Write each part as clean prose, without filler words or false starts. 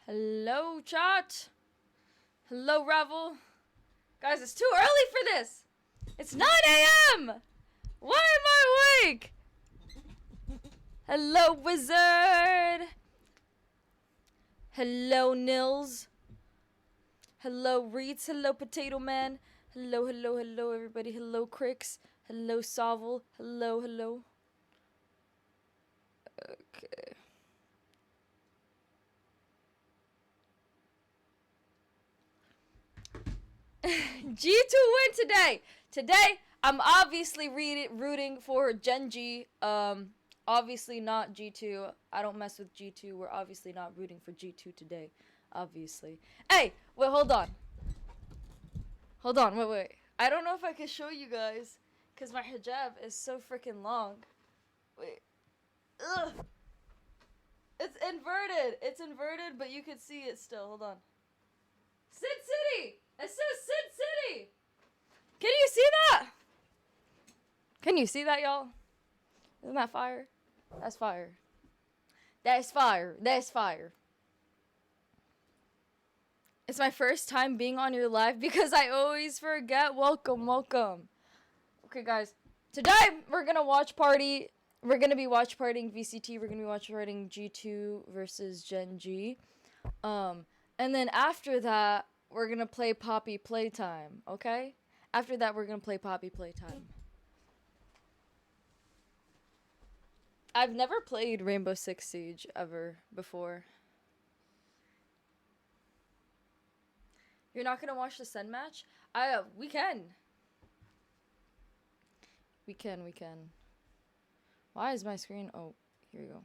Hello, chat. Hello, Revel. Guys, it's too early for this. It's 9 a.m. Why am I awake? Hello, Wizard. Hello, Nils. Hello, Reeds. Hello, Potato Man. Hello, hello, hello, everybody. Hello, Crix. Hello, Sovel. Hello, hello. Okay. G2 win today. Today, I'm obviously rooting for GenG. Obviously not G2. I don't mess with G2. We're obviously not rooting for G2 today. Obviously. Hey, wait, hold on. Hold on, wait. I don't know if I can show you guys, because my hijab is so freaking long. Wait. Ugh. It's inverted. It's inverted, but you can see it still. Hold on. Sid City! It says Sid City! Can you see that? Can you see that, y'all? Isn't that fire? That's fire. That's fire. That's fire. It's my first time being on your live because I always forget. Welcome, welcome. Okay, guys. Today, we're gonna watch party. We're gonna be watch partying VCT. We're gonna be watch partying G2 versus GenG. And then after that, we're gonna play Poppy Playtime, okay? After that, we're gonna play Poppy Playtime. I've never played Rainbow Six Siege ever before. You're not gonna watch the Sun match? We can. We can. Why is my screen? Oh, here we go.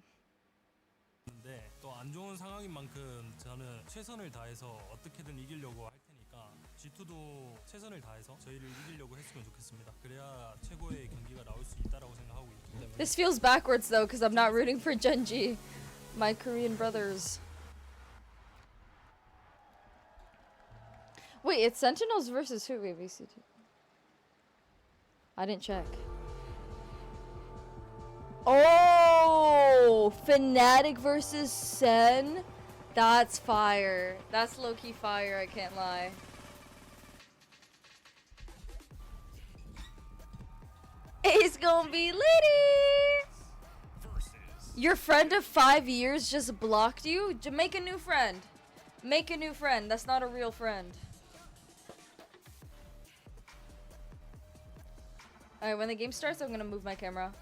네, 또 안 좋은 상황인 만큼 저는 최선을 다해서 어떻게든 이기려고 할 테니까 G2도 최선을 다해서 저희를 이기려고 했으면 좋겠습니다. 그래야 최고의 경기가 나올 수 있다라고 생각하고 있기 때문에. This feels backwards though, because I'm not rooting for GenG, my Korean brothers. Wait, it's Sentinels versus who? Wait, VCT. I didn't check. Oh, Fnatic versus Sen. That's fire. That's low-key fire, I can't lie. It's gonna be litty. Your friend of 5 years just blocked you? Make a new friend. Make a new friend. That's not a real friend. Alright, when the game starts, I'm gonna move my camera.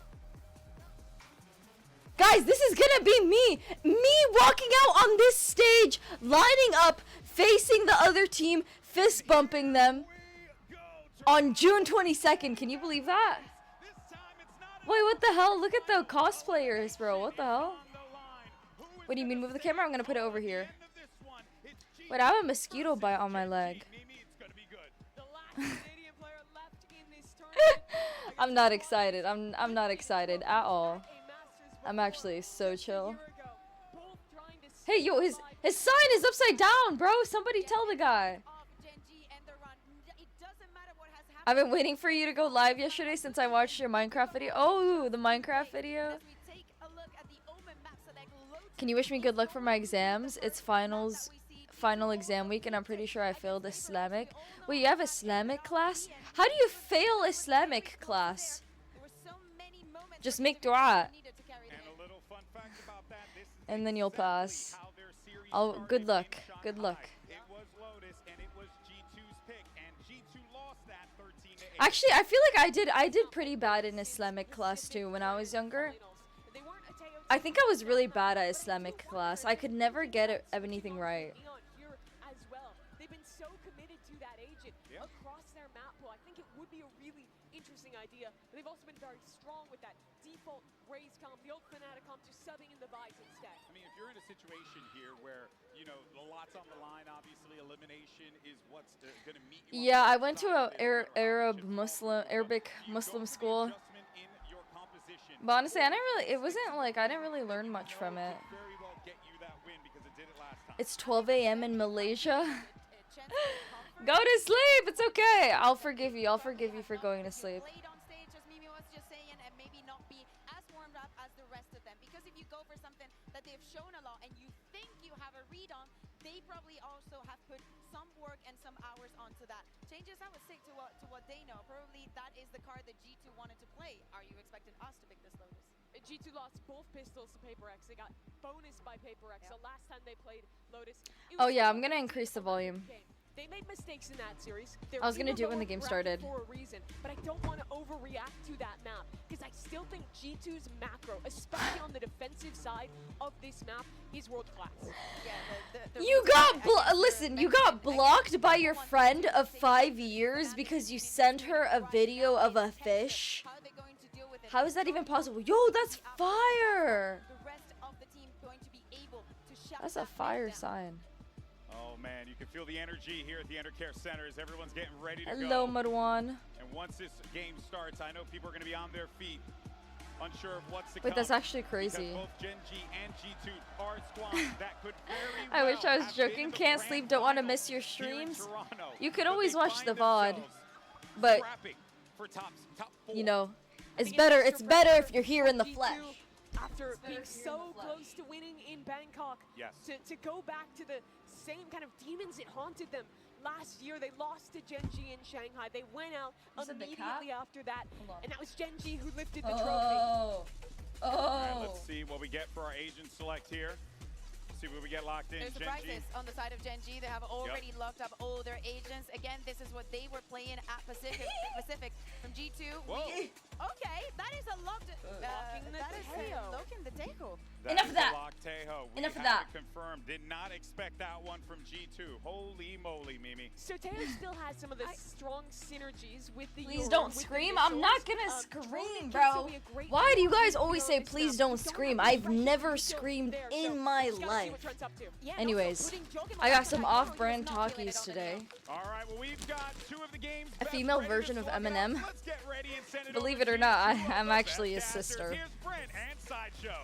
Guys, this is gonna be me! Me walking out on this stage, lining up, facing the other team, fist bumping them on June 22nd. Can you believe that? Wait, what the hell? Look at the cosplayers, bro. What the hell? What do you mean move the camera? I'm gonna put it over here. Wait, I have a mosquito bite on my leg. I'm not excited. I'm not excited at all. I'm actually so chill. Hey, yo, his sign is upside down, bro. Somebody tell the guy. I've been waiting for you to go live yesterday since I watched your Minecraft video. Oh, the Minecraft video. Can you wish me good luck for my exams? It's final exam week and I'm pretty sure I failed Islamic. Wait, you have Islamic class? How do you fail Islamic class? Just make dua. And then you'll pass. Oh, good luck. Good luck. Actually, I feel like I did pretty bad in Islamic class too when I was younger. I think I was really bad at Islamic class. I could never get anything right. They've been so committed to that agent across their map pool. I think it would be a really interesting idea. They've also been very strong with that default Raze comp, the old Fnatic comp, just subbing in the buys instead. I mean, if you're in a situation here where, you know, a lot's on the line, obviously elimination is what's going to meet you. Yeah, I went to a Arabic Muslim school. But honestly, I didn't really learn much from it. It's 12 a.m. in Malaysia. Go to sleep. It's okay. I'll forgive you. I'll forgive you for going to sleep. Because if you go for something that they've shown a lot and you think you have a read on, they probably also have put some work and some hours onto that. Changes, I would stick to what they know. Probably that is the card that G2 wanted to play. Are you expecting us to pick this Lotus? G2 lost both pistols to Paper X. They got bonused by Paper X. Yep. So last time they played Lotus. Oh yeah, I'm gonna increase the volume. They made mistakes in that series. I was gonna do it when the game started. For a reason, but I don't want to overreact to that map because I still think G2's macro, especially on the defensive side of this map, is world class. Yeah, You got listen, you got blocked by your friend of 5 years because you sent her a video of a fish. How are they going to deal with it? How is that even possible? Yo, that's fire! The rest of the team going to be able to shut That's that a fire down. sign. Oh man, you can feel the energy here at the Undercare Center as everyone's getting ready to Hello, go. Marwan. And once this game starts, I know people are going to be on their feet, unsure of what's to Wait, come. that's actually crazy. Because both GenG and G2 are squads that could very I wish well I was have been joking. in the Can't grand sleep, don't want to finals miss your here in streams. Toronto. You could But always they watch find the VOD, themselves but scrapping for top 4. you know, it's I think better. extra It's better pressure if you're here in the for G2 flesh. After It's better being if you're in so the flesh. close to winning in Bangkok, Yes. to go back to the same kind of demons that haunted them last year. They lost to GenG in Shanghai. They went out You said the immediately cap? after that, Hold on. and that was GenG who lifted the trophy. Oh, All right, oh. let's see what we get for our agent select here. See what we get locked in. There's GenG. surprises on the side of GenG. They have already locked up all their agents. Again, this is what they were playing at Pacific from G2. Whoa. Okay, that is a locked. Locking the that is Tejo. locking the Tejo. Enough of that. Lock Tejo. We Enough of have that. it confirmed. Did not expect that one from G2. Holy moly, Mimi. So Teo still has some of the strong synergies with the Please Euro, don't with the scream. I'm missiles. not gonna Ronan scream, can bro. still be a great Why do you player guys on always the say, Euro please snap. don't Don't scream? have the I've pressure never still screamed there, in so my just gotta see life. what Trent's up to. Yeah, and Anyways, also putting Joggen I got back some on that hero, off-brand he was not feeling talkies it on the today. hill. All right, well, we've got 2 of the game's A best female ready to version of slug it out. Eminem. Let's get ready and send it Believe over it or to not, two of I'm the actually his best sister. casters. Here's Brent and Sideshow.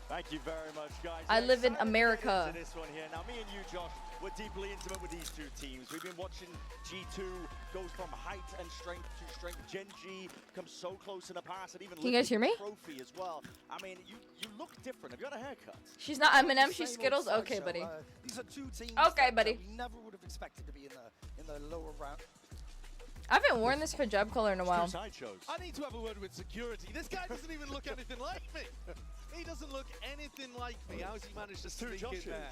Thank you very much, guys. I Yeah, live in excited to get America. into this one here. Now, me and you, Josh, we're deeply intimate with these 2 teams. We've been watching G2 goes from height and strength to strength. GenG comes so close in the past and even Can you guys hear me? trophy as well. I mean, you look different. Have you got a haircut? She's not Eminem, she's Same old Skittles. side Okay, show. buddy. These are 2 teams Okay, that buddy. we never would have expected to be in the lower round. I haven't worn this hijab color in a while. 2 side shows. I need to have a word with security. This guy doesn't even look anything like me. He doesn't look anything like me. How's he managed to sneak in there?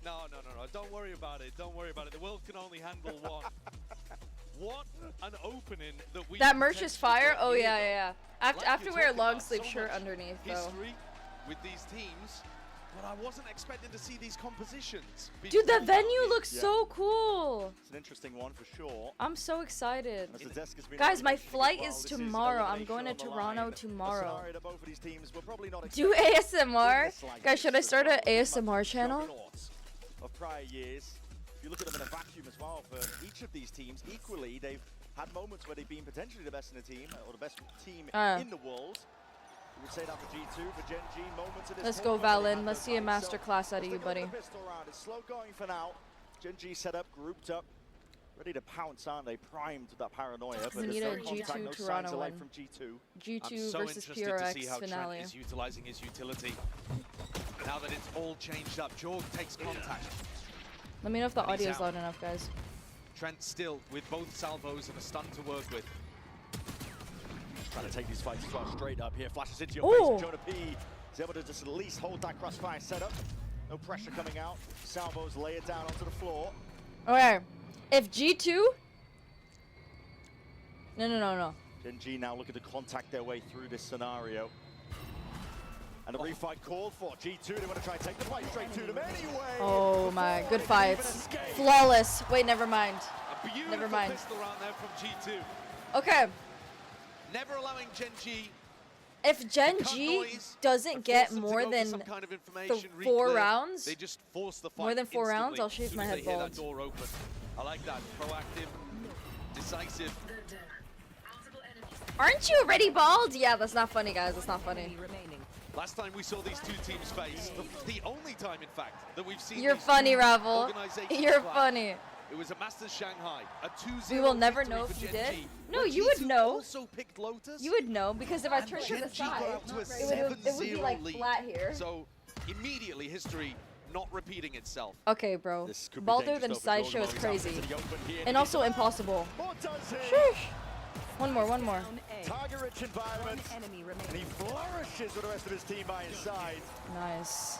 No. Don't worry about it. Don't worry about it. The world can only handle one. What an opening that we. That merch is fire. potentially Oh got yeah, here, yeah, though. yeah. Like After you're wear a talking long about, sleeve so shirt much underneath though. history with these teams, but I wasn't expecting to see these compositions. Dude, the before. venue looks Yeah. so cool. It's an interesting one for sure. I'm so excited. As the desk has been Guys, my mentioned as flight well, is this tomorrow. I'm elimination going to on the Toronto line. A tomorrow. scenario that both of these teams were probably not Do expecting ASMR? in this like Guys, should I this start as an well. ASMR channel? Juggernauts of prior years. If you look at them in a vacuum as well, for each of these teams, equally, they've had moments where they've been potentially the best in the team, or the best team in the world. We would say that for G2, for GenG, moments in this Let's go, tournament, they Valen. had Let's their see a fights. So, masterclass out of let's you, take a look buddy. at the pistol round. It's slow going for now. GenG set up, grouped up, ready to pounce, aren't they? Primed with that paranoia. But We there's need no a contact, G2 no signs Toronto of life win. from G2. G2 I'm so versus interested to see PRX how finale. Trent is utilizing his utility. Now that it's all changed up, Jorg takes contact. Let me know if the And he's audio's out. loud enough, guys. Trent still with both salvos and a stun to work with. Trying to take these fights as well straight up here. Flashes into your Ooh. face. Jonah P is able to just at least hold that crossfire setup. No pressure coming out. Salvos lay it down onto the floor. Okay. If G2... No. GenG now looking to contact their way through this scenario. And the refight called for. G2, they want to try and take the fight straight to them anyway. Oh my, Before good they can fights. even escape. Flawless. Wait, never mind. A beautiful Never mind. pistol round there from G2. Okay. Never allowing GenG If Gen cut G noise doesn't and get force them to more go for than some kind of information, 4 reclear. rounds, They just force the fight more than 4 rounds, instantly I'll shave as soon my as head they hear bald. that door open. I like that. Proactive, decisive. Aren't you already bald? Yeah, that's not funny, guys. That's not funny. Last time we saw these 2 teams face, the only time, in fact, that we've seen You're these funny, 2 Ravel. organizations You're clash. funny. It was a Masters Shanghai, a 2-0 We will never victory know for if you GenG, did. No, where you would G2 know. Also picked Lotus. You would know because if I and turned to the GenG got side, out to a it would be 7-0 like lead. flat here. So immediately history not repeating itself. Okay, bro. This could be Balder dangerous than though for Sideshow is Jorgamo. He's out crazy. into the open here. And also impossible. What does he? Sheesh. One more, one more. Target-rich environment, and he flourishes with the rest of his team by his side. Nice.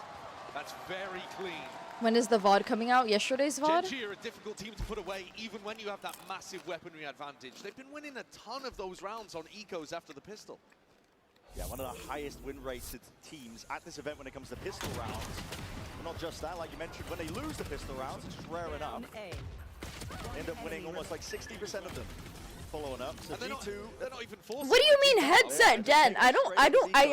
That's very clean. When is the VOD coming out? Yesterday's VOD? GenG are a difficult team to put away, even when you have that massive weaponry advantage. They've been winning a ton of those rounds on ecos after the pistol. Yeah, one of the highest win-rated teams at this event when it comes to pistol rounds. But not just that, like you mentioned, when they lose the pistol rounds, it's rare enough. They end up winning almost like 60% of them. Following up, so And they're not even forced. What do you mean headset den? I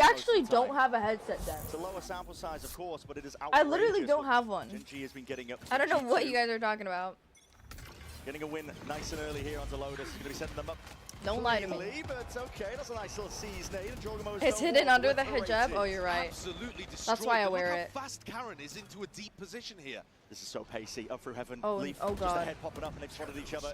actually don't have a headset den. It's a lower sample size, of course, but it is I outrageous. literally don't have one. GenG has been getting up. I don't know what G2, you guys are talking about. Getting a win nice and early here onto Lotus. He's going to be setting them up. Don't lie to me. cleanly, but it's okay. That's a nice little seize nade. And Jorgamo's It's no hidden more under the proliferated. hijab? Oh, you're right. Absolutely destroyed. That's why I But wear look it. how fast Karen is into a deep position here. This is so pacey. Up through heaven. Oh, Leaf oh just God. a head popping up and they've spotted each other.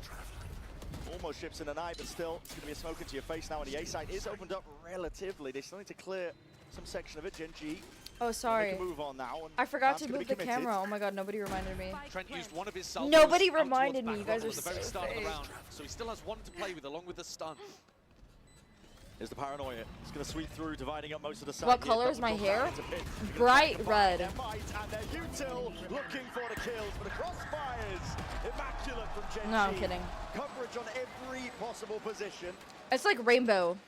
Almost ships in the night, but still, it's going to be a smoke into your face now. And the A side is opened up relatively. They still need to clear some section of it. GenG. Oh, sorry. They can move on now. And I forgot Man's to gonna move be the committed. camera. Oh my God, nobody reminded me. Trent used one of his salvos Nobody out towards reminded me. back You guys row are at the very so start of the fake. round, so he still has one to play with along with the stun. There's the paranoia. It's going to sweep through, dividing up most of the side. What here. color That is would my drop hair? down into pit. They're gonna Bright try to red. find their might, and they're util looking for the kills, but the crossfires immaculate from GenG. No, I'm kidding. Coverage on every possible position. It's like Rainbow.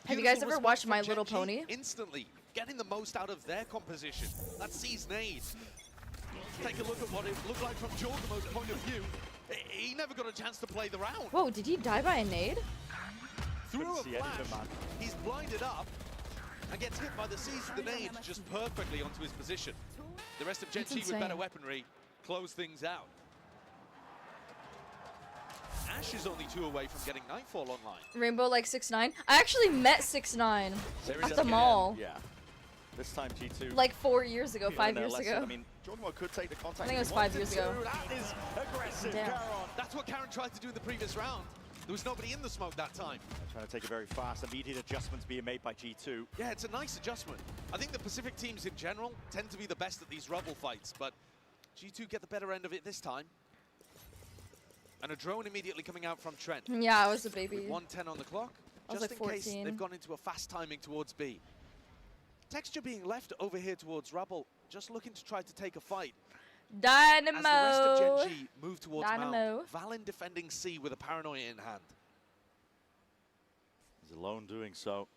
Have you guys Beautiful ever watched response My from Little GenG, Pony? Instantly getting the most out of their composition. That sees nade. Take a look at what it looked like from Jorgamo's point of view. He never got a chance to play the round. Whoa, did he die by a nade? Through Couldn't a see anything, flash, man. he's blinded up and gets hit by the seize of the nade just perfectly onto his position. The rest of That's GenG with better insane. weaponry close things out. Ash is only 2 away from getting Nightfall online. Rainbow like 6'9". I actually met 6'9" Series at the again. mall. Yeah. This time G2. Like 4 years ago, feeling 5 their years lesson. ago. I mean, Jorgamo could take the contact. I think it if was he 5 wanted years ago. to. That is aggressive, Damn. Caron. That's what Karen tried to do in the previous round. There was nobody in the smoke that time. Trying to take it very fast. Immediate adjustments being made by G2. Yeah, it's a nice adjustment. I think the Pacific teams in general tend to be the best at these rubble fights, but G2 get the better end of it this time. And a drone immediately coming out from Trent. Yeah, I was a baby. With 1:10 on the clock, I was just like in case 14. they've gone into a fast timing towards B. Texture being left over here towards Rubble, just looking to try to take a fight. As the rest of Dynamo. GenG move towards Dynamo. Mount, Valen defending C with a paranoia in hand. He's alone doing so.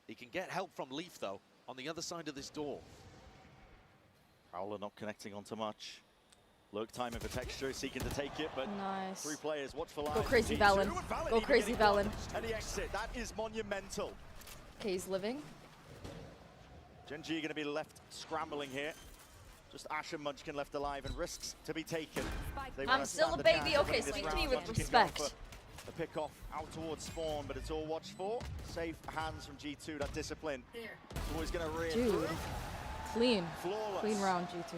He can get help from Leaf though, on the other side of this door. Prowler not connecting onto much. Lurk timing for Texture, seeking to take it, but Nice. 3 players, watch for line. Go crazy, G2, Valen. and Valen Go even crazy, getting one. Valen. And the exit, that is monumental. Okay, he's living. GenG going to be left scrambling here. Just Ash and Munchkin left alive and risks to be taken. They I'm wanna still stand a the baby. chance of Okay, winning this speak to me round. with Munchkin going respect. for the pick off out towards spawn, but it's all watched for. Safe hands from G2, that discipline. It's always going to rear Dude. through. Clean. Flawless. Clean round, G2.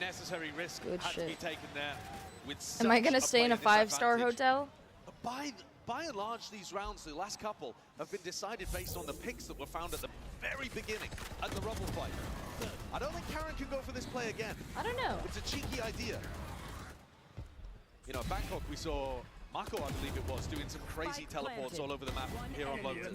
Necessary risk Good had to be shit. taken there. With Am I such gonna stay in a player 5-star disadvantage. hotel? By and large, these rounds, the last couple, have been decided based on the picks that were found at the very beginning, at the rubble fight. I don't think Karen can go for this play again. I don't know. It's a cheeky idea. You know, at Bangkok, we saw Mako, I believe it was, doing some crazy teleports all over the map here on Lotus.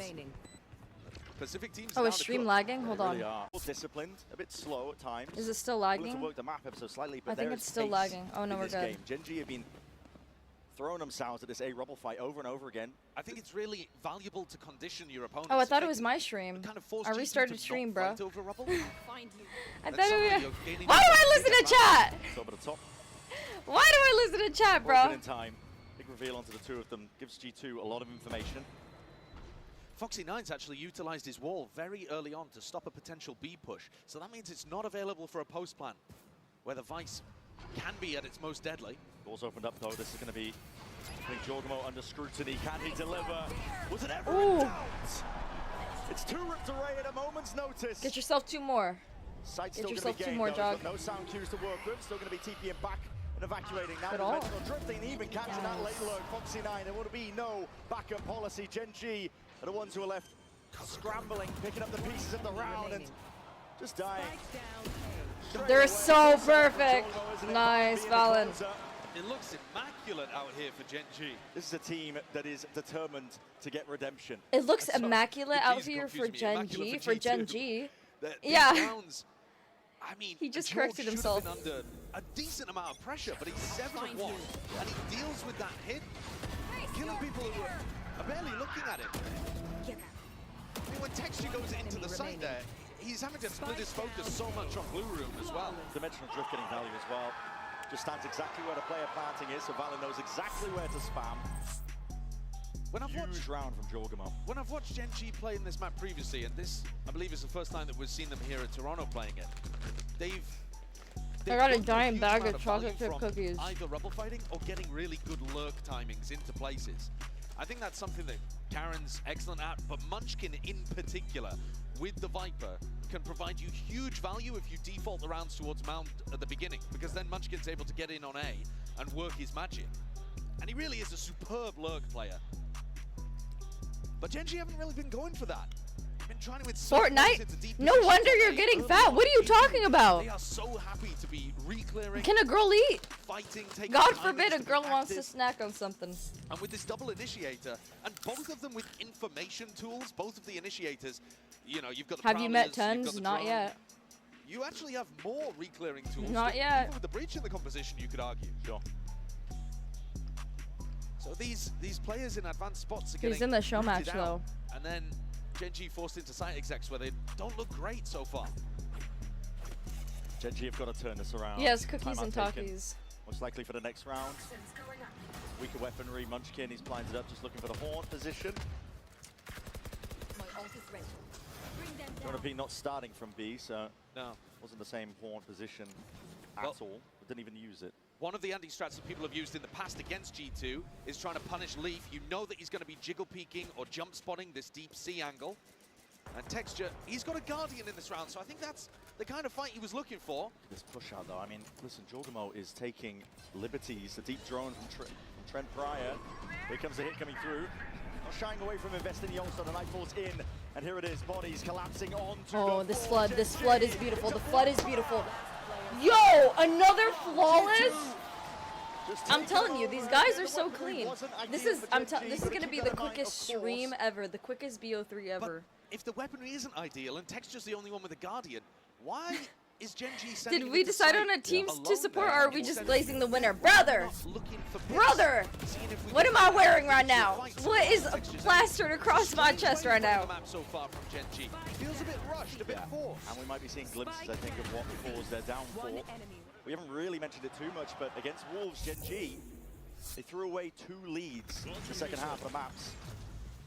Pacific teams Oh, down is to stream cook. lagging? Hold They on. really are. Disciplined, a bit slow at times. Is it still Willing to lagging? work the map ever so slightly, but I think there it's is still pace lagging. Oh, no, in we're this good. game. GenG have been throwing themselves at this A rubble fight over and over again. I think it's really valuable to condition your opponents. Oh, I to thought it take was my stream. kind of force I G2 restarted to stream, not bro. fight over rubble. I And thought suddenly it you're was... gaining Why do I a listen to bigger chat? Top at the top. Why do I listen to chat, Broken bro? in time. Big reveal onto the 2 of them. Gives G2 a lot of information. Foxy9's actually utilized his wall very early on to stop a potential B push. So that means it's not available for a post plan, where the Vice can be at its most deadly. Doors opened up though. This is going to be putting Jorgamo under scrutiny. Can he deliver? Was it ever Ooh. in doubt? It's 2 ripped array at a moment's notice. Get yourself 2 more. Sight Get still going to yourself be 2 gained, more, though. He's Jog. got no sound cues to work with. Still going to be TPing back and evacuating. Now Good all. conventional drifting, even catching that late lurk. Foxy9, there would be no backup policy. GenG are the ones who are left scrambling, picking up the pieces of the round, and Just dying. They're so perfect. Nice, Valen. It looks immaculate out here for GenG. This is a team that is determined to get redemption. It looks Sorry, immaculate the out G's here for confusing me. GenG. Immaculate For G2. GenG. These Yeah. rounds, I mean, He just George corrected should himself. have been under a decent amount of pressure, but he's 7-1, and he deals with that hit, killing people who are barely looking at him. I mean, when Texture goes into the site there, he's having to split his focus so much on Blue Room as well. Dimensional drift getting value as well. Just stands exactly where the player planting is, so Valen knows exactly where to spam. When I've watched round from Jorgamo. When I've watched GenG play in this map previously, and this, I believe, is the first time that we've seen them here at Toronto playing it, they've I got a gotten giant huge bag amount of value chocolate chip from cookies. either rubble fighting or getting really good lurk timings into places. I think that's something that Karen's excellent at, but Munchkin in particular, with the Viper, can provide you huge value if you default the rounds towards Mount at the beginning, because then Munchkin's able to get in on A and work his magic. And he really is a superb lurk player. But GenG haven't really been going for that. Been trying to Fortnite? No wonder you're getting fat. What are you talking about? They are so happy to be re-clearing, Can a girl eat? fighting, taking God time forbid a to be girl wants to active. snack on something. And with this double initiator, and both of them with information tools, both of the initiators, you know, you've got the Have you met prowlers, you've got Tens? the Not drone. yet. You actually have more re-clearing tools. Not than- yet. even with the breach in the composition, you could argue. Sure. So these players in advanced spots are getting He's in the show rooted match out. though. And then GenG forced into site execs where they don't look great so far. GenG have got to turn this around. Yes, cookies Timeout and taken. talkies. Most likely for the next round. Weaker weaponry, Munchkin, he's blinded up, just looking for the horn position. Jonathan not starting from B, so No. wasn't the same horn position at Well- all, but didn't even use it. One of the anti-strats that people have used in the past against G2 is trying to punish Leaf. You know that he's going to be jiggle peeking or jump spotting this deep C angle. And Texture, he's got a Guardian in this round, so I think that's the kind of fight he was looking for. This push out though, I mean, listen, Jorgamo is taking liberties. The deep drone from Trent Pryor. Here comes the hit coming through. Not shying away from investing the ult, so the knife falls in. And here it is, bodies collapsing onto Oh, the this floor. flood is beautiful. The flood is beautiful. Yo, another flawless. I'm telling you, these guys are so clean. This is this is gonna be the quickest stream ever, the quickest BO3 ever. But if the weaponry isn't ideal and Texture's the only one with a Guardian, why is GenG sending Did him we into decide site on a team alone to support, or there? are we just blazing the winner, brother? Not looking for picks, Brother, seeing if we what can am I wearing get right into a now? fight. What is Texture's plastered across my strange chest way right to play now? the map so far from GenG. Feels a bit rushed, a bit forced. And we might be seeing glimpses, I think, of what caused their downfall. We haven't really mentioned it too much, but against Wolves, GenG, they threw away 2 leads in the second half of the maps.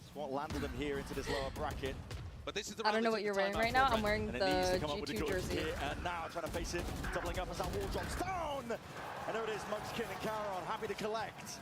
It's what landed them here into this lower bracket. But this is the I don't round know they what took you're the wearing timeout right now. for, I'm wearing And it needs to the come up with a G2 good jersey. hit, and now trying to face it, doubling up as that wall drops down. And there it is, Munchkin and Caron happy to collect.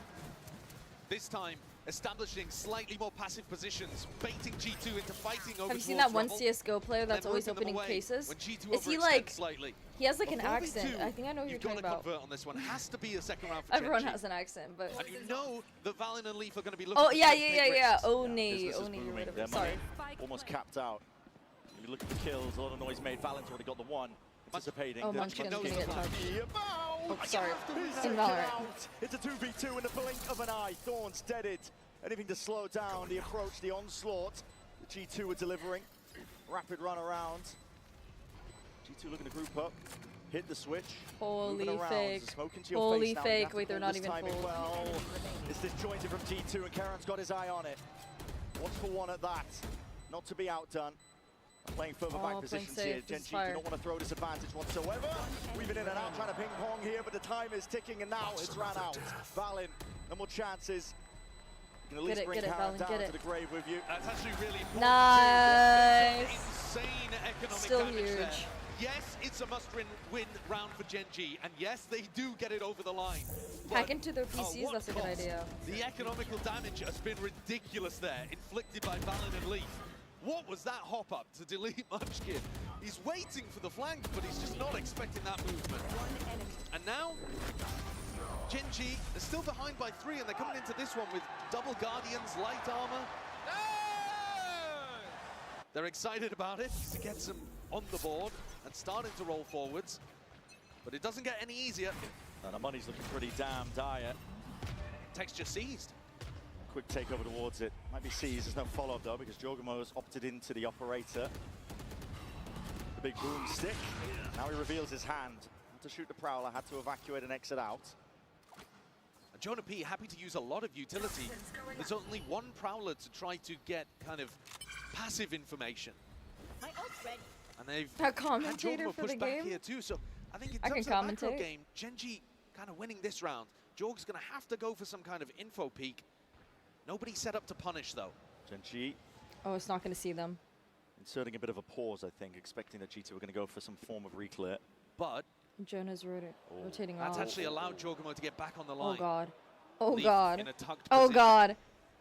This time, establishing slightly more passive positions, baiting G2 into fighting over Have you seen towards that one rubble, CS:GO player that's then always roping them opening away cases? when G2 Is he overextend like? slightly. He has like an Before they accent. do, I think I know who you're you've got talking to about. convert on this one. Has to be a second round for Everyone GenG. has an accent, but. And you know that Valen and Leaf are going to be looking Oh for yeah, trying to take yeah. risks. Oni, Business is Oni, or booming. whatever. Their Sorry. money almost capped out. If you look at the kills, a lot of noise made. Valen's already got the one. Anticipating. Oh, that Munchkin's knows gonna the get plan. touched. Oh, sorry. He's In taken Valorant. out. It's a 2v2 in the blink of an eye. Thorns deaded. Anything to slow down the approach, the onslaught. The G2 are delivering. Rapid run around. G2 looking to group up. Hit the switch. Holy moving around. fake. Smoke into your Holy face now. You fake. have to Wait, they're call not this even timing full. well. It's disjointed from G2 and Karen's got his eye on it. What's for one at that? Not to be outdone. Playing further back playing positions safe. here. This is GenG fire. do not want to throw this advantage whatsoever. Weaving in and out, trying to ping pong here, but the time is ticking and now it's ran out. Valen, no more chances. You can at least bring get it, Karen Valen, down get to it. the grave with you. That's actually really important. Nice. Insane economic Still damage there. huge. Yes, it's a must-win round for GenG, and yes, they do get it over the line. Hack But into their at PCs. what That's a good cost? idea. The economical damage has been ridiculous there, inflicted by Valen and Leaf. What was that hop-up to delete Munchkin? He's waiting for the flank, but he's just not expecting that movement. And now, GenG is still behind by 3, and they're coming into this one with double Guardians, light armor. They're excited about it to get some on the board and starting to roll forwards. But it doesn't get any easier. And the money's looking pretty damn dire. Texture seized. Quick takeover towards it. Might be seized. There's no follow-up though because Jorgamo's opted into the operator. The big boomstick. Now he reveals his hand. Had to shoot the Prowler, had to evacuate and exit out. Jonah P happy to use a lot of utility. There's only one Prowler to try to get kind of passive information. My ult's ready. And they've That commentator had for push the back game? here too. So I think in I terms can of the macro commentate. game, GenG kind of winning this round. Jorg's going to have to go for some kind of info peek. Nobody set up to punish though. GenG Oh, it's not going to see them. inserting a bit of a pause, I think, expecting that G2 were going to go for some form of reclear. But Jonah's rotating that's off. actually allowed Jorgamo to get back on the Oh line. god. Oh Leaf god. in a tucked Oh position. god.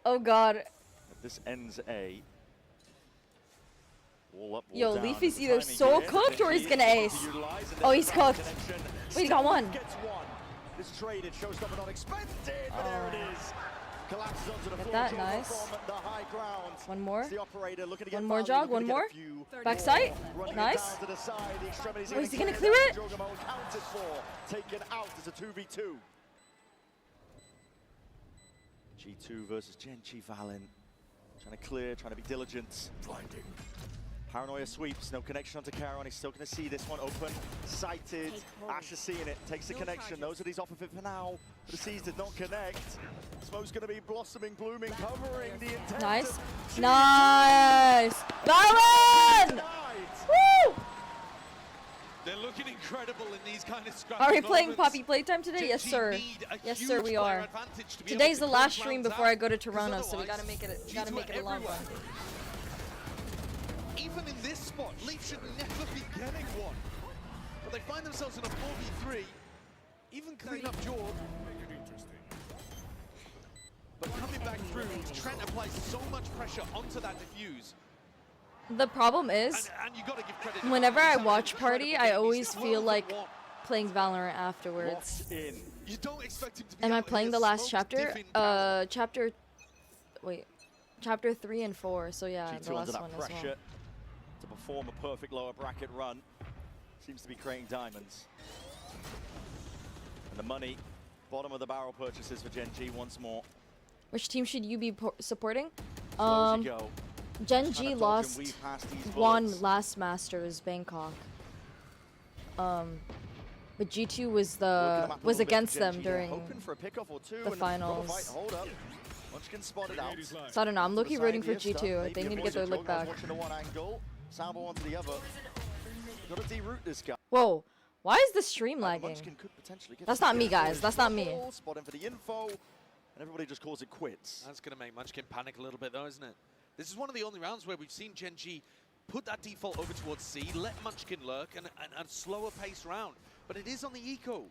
Oh god. If this ends A. Wall up, wall Yo, down. Leaf is The either timing so here, cooked or he's GenG gonna able to ace. utilize, and Oh, there's he's the back cooked. connection. Wait, he got one. Gets one. This traded, showstopper not expected, but there it is. Collapses onto the Get floor. that, Jorgamo nice. from the high ground. One more. It's the operator looking to get One more value, jog, looking one to get a more. few Backside. running it Nice. down to the side. The extremities Oh, is he gonna clear clear it? it? Jorgamo accounted for, taken out as a 2v2. G2 versus GenG Valen. Trying to clear, trying to be diligent. Blinding. Paranoia sweeps, no connection onto Caron. He's still going to see this one open. Sighted. Ash is seeing it, takes the connection. Knows that he's off of it for now. But the C's did not connect. Smoke's going to be blossoming, blooming, covering the intent. Nice. of G2. Nice. Valen! Denied. Woo! They're looking incredible in these kind of scrappy Are we playing moments. Poppy Playtime today? Yes, GenG sir. need a Yes, huge sir, we player are. advantage to be able Today's to the last close stream rounds before I out, go to 'cause Toronto, so we otherwise, gotta make it. Gotta G2 make it a are long one. everywhere. Even in this spot, Leaf should never be getting one. But they find themselves in a 4v3. Even clean up Jorg. But coming back through, Trent applies so much pressure onto that diffuse. The problem is, And you gotta give credit. to whenever him. I He's watch having an Party, incredible I game. always He's feel 12 like for 1. playing Valorant afterwards. Locked in. You don't expect him to be Am I out playing here the last smoked, chapter? diffing power. Chapter 3 and 4. So yeah, G2 the under last that one as pressure well. to perform a perfect lower bracket run. Seems to be creating diamonds. And the money, bottom of the barrel purchases for GenG once more. Which team should you be supporting? Slow as you go. Trying to GenG dodge and lost weave past these one bullets. last Masters, Bangkok. But G2 was Working the map a little bit against for them GenG there, during. hoping for a pickoff or two the and got a finals. fight. Hold up. Munchkin spotted out. So I don't know. I'm To the low-key side rooting for here, stuff. G2. Maybe They a need to voice get their of lick Jorgamo's back. watching the one angle. Salvo onto the other. Gotta de-root this guy. Whoa! Why is the stream But lagging? Munchkin could potentially get That's some not me, good guys. forward That's not me. trouble, spotting for the info, and everybody just calls it quits. That's going to make Munchkin panic a little bit though, isn't it? This is one of the only rounds where we've seen GenG put that default over towards C, let Munchkin lurk, and a slower pace round. But it is on the eco.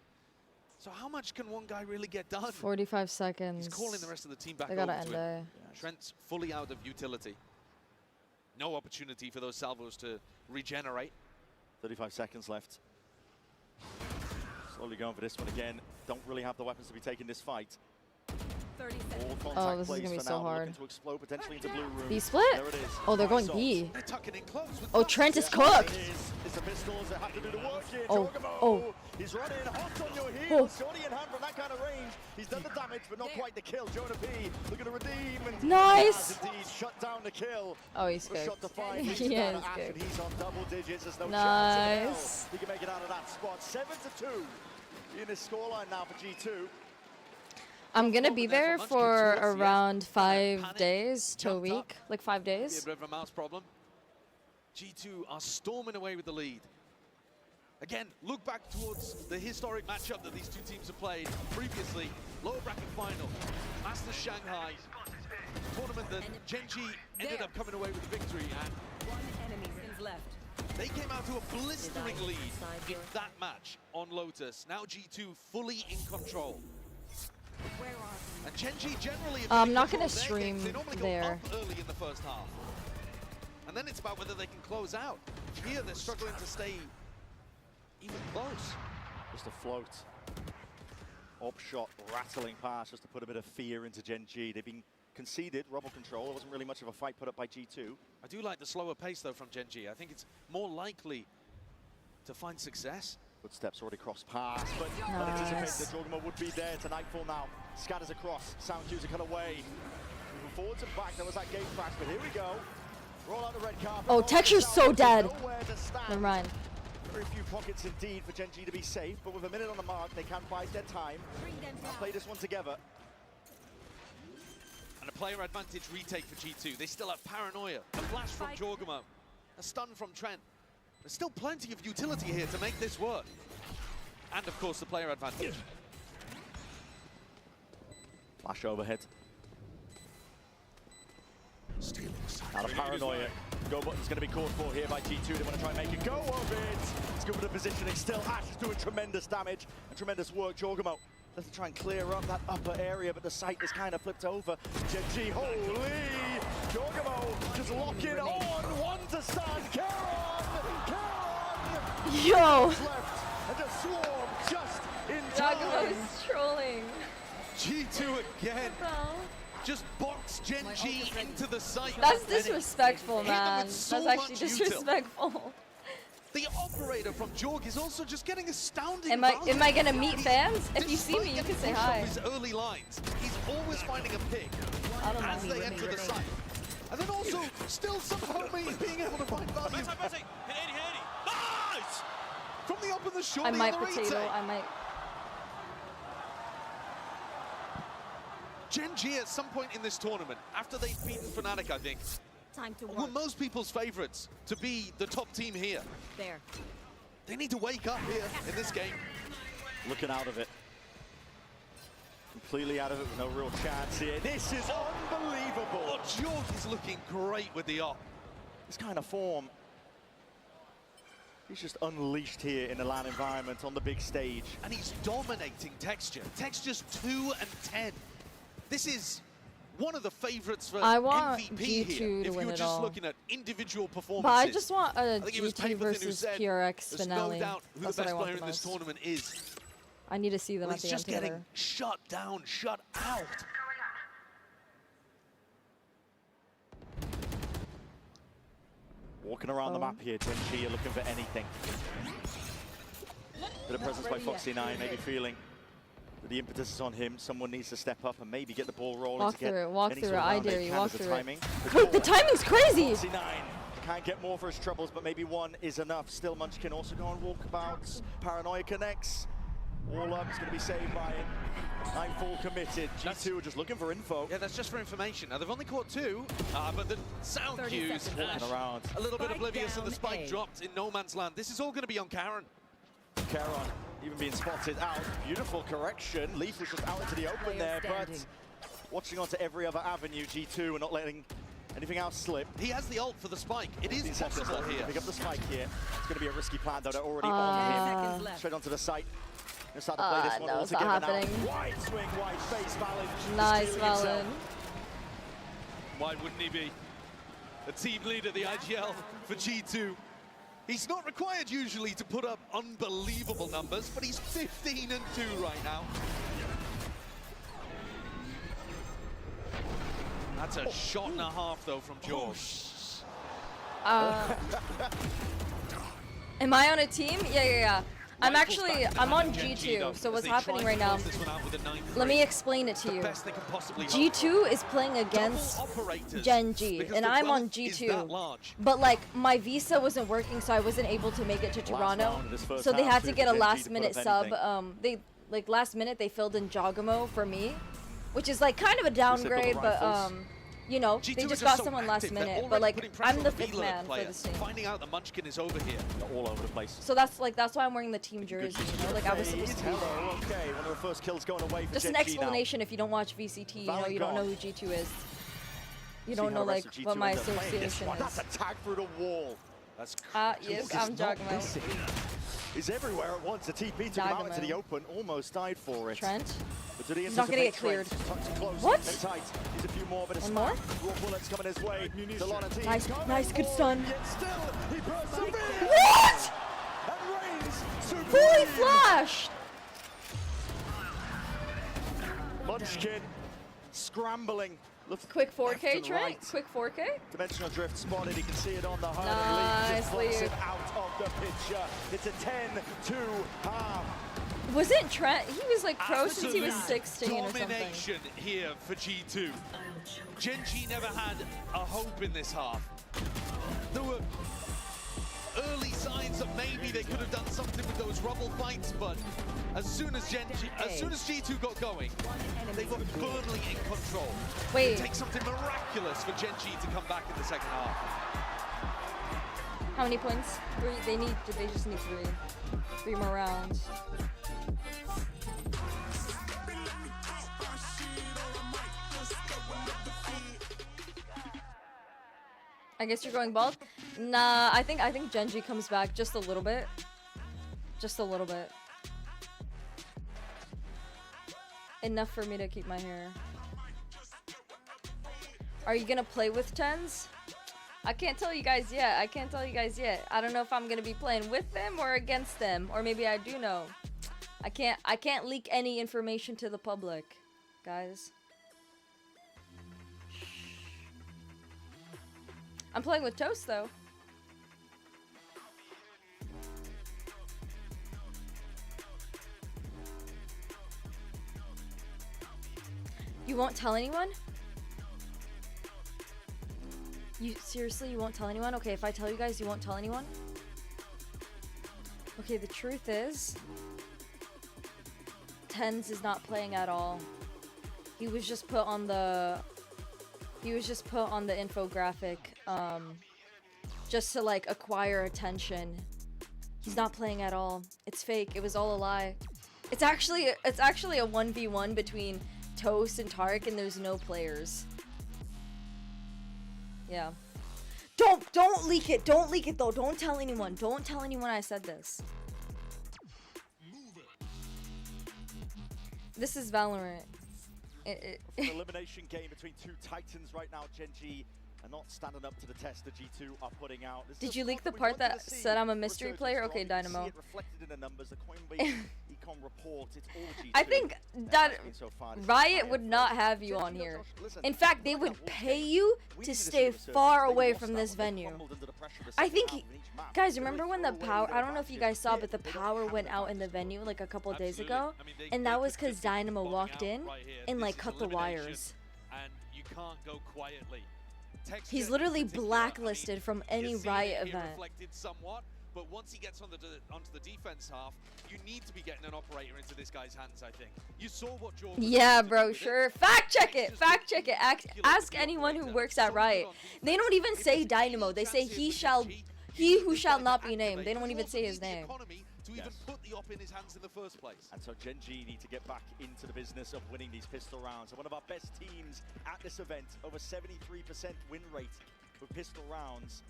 So how much can one guy really get done? 45 seconds. He's calling the rest of the team back They over gotta to end him. A. Trent's fully out of utility. No opportunity for those salvos to regenerate. 35 seconds left. Slowly going for this one again. Don't really have the weapons to be taking this fight. 30 All seconds. contact Oh, this is plays gonna be for so now. They're hard. looking to explode potentially into blue room. B split? There it is. Oh, they're going Nice B. They're tucking in close. With Oh, Bucks. Trent is Yeah, cooked. It's the pistols that have to do the work here. Oh, Jorgamo, oh. He's running hot on your Oh. heels. Shorty in hand from that kind of range. He's done the damage, but not quite the kill. Jonah P looking to redeem. And Nice. has indeed shut down the kill. Oh, he's A shot good. to 5. He Leads it down is to Ash, and good. he's on double digits. There's no Nice. chance in hell he can make it out of that spot. 7-2 in this scoreline now for G2. I'm gonna Over be there there for for Munchkin towards the end. around 5 Panic. days to a Jumped up. week, like 5 Be a days. bit of a mouse problem. G2 are storming away with the lead. Again, look back towards the historic matchup that these two teams have played previously. Lower bracket final, Masters Shanghai, tournament that GenG ended up coming away with the victory, and One enemy is left. they came out to a blistering lead in that match on Lotus. Now G2 fully in control. Where are And GenG generally have I'm been in not control gonna of their stream games. They normally there. go up early in the first half. And then it's about whether they can close out. Here they're struggling to stay even close. Just a float. Op shot rattling past just to put a bit of fear into GenG. They've been conceded Rubble control. There wasn't really much of a fight put up by G2. I do like the slower pace, though, from GenG. I think it's more likely to find success. Footsteps already crossed past, but anticipated that Jorgamo would be there to Nightfall now. Scatters across, sound cues are cut away. Moving forwards and back, there was that game crash, but here we go. Roll out the red carpet. Oh, Texture's so dead. Never mind. Very few pockets indeed for GenG to be safe, but with a minute on the mark, they can bide their time. Let's play this one together. And a player advantage retake for G2. They still have Paranoia, a flash from Jorgamo, a stun from Trent. There's still plenty of utility here to make this work. And of course the player advantage. Flash overhead. Out of Paranoia. Go button's going to be called for here by G2. They want to try and make a go of it. It's good for the positioning still. Ash is doing tremendous damage and tremendous work. Jorgamo doesn't try and clear up that upper area, but the site is kind of flipped over. GenG, holy! Jorgamo just locking on. One to stun. Caron! Yo! Left and just swarm just in Jorgamo time. is trolling. G2 again. Just box GenG into the site. That's disrespectful, man. So That's actually much util. disrespectful. The operator from Jorg is also just getting astounding. Am I gonna meet fans? If you see me, you can say hi. His early lines, he's always finding a pick I don't as know. they enter the site. And then also, still somehow being able to find value. Nice! From the up and the short, I might the potato. retake. I might. GenG at some point in this tournament, after they've beaten Fnatic, I think, Time to were most people's favorites to be the top team here. There. They need to wake up here in this game. Looking out of it. Completely out of it with no real chance here. This is unbelievable. Oh, Jorg is looking great with the op. This kind of form. He's just unleashed here in the LAN environment on the big stage. And he's dominating Texture. Texture's 2 and 10. This is one of the favorites for I want MVP G2 here. to If win you're it just all. looking at individual performances. But I just want a I think it was G2 Paperthin who versus said, PRX there's finale. no doubt who That's the what I best want player the in this most. tournament is. I need to see them Well, at he's the end just getting together. shut down, shut out. Walking around the map here, GenG are looking for anything. Bit of presence by Foxy9, maybe feeling that the impetus is on him. Someone needs to step up and maybe get the ball rolling Walk to get through it, walk any through sort it. of I round dare they you, can walk as the through it. timing. The timing's crazy! Foxy9 can't get more for his troubles, but maybe one is enough. Still, Munchkin also going walkabouts. Paranoia connects. All up, it's going to be saved by it. Nightfall committed. G2 are just looking for info. Yeah, that's just for information. Now, they've only caught 2, but the sound cues, Walking around. a little bit Spike oblivious of the down spike A. dropped in no man's land. This is all going to be on Caron. Caron even being spotted out. Beautiful correction. Leaf was just out into the open there, but watching onto every other avenue, G2 are not letting anything else slip. He has the ult for the spike. It is 15 seconds possible left to here. pick up the spike here. It's going to be a risky plan, though. They're already on him. Straight onto the site. Gonna start to play this one no, all it's not together happening. now. Wide swing, wide face, Valen. Nice, stealing himself. Valen. Why wouldn't he be? A team leader, the IGL for G2. He's not required usually to put up unbelievable numbers, but he's 15 and 2 right now. That's a shot and a half though from George. Am I on a team? Yeah. I'm on G2, so what's happening right now, let me explain it to you. G2 is playing against GenG, and I'm on G2. But like, my visa wasn't working, so I wasn't able to make it to Toronto. So they had to get a last minute sub. Last minute they filled in Jorgamo for me, which is like kind of a downgrade, but you know, they just got someone last minute, but like, I'm the 5th man for this team. Finding out the Munchkin is over here. All over the place. So that's why I'm wearing the team jersey, you know, like I was supposed to be there. Okay, one of the first kills going away for Just an GenG explanation if you don't watch VCT, you know, you don't know who G2 is. You don't know like what my association That's is. a tag through the wall. That's Yes, I'm Jorgamo. He's everywhere at once. A TP took him out into the open, almost died for it. Trent? But did he He's not gonna get cleared. What? Tight. He's a few more, but One more? Raw bullets coming his way. A lot of teams. Nice, good stun. Yet still, he perseveres. What? And reigns supreme. Fully flashed! Munchkin scrambling, Quick left 4K and Trent. right. Quick 4K. Dimensional drift spotted. You can see it on the high. Nice Just blocks lead. him out of the picture. It's a 10-2 half. Wasn't Trent? He was like pro since he was Absolute 16 or something. domination here for G2. GenG never had a hope in this half. There were early signs that maybe they could have done something with those rubble fights, but as soon as G2 got going, they were firmly in control. Wait. It takes something miraculous for GenG to come back in the second half. How many points? 3. They just need 3. 3 more rounds. I guess you're going bald? Nah, I think GenG comes back just a little bit. Just a little bit. Enough for me to keep my hair. Are you gonna play with 10s? I can't tell you guys yet. I don't know if I'm gonna be playing with them or against them. Or maybe I do know. I can't leak any information to the public, guys. I'm playing with Toast though. You won't tell anyone? You seriously, you won't tell anyone? Okay, if I tell you guys, you won't tell anyone? Okay, the truth is, Tens is not playing at all. He was just put on the infographic, just to like acquire attention. He's not playing at all. It's fake. It was all a lie. It's actually a 1v1 between Toast and Tark, and there's no players. Yeah. Don't leak it. Don't leak it though. Don't tell anyone. Don't tell anyone I said this. This is Valorant. Elimination game between two titans right now. GenG are not standing up to the test the G2 are putting out. Did you leak the part that said I'm a mystery player? Okay, Dynamo. See it reflected in the numbers, the Coinbase econ report. It's all G2. I think that Riot would not have you on here. In fact, they would pay you to stay far away from this venue. I think, guys, remember when the power, I don't know if you guys saw, but the power went out in the venue like a couple days ago, and that was because Dynamo walked in and like cut the wires. And you can't go quietly. He's literally blacklisted from any Riot event. Reflected somewhat, but once he gets onto the defense half, you need to be getting an operator into this guy's hands, I think. You saw what Jordan Yeah, bro, sure. Fact check it. Fact check it. Ask anyone who works at Riot. They don't even say Dynamo. They say he who shall not be named. They don't even say his name. To even put the op in his hands in the first place. And so GenG need to get back into the business of winning these pistol rounds. And one of our best teams at this event, over 73% win rate with pistol rounds.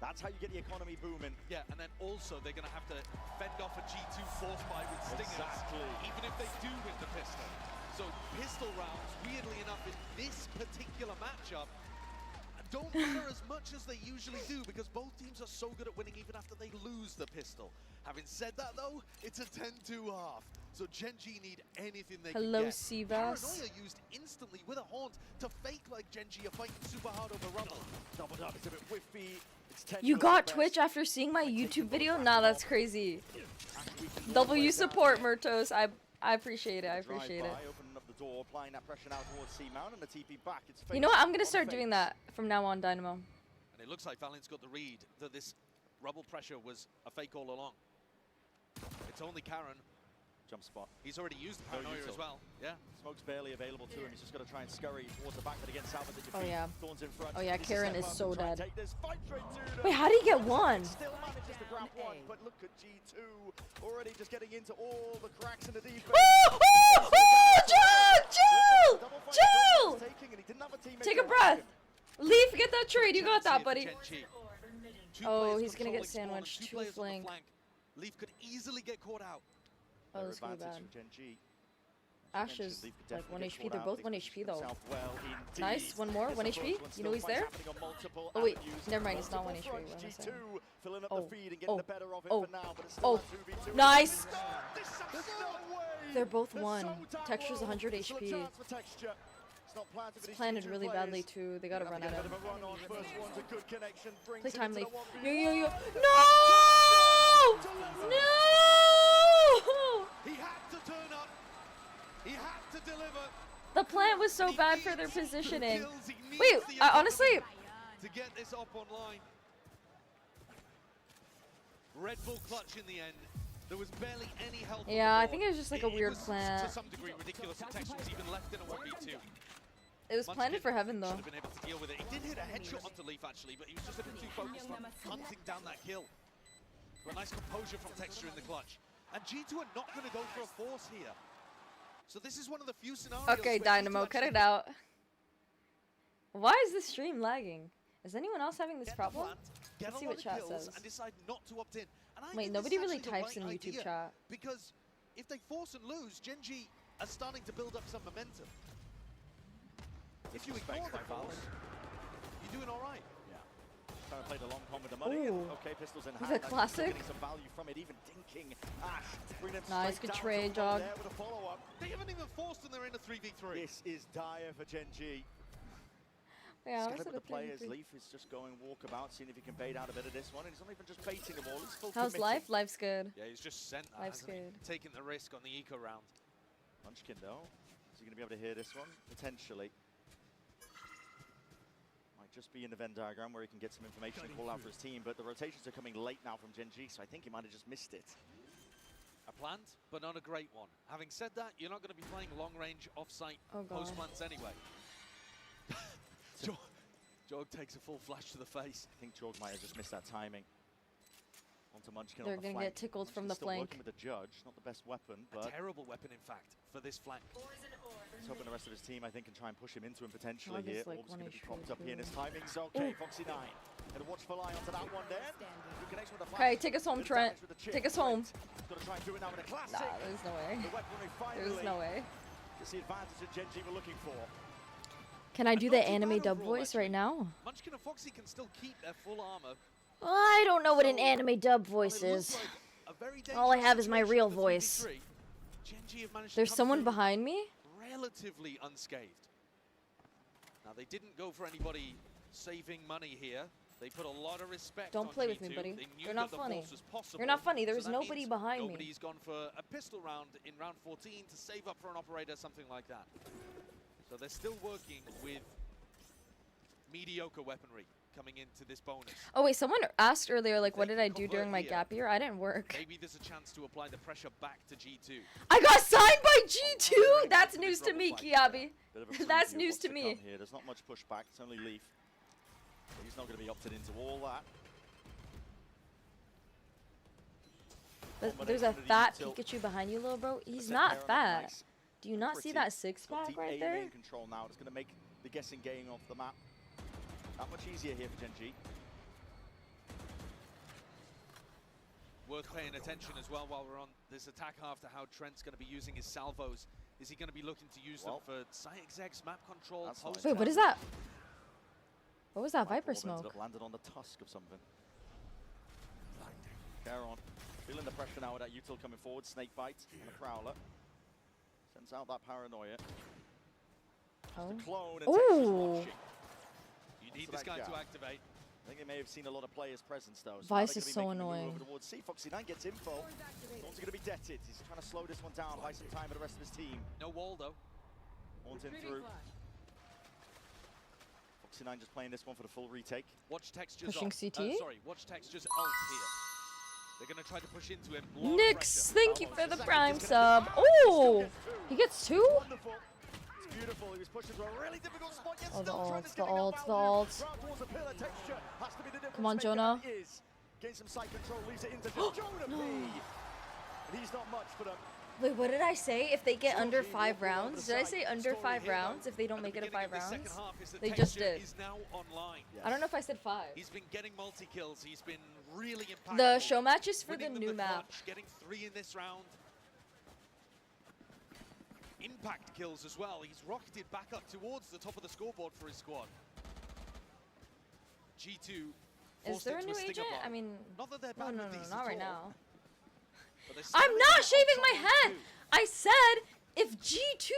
That's how you get the economy booming. Yeah, and then also they're going to have to fend off a G2 force buy with stingers, even if they do win the pistol. So pistol rounds, weirdly enough, in this particular matchup, don't matter as much as they usually do because both teams are so good at winning even after they lose the pistol. Having said that though, it's a 10-2 half. So GenG need anything they can get. Hello, Sivas. Paranoia used instantly with a haunt to fake like GenG are fighting super hard over rubble. Doubled up, it's a bit whiffy. It's 10 You got Twitch after seeing my YouTube video? Nah, that's crazy. W support, Murtos. I appreciate it. I appreciate it. Door, applying that pressure now towards C-Mount and the TP back. It's You know what? I'm gonna start doing that from now on, Dynamo. And it looks like Valen's got the read that this rubble pressure was a fake all along. It's only Karen. Jump spot. He's already used the paranoia as well. Yeah. Smoke's barely available to him. He's just got to try and scurry towards the back, but against Salvador. Oh yeah. Thorns in front. Oh yeah, Karen is so dead. Wait, Wait, how did he get one? Still manages to grab one, but look at G2 already just getting into all the cracks in the defense. Chill! Take a breath. Leaf, get that trade. You got that, buddy. Oh, he's gonna get sandwiched. Two flank. Leaf could easily get caught out. Oh, this could be bad. Ash is like 1 HP. They're both 1 HP though. Nice. One more. 1 HP. You know he's there? Oh wait. Never mind. It's not 1 HP. Oh. Nice. They're both 1. Texture's 100 HP. It's planted really badly too. They gotta run at him. Play time leaf. Yo. No! No! He had to turn up. He had to deliver. The plant was so bad for their positioning. Wait, honestly, to get this up online. Red Bull clutch in the end. There was barely any help. yeah, I think it was just like a weird was, plant. To some degree, ridiculous. The text was even left in a 1v2. It was planted for heaven though. Should have been able to deal with it. He did hit a headshot onto Leaf actually, but he was just a bit too focused on hunting down that kill. But a nice composure from Texture in the clutch. And G2 are not going to go for a force here. So this is one of the few scenarios. Okay, Dynamo, cut it out. Why is this stream lagging? Is anyone else having this problem? Let's see what chat says. And decide not to opt in. And I Wait, think nobody this is really actually the types in right YouTube idea, chat. because if they force and lose, GenG are starting to build up some momentum. If you ignore the force, you're doing all right. Trying to play the long con with the money. Ooh. Okay, pistols in He's hand. a classic. Getting some value from it, even dinking Ash. Bring them Nice, straight good down trade, to the wall dog. there with a follow-up. They haven't even forced and they're in a 3v3. This is dire for GenG. Yeah, Scared I with the players. Leaf is just going walkabout, seeing if he can bait out a bit of this one. And he's not even just baiting them all, he's full How's committing. life? Life's good. Yeah, he's just sent that, Life's hasn't he? good. Taking the risk on the eco round. Munchkin though, is he going to be able to hear this one? Potentially. Might just be in the Venn diagram where he can get some information and call out for his team, but the rotations are coming late now from GenG, so I think he might have just missed it. A plant, but not a great one. Having said that, you're not going to be playing long-range off-site Oh, God. post-plants anyway. Jog takes a full flash to the face. I think Jorg might have just missed that timing. Onto Munchkin They're on the gonna flank. get tickled from the Munchkin's still flank. working with the judge, not the best weapon, A but terrible weapon, in fact, for this flank. he's hoping the rest of his team, I think, can try and push him into him potentially Jog is here. like Orb's one going to be HP propped up here, and his too. timing's okay. Foxy 9, and a watchful eye onto that one there. Good connection with the Okay, flash. take us home, Good Trent. damage with the chip. Take us home. He's got to try and do it now with a classic. Nah, there's no way. The weaponry finally There's no way. gets the advantage that GenG were looking for. Can I do not the too anime bad dub overall, voice right now? Munchkin and Foxy can still keep their full armor. I don't know what an So, anime dub Well, voice it looks is. like a very All I dangerous have is my situation real for voice. 3v3. GenG have managed to There's come someone through behind me? relatively unscathed. Now, they didn't go for anybody saving money here. They put a lot of respect Don't on play with me, G2. buddy. They knew You're not that the funny. force was possible, You're not funny. There so was that nobody means behind me. Nobody's gone for a pistol round in round 14 to save up for an operator, something like that. So they're still working with mediocre weaponry coming into this bonus. Oh wait, someone asked earlier, like, what They did I can do during convert my here. gap year? I didn't work. Maybe there's a chance to apply the pressure back to G2. I got signed by G2! That's news to me, Kiabi. Bit of a That's preview of news what's to come me. Here. There's not much pushback. It's only Leaf. But he's not going to be opted into all that. But there's a fat Pikachu behind you, little bro. He's not fat. Do you not see that six-pack right there? Main control now. It's going to make the guessing game off the map that much easier here for GenG. Worth paying attention as well while we're on this attack half to how Trent's going to be using his salvos. Is he going to be looking to use them for site execs, map control, That's post? nice. Wait, what is that? What was that Viper Orb ended smoke? up landed on the tusk of something. Caron feeling the pressure now with that util coming forward. Snake bite and a prowler. Sends out that paranoia. Oh. The clone and Ooh. Texas watching. You need So this that guy gap. to activate. I think they may have seen a lot of players' presence though. So Vice now they're is gonna be so making the move annoying. over towards C. Foxy 9 gets info. Thorn's going to be deaded. He's trying to slow this one down, buy some time for the rest of his team. No wall though. Horns in through. Foxy 9 just playing this one for the full retake. Watch Texture's Pushing ult. CT? Sorry, watch Texture's ult here. They're going to try to push into him. Lot of Nix, pressure. thank you for the prime sub. Oh, he gets two? Wonderful. It's beautiful. He was pushed into a really difficult spot. Yet Oh, the still trying ult, to the dig out ult, value. the ult. Round towards the pillar. Texture has to be the difference Come on, maker, Jonah. and it is. Gain some side control, leaves it into Jonah B. And he's not much for them. Wait, what did I say? If they get under GenG 5 walking over the rounds? Did I side. say under Story 5 here, though. rounds if they don't At make the it a beginning 5 of the rounds? second half is that They just Texture did. is now online. I don't know if I said 5. He's been getting multi-kills. He's been really impactful. The show match is for the Winning them new map. clutch, getting 3 in this round. Impact kills as well. He's rocketed back up towards the top of the scoreboard for his squad. G2 Is forced there a into new stinger agent? bomb. I mean, Not that they're no, bad no, with no, these not at right all, now. but they're I'm still not able to shaving opt my on head! G2. I said if G2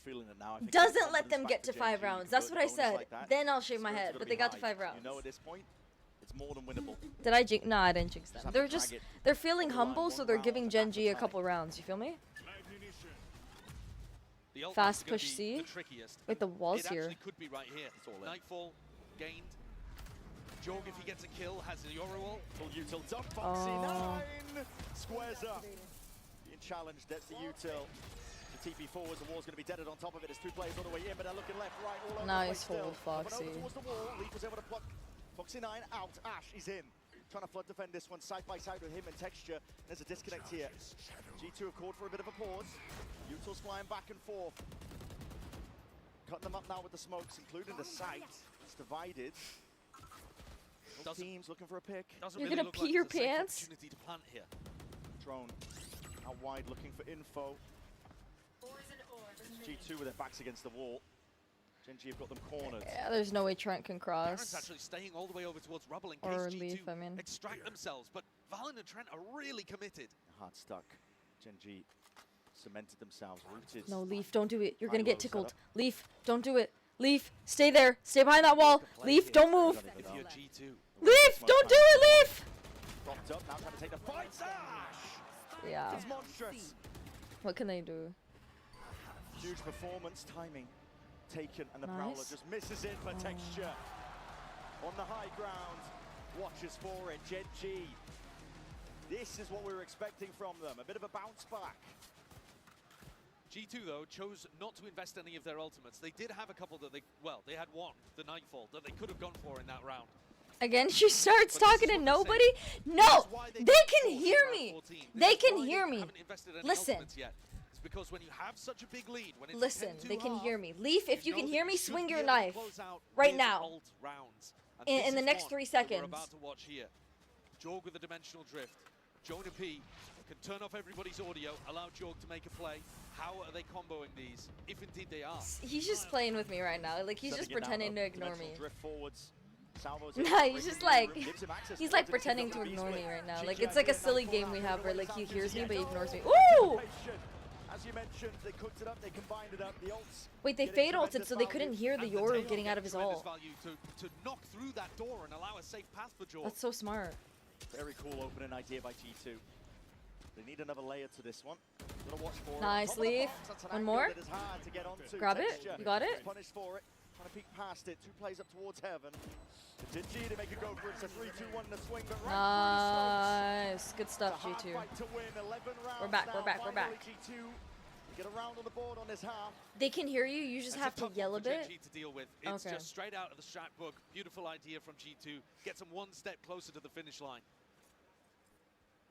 feeling it now. I think Doesn't confidence let them back get to 5 GenG, rounds. That's good what I bonus said. like that. Then I'll shave my Spirit's head. gotta But be they got to high. 5 rounds. You know at this point, it's more than winnable. Did I jinx? No, I didn't jinx them. Just have They're to just, drag it they're feeling over the line, humble, so one they're round giving at Gen G a time. couple rounds. You feel me? The ult Fast is gonna push be C. the trickiest. Wait, the wall's it here. actually could be right here. Nightfall gained. Jorg, if he gets a kill, has the Yoru ult. Full util dump, Foxy 9 squares up. Being challenged, that's the util. The TP forwards, the wall's going to be deaded on top of it. There's 2 players on the way in, but they're looking left, right, all over Nice the place hold, still. Coming Foxy. over towards the wall, Leaf was able to pluck Foxy 9 out. Ash is in. Trying to flood defend this one side by side with him and Texture. There's a disconnect here. G2 have called for a bit of a pause. Util's flying back and forth. Cutting them up now with the smokes, including the site. It's divided. Both teams looking for a pick. Doesn't You're really gonna look pee like your there's a safe pants? opportunity to plant here. Drone out wide looking for info. G2 with their backs against the wall. GenG have got them cornered. Yeah, there's no way Trent can Baron's cross. actually staying all the way over towards Rubble in Or case G2 Leaf, I mean. extract themselves, but Valen and Trent are really committed. Hard stuck. GenG cemented themselves, rooted. No, Leaf, don't do it. You're gonna High-low get tickled. setup. Leaf, don't do it. Leaf, stay there. Stay behind that wall. Leaf, don't move. If you're G2, Leaf, don't do it, Leaf! Dropped up, now trying to take the fight. Yeah. It's monstrous. What can they do? Huge performance, timing taken, and the Prowler Nice. just misses it for Texture. On the high ground, watches for it, GenG. This is what we were expecting from them, a bit of a bounce back. G2 though chose not to invest any of their ultimates. They did have a couple that they had one, the Nightfall, that they could have gone for in that round. Again, she starts But this talking is to what I'm nobody? saying. No! This is why They got can forced in hear round me! 14. This They is can why hear me. Haven't invested any Listen. ultimates yet. It's because when you have such a big lead, when it's Listen, 10-2 they can half, hear me. Leaf, if you know can that hear me, should swing be your able to knife. close out Right with now. ult rounds. And In this the is next one 3 that seconds. We're about to watch here. Jorg with the dimensional drift. Jonah P can turn off everybody's audio, allow Jorg to make a play. How are they comboing these, if indeed they are? He's just playing with me right now. Like, he's just Setting it now, pretending to though. ignore me. Dimensional drift forwards. Salvo's Nah, in, he's just breaking like, room, gives him access he's towards like it, pretending to picks up the ignore me B-split. right now. GG Like, it's like a idea, silly Nightfall game round, we have where, like, he comes hears me, yet but he ignores me. another Ooh! patient. As you mentioned, they cooked it up, they combined it up, the ults. Wait, they getting fade ulted, tremendous so they value. couldn't hear the And Yoru tail getting out of his tremendous ult. value to knock through that door and allow a safe path for Jorg. That's so smart. Very cool opening idea by G2. They need another layer to this one. Gotta watch for it. Nice, Top of the Leaf. box, that's an One angle more. that is hard to get onto. Grab it. Texture You got it. Punished for it. Trying to peek past it. 2 plays up towards heaven. GenG to make a go for it. It's a 3-2-1 in the swing, but right Nice. Good stuff, through the smokes. It's a G2. hard fight to win. 11 rounds We're back, now. we're back, we're back. Finally, G2 get a round on the board on this half. They can hear you, you just That's have a to tough yell a one for bit. GenG to deal with. It's Okay. just straight out of the strat book. Beautiful idea from G2. Gets them 1 step closer to the finish line.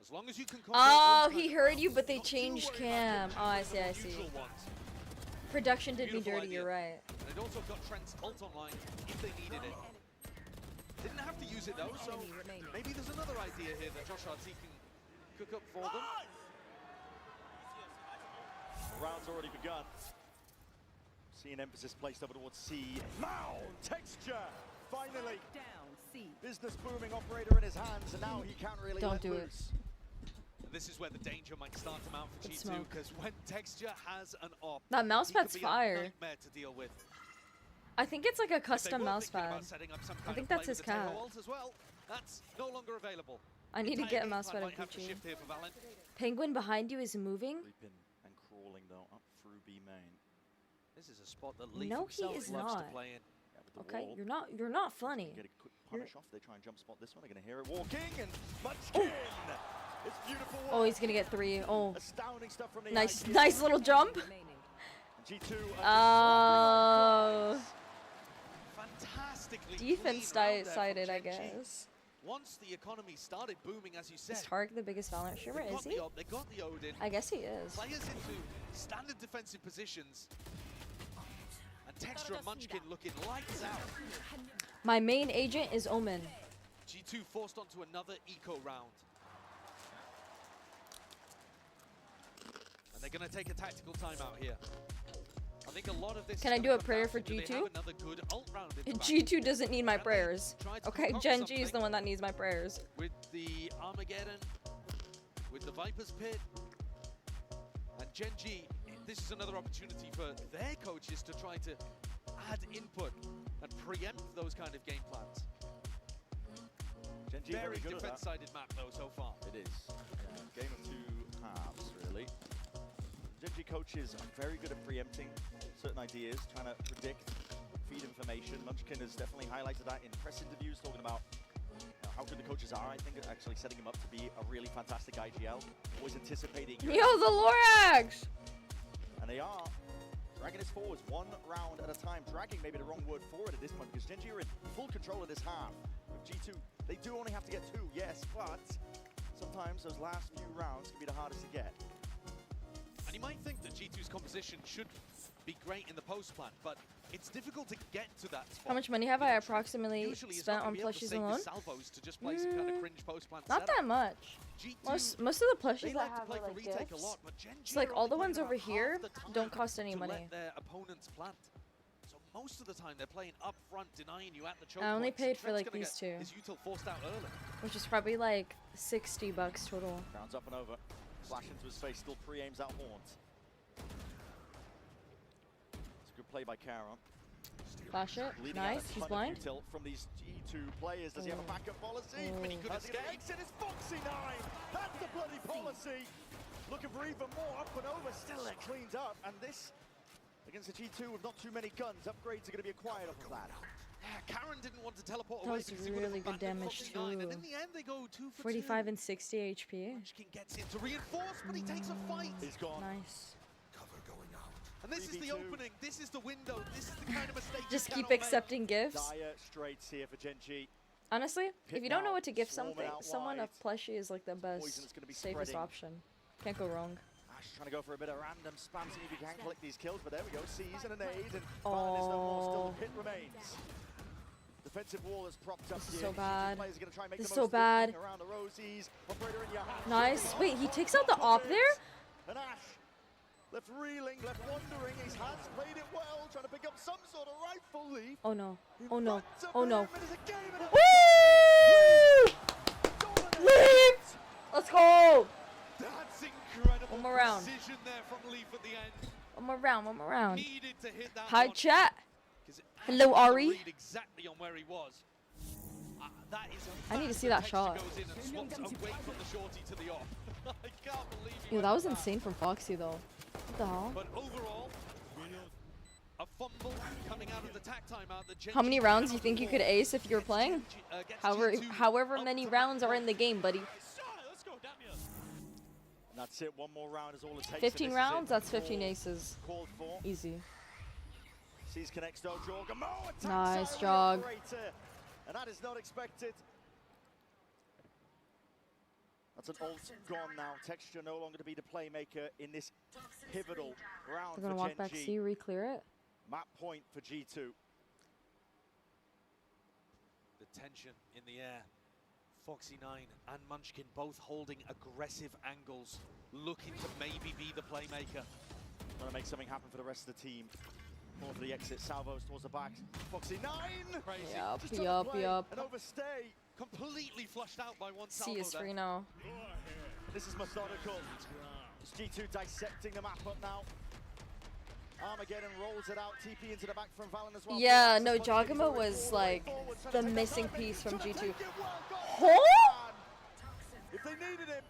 As long as you can convert Oh, those he kinds heard of you, rounds, but they not too changed worried about cam. them Oh, I choosing see, I the see. neutral ones. Production did me Beautiful dirty, idea. you're right. And it also got Trent's ult online if they needed it. Didn't have to use it though, so maybe there's another idea here that Josh RT can cook up for them. The round's already begun. Seeing emphasis placed over towards C. Now, Texture, finally. Business booming operator in his hands, and now he can't really Don't let do it. loose. This is where the danger might start to mount for Good G2, smoke. because when Texture has an op, That mouse he can pad's be a fire. nightmare to deal with. I think it's like a If they custom were mouse thinking about pad. setting up some I kind think of that's play his with the Tail cat. ult as well, that's no longer available. I need to Entire get a game mouse plan pad of might have to Gucci. shift here for Valen. Penguin behind you is moving. Creeping and crawling though up through B main. This is a spot that Leaf No, he himself is loves to not. play in. Yeah, with the Okay, wall. you're not funny. Get a quick punish off. They try and jump spot this one. They're gonna hear it walking and Munchkin. It's beautiful. Oh, work. he's gonna get 3. Oh, Astounding stuff from the nice, IGL. nice little jump. G2. Oh, Fantastically defense clean round there from sided, I GenG. guess. Once the economy started booming, as you said, Is Tark the biggest Valorant streamer? they got Is he? the op, they got the Odin. I guess he is. Players into standard defensive positions. And Texture and Munchkin looking lights out. My main agent is Omen. G2 forced onto another eco round. And they're going to take a tactical timeout here. I think a lot of this Can is I gonna do a come prayer down for to, do they G2? have another good ult round in the back? G2 doesn't need my Can they prayers. try to Okay, concoct GenG is something the one that needs my prayers. with the Armageddon, with the Viper's Pit, and GenG this is another opportunity for their coaches to try to add input and preempt those kind of game plans. GenG Very good at that. defense-sided map though so far. It is. Game of two halves, really. GenG coaches are very good at preempting certain ideas, trying to predict, feed information. Munchkin has definitely highlighted that in press interviews, talking about how good the coaches are, I think, actually setting him up to be a really fantastic IGL. Always anticipating. Yo, the Lorax! And they are dragging us forwards one round at a time. Dragging maybe the wrong word forward at this point, because GenG are in full control of this half. With G2, they do only have to get 2, yes, but sometimes those last few rounds can be the hardest to get. And you might think that G2's composition should be great in the post plan, but it's difficult to get to that spot. How much money have I approximately Usually it's spent not on gonna be able to plushies save alone? his salvos to just play some kind of cringe post plan Not that much. G2, Most of the they plushies I like to have play are for like retake gifts. a lot, but GenG So like are all only the playing ones about over half here the time don't cost any to money. let their opponents plant. So most of the time they're playing up front, denying you at the choke I only points, and paid for Trent's like gonna these get two, his util forced out early. which is probably like $60 total. Rounds up and over. Flash into his face, still pre-aims that haunt. It's a good play by Kara. Flash it. Leading out Nice. a He's ton blind. of util from these G2 players. Does he have a backup policy? Oh. Pretty good How's he gonna escape. exit? It's Foxy9! That's the bloody policy! Looking for even more up and over. Still it cleans up. And this, against the G2 with not too many guns, upgrades are going to be acquired off of that. Yeah, Karen didn't want to teleport That away was because he would have really good abandoned damage Foxy9, and too. in the end they go 2 for 45 2. and 60 HP. Munchkin gets in to reinforce, but he takes a fight. He's gone. Nice. And this is the 3v2. opening, this is the window, this is the kind of mistake Just you keep cannot make. accepting gifts. Dire straights here for GenG. Honestly, if you don't know what to give Swarming something, out someone wide. of plushie is like the Poison best, is gonna be safest spreading. option. Can't go wrong. Ash trying to go for a bit of random spam, seeing if he can collect these kills, but there we go. Sees and an aid, and Vine is no more. Still the pit remains. Defensive wall is propped up This is here. so bad. Players are gonna try and make This the is so most of it, bad. looking around the rosies. Operator in your hand. Nice. Wait, he takes out the op there? And Ash left reeling, left wondering. His hands played it well, trying to pick up some sort of rifle leaf. Oh no. Oh no. Oh no. Woo! Woo! Leave! Let's go! That's incredible. One more round. Precision there from Leaf at the end. One more round, one more round. Needed to hit that Hi one, chat. 'cause it Hello, had to Ari. read exactly on where he was. That is a I need to fast see that Texture shot. goes in and swaps away from the shorty to the off. I can't believe he Yo, went that was for insane from Foxy though. What the hell? But overall, a fumble coming out of the tack timeout. How many rounds do you think you could ace if you were playing? However many rounds are in the game, buddy. Let's go, damn you. And that's it. One more round is all it takes. 15 and this is rounds, it. that's 15 Called- aces. Called for. Easy. Sees connects though, Jog. Nice jog. And that is not expected. That's an ult gone now. Texture no longer to be the playmaker in this pivotal round They're gonna for walk back GenG. C, re-clear it. Map point for G2. The tension in the air. Foxy9 and Munchkin both holding aggressive angles, looking to maybe be the playmaker. Trying to make something happen for the rest of the team. More for the exit. Salvos towards the back. Foxy9! Crazy. Yup, Just on the yup, play yup. and overstay. Completely flushed out by one C salvo is there. free now. This is methodical. It's G2 dissecting the map up now. Armageddon rolls it out. TP into the back from Valen as well. Yeah, no, Jogama was like the missing piece from G2. Huh? If they needed him,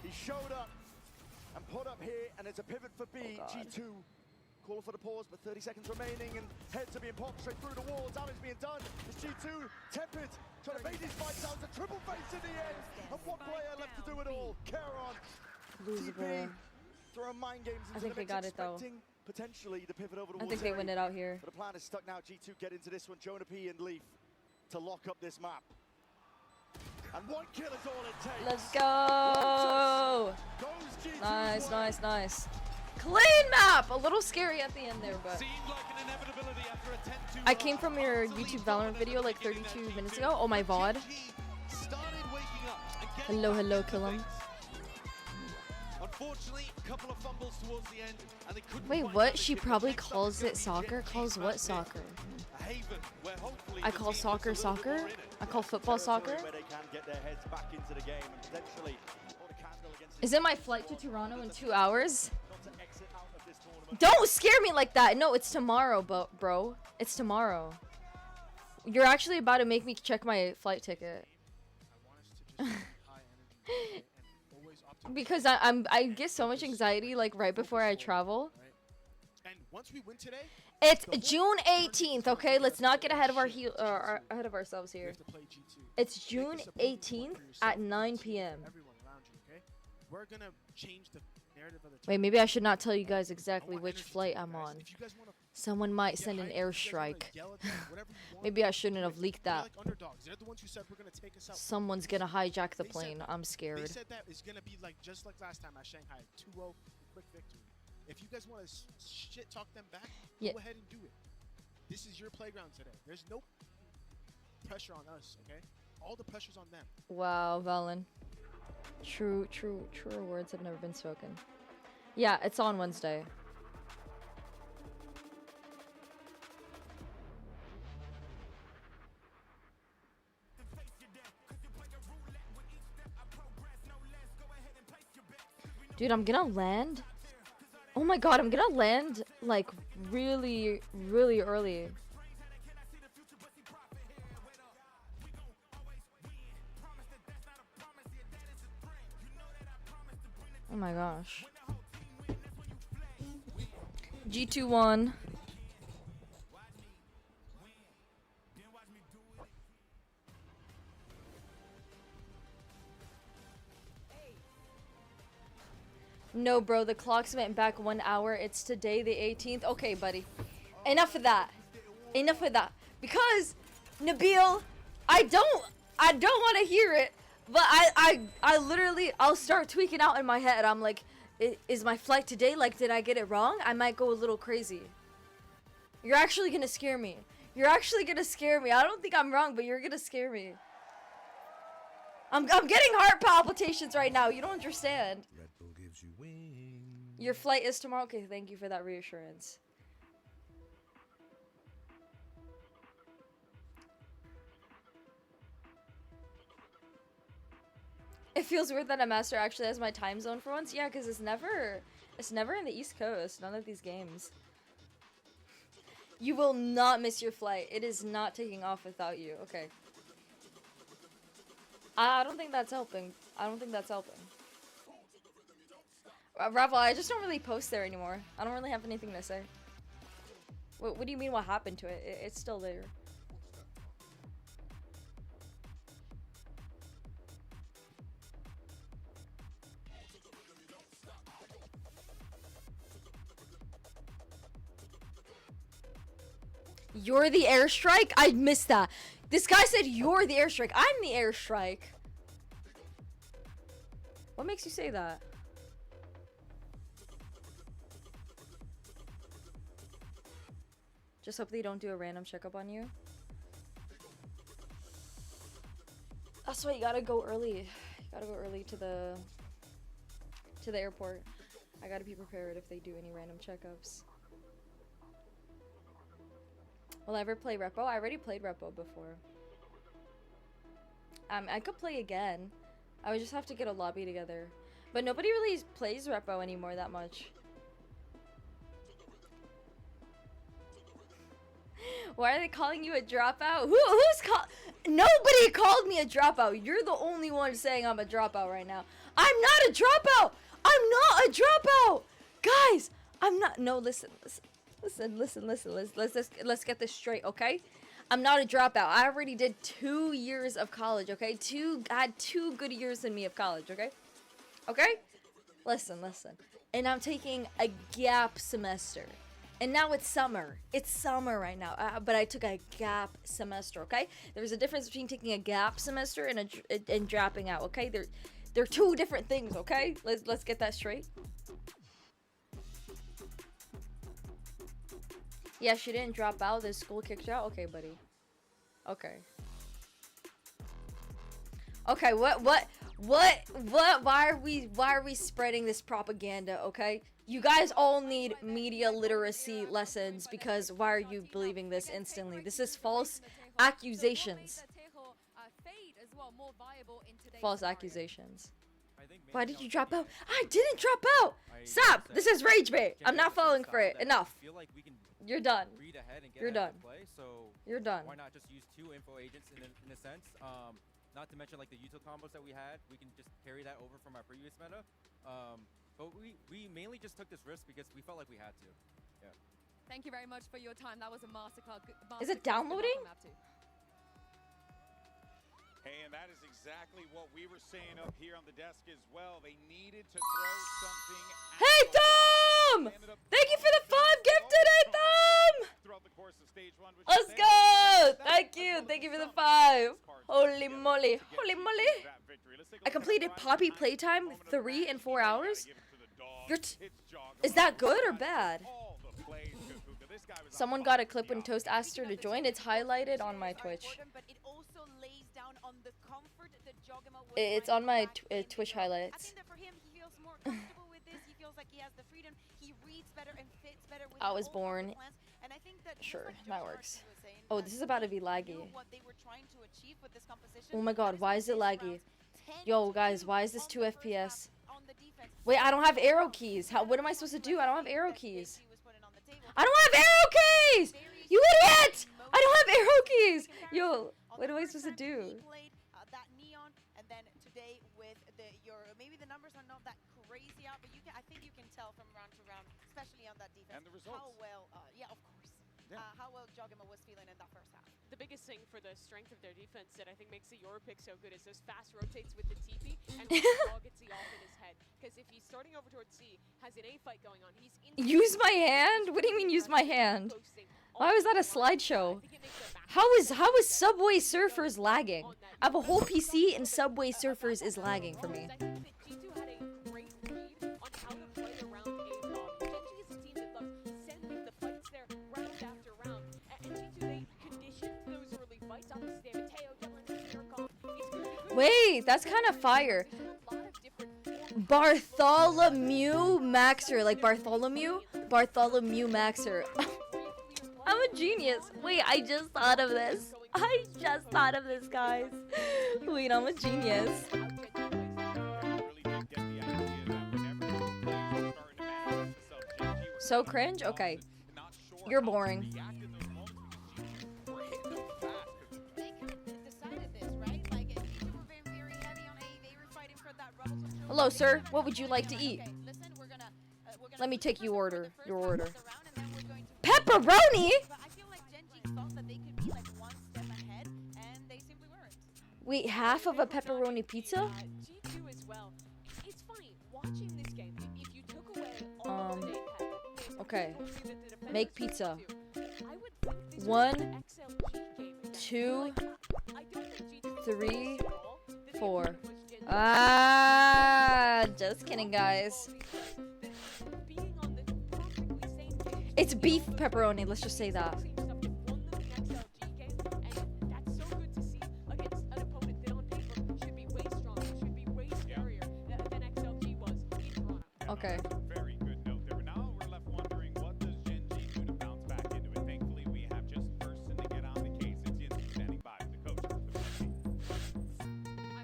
he showed up and put up here, and it's a pivot for B. Oh, God. G2 call for the pause, but 30 seconds remaining, and heads are being popped straight through the wall. Damage being done. It's G2 tepid, trying to bait his fights out. A triple face in the end, and one player left to do it all. Caron, TP, Losable. throwing mind games into I think the they mix, got it, though. expecting potentially the pivot over the I wall. think they win it out here. But the plan is stuck now. G2 get into this one. Jonah P and Leaf to lock up this map. And one kill is all it takes. Let's go! Goes G2's Nice, way. nice, nice. Clean map! A little scary at the end there, but... Seemed like an inevitability after a 10-2 I came from your YouTube Valorant video like 32 minutes ago. Oh, my VOD. Hello, hello, kill him. Unfortunately, a couple of fumbles towards the end, and they couldn't Wait, quite what? manage She it, but probably next up calls is gonna it be soccer? GenG Calls what Smashville. soccer? A haven where hopefully I the call team soccer puts a little bit soccer? more in it. I call football soccer? Territory where they can get their heads back into the game and potentially hold a candle against Is it my flight to Toronto in 2 hours? not to Don't scare me like that. No, it's tomorrow, bro. It's tomorrow. You're actually about to make me check my flight ticket. Because I get so much anxiety like right before I travel. And once we win today, It's June 18th, okay? Let's not get ahead of ahead of ourselves here. It's June 18th at 9 p.m. everyone around you, okay? We're gonna change the narrative of the Wait, maybe I should not tell you guys exactly which flight I'm on. If you guys wanna Someone might get send an hyped, if you guys wanna airstrike. yell at them, whatever you want, Maybe I shouldn't have leaked they're that. like underdogs. They're the ones who said we're gonna take us out. Someone's gonna hijack the They said plane. that. I'm They scared. said that it's gonna be like just like last time at Shanghai, 2-0, quick victory. If you guys want to shit talk them back, Yeah. go ahead and do it. This is your playground today. There's no pressure on us, okay? All the pressure's on them. Wow, Valen. Truer words have never been spoken. Yeah, it's on Wednesday. Dude, I'm gonna land. Oh my god, I'm gonna land like really early. Oh my gosh. G21. No, bro, the clocks went back 1 hour. It's today, the 18th. Okay, buddy. Enough of that. Enough of that. Because, Nabil, I don't want to hear it. But I literally, I'll start tweaking out in my head. I'm like, is my flight today? Like, did I get it wrong? I might go a little crazy. You're actually gonna scare me. You're actually gonna scare me. I don't think I'm wrong, but you're gonna scare me. I'm getting heart palpitations right now. You don't understand. Red Bull gives you wings. Your flight is tomorrow? Okay, thank you for that reassurance. It feels weird that a master actually has my time zone for once. Yeah, because it's never in the East Coast. None of these games. You will not miss your flight. It is not taking off without you. Okay. I don't think that's helping. I don't think that's helping. Ravel, I just don't really post there anymore. I don't really have anything to say. What do you mean what happened to it? It's still there. You're the airstrike? I missed that. This guy said you're the airstrike. I'm the airstrike. What makes you say that? Just hope they don't do a random checkup on you. That's why you gotta go early. You gotta go early to the airport. I gotta be prepared if they do any random checkups. Will I ever play Repo? I already played Repo before. I could play again. I would just have to get a lobby together. But nobody really plays Repo anymore that much. Why are they calling you a dropout? Nobody called me a dropout. You're the only one saying I'm a dropout right now. I'm not a dropout. I'm not a dropout. Guys, I'm not. No, listen. Let's get this straight, okay? I'm not a dropout. I already did 2 years of college, okay? I had 2 good years in me of college, okay? Okay? Listen. And I'm taking a gap semester. And now it's summer. It's summer right now. But I took a gap semester, okay? There's a difference between taking a gap semester and dropping out, okay? They're 2 different things, okay? Let's get that straight. Yeah, she didn't drop out. The school kicked her out. Okay, buddy. Okay. Okay, what? Why are we spreading this propaganda, okay? You guys all need media literacy lessons because why are you believing this instantly? This is false accusations. False accusations. I think Why did you drop out? I didn't drop out! Stop! This is rage bait! I'm not falling for it. Enough. You're done. You're done. You're done. Why not just use 2 info agents in a sense? Not to mention like the util combos that we had, we can just carry that over from our previous meta. But we mainly just took this risk because we felt like we had to. Yeah. Thank you very much for your time. That was a masterclass. Is it downloading? Hey, and that is exactly what we were saying up here on the desk as well. They needed to throw something. Hey, Thumb! Thank you for the 5 gifted, hey, Thumb! Throughout the course of stage 1, Let's go! Thank you. Thank you for the 5. Holy moly. Holy moly. I completed Poppy Playtime 3 in 4 hours. Is that good or bad? Someone got a clip when Toast asked her to join. It's highlighted on my Twitch. It's on my Twitch highlights. I think that for him, he feels more comfortable with this. He feels like he has the freedom. He reads better and fits better with I was born. And I think that Sure, like that George works. was saying, Oh, this is about to be laggy. what they were trying to achieve with this composition. Oh my god, why is it laggy? 10 Yo, guys, why is this 2 FPS? Wait, I don't have arrow keys. What am I supposed to do? I don't have arrow keys. I don't have arrow keys! You idiot! I don't have arrow keys! Yo, what am I supposed to do? That neon, and then today with maybe the numbers are not that crazy out, but I think you can tell from round to round, especially on that defense, and the results. how well, of course, how well Jogema was feeling in that first half. The biggest thing for the strength of their defense that I think makes the Euro pick so good is those fast rotates with the TP and when Dog gets the off in his head. Because if he's starting over towards C, has an A fight going on, he's Use my hand? What do you mean use my hand? Why was that a slideshow? How is Subway Surfers lagging? I have a whole PC and Subway Surfers is lagging for me. I think that G2 had a great read on how to play around a dog. GenG is a team that loves sending the fights there round after round. And G2, they conditioned those early fights. Obviously, they have a Teo, Dylan, Miracle. It's going to be good. Wait, that's kind of fire. Bartholomew Maxer, like Bartholomew Maxer. I'm a genius. Wait, I just thought of this. I just thought of this, guys. Wait, I'm a genius. So cringe? Okay. You're boring. Hello, sir. What would you like to eat? Let me take your order. Pepperoni? Wait, half of a pepperoni pizza? G2 as well. It's funny watching this game. If you took away all the name tag, okay. Make pizza. 1, 2, 3, 4. Ah, just kidding, guys. It's beef pepperoni, let's just say that. Okay. Very good note there. Now we're left wondering, what does GenG do to bounce back into it? Thankfully, we have just a person to get on the case. It's Yancy standing by, the coach. I'm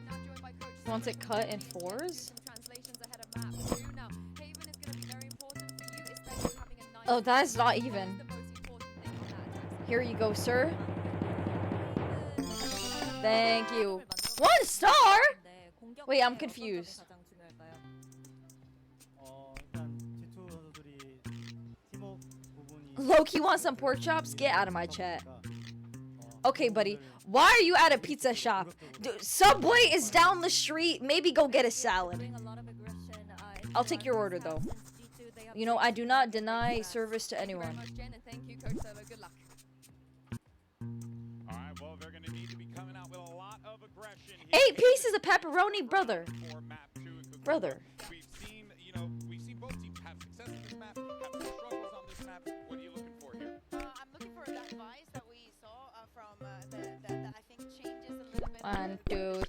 now joined by Coach. Wants it cut in 4s? Translations ahead of map 2. Now, Haven is going to be very important for you, especially having a nice. Oh, that is not even. Here you go, sir. Thank you. 1 star? Wait, I'm confused. Loki wants some pork chops? Get out of my chat. Okay, buddy. Why are you at a pizza shop? Dude, Subway is down the street. Maybe go get a salad. I'll take your order, though. You know, I do not deny service to anyone. Alright, well, they're going to need to be coming out with a lot of aggression here. 8 pieces of pepperoni, brother. Brother. We've seen both teams have success in this map, have some struggles on this map. What are you looking for here? I'm looking for that advice that we saw from that I think changes a little bit. 1, 2,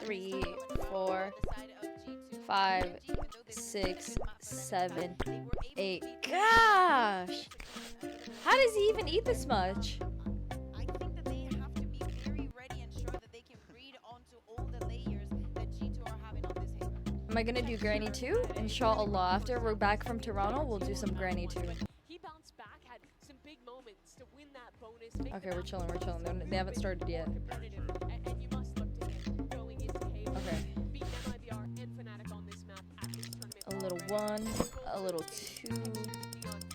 3, 4, 5, 6, 7, 8. Gosh! How does he even eat this much? I think that they have to be very ready and sure that they can read onto all the layers that G2 are having on this Haven. Am I gonna do Granny 2? Inshallah. After we're back from Toronto, we'll do some Granny 2. He bounced back, had some big moments to win that bonus. make the Okay, we're map chilling, we're look chilling. just a They haven't little started bit yet. more competitive. And you must look to him going into Haven. Okay. Beating MIBR and Fnatic on this map at this tournament. A little already. 1, a little 2. Neon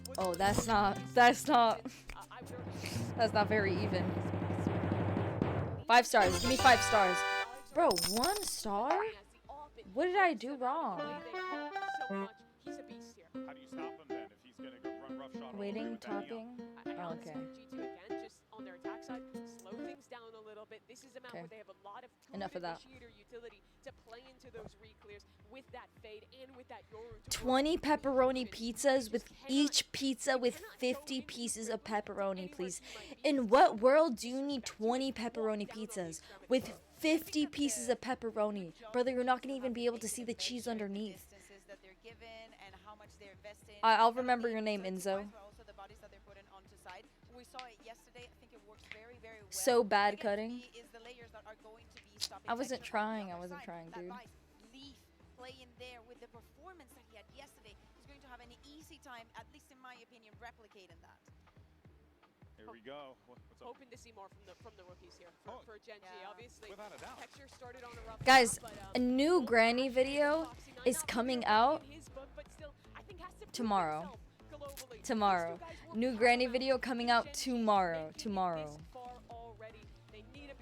was Oh, one that's of the not biggest that's not wins, I would argue. that's not very even. 5 stars. Give me 5 stars. Bro, 1 star? What did I do wrong? So much. He's a beast here. How do you stop him then if he's going to run roughshod? Waiting, talking. I Oh, honestly, okay. G2 again, just on their attack side, slow things down a little bit. This is a map Okay. where they have a lot of good Enough of that. initiator utility to play into those re-clears with that fade and with that Yoru. to 20 work with pepperoni defense. pizzas You with just cannot- each pizza with cannot go 50 into pieces the of pepperoni, anywhere please. he might be. In what world do you need 20 pepperoni pizzas with 50 pieces of pepperoni? Brother, you're not going to even be able to see the cheese underneath. Distances that they're given and how much they're investing. I'll remember your name, Enzo. But also the bodies that they're putting onto side. We saw it yesterday. I think it works very, very well. So bad Again, cutting. key is the layers that are going to be stopping I wasn't Texture on the trying, I other wasn't side. trying, That dude. buys Leaf playing there with the performance that he had yesterday. He's going to have an easy time, at least in my opinion, replicating that. Here we go. What's up? Hoping to see more from the rookies here for GenG. Yeah. Obviously, Without a doubt. Texture started on a rough Guys, start, a new Granny video is coming out tomorrow. Tomorrow. New Granny video coming out tomorrow. Tomorrow.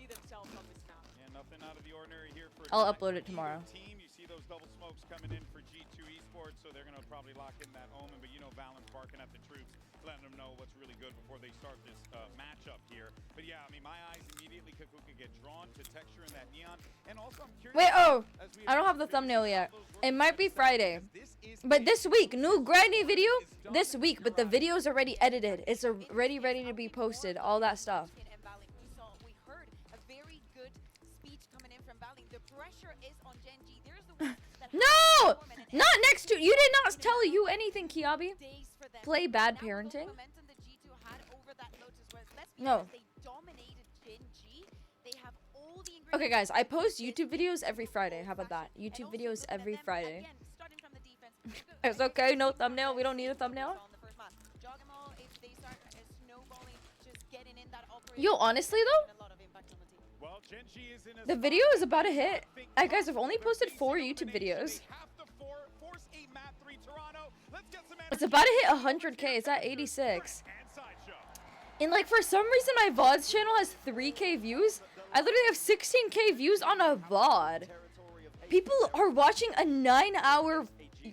Yeah, nothing out of the ordinary here for I'll upload it tomorrow. Team. You see those double smokes coming in for G2 Esports, so they're gonna probably lock in that Omen. But you know, Valent's barking at the troops, letting them know what's really good before they start this matchup here. But yeah, I mean, my eyes immediately could get drawn to Texture and that Neon, and also I'm curious. Wait, oh, as we I don't have the approach thumbnail yet. those It might be workouts, Friday. this is But a this week, new Granny video this week, but the video's already edited. It's already ready to be posted, all that stuff. We heard a very good speech coming in from Baling. The pressure is on GenG. There's the ones that No! Not next to you. Did not tell you anything, Kiabi. days for them. Play bad Now with all the parenting. momentum that G2 had over that Lotus, where let's be No. honest, they dominated GenG. They have all the ingredients. Okay, guys, I post YouTube videos every Friday. How about that? YouTube videos every Friday. Again, starting from the defense. It's okay, no thumbnail. We don't need a thumbnail. On the first match. Jogamo, if they start snowballing, just getting in that Yo, honestly though, a lot of impact on the team. Well, GenG is in a the spot video is about to where hit. they Guys, I've only they're posted 4 facing YouTube elimination. videos. They have to force a map 3 Toronto. Let's get some It's energy. about to hit 100K. It's at 86. And Sideshow. And like for some reason my VOD's channel has 3K views. I literally have 16K views on a VOD. People are watching a 9-hour,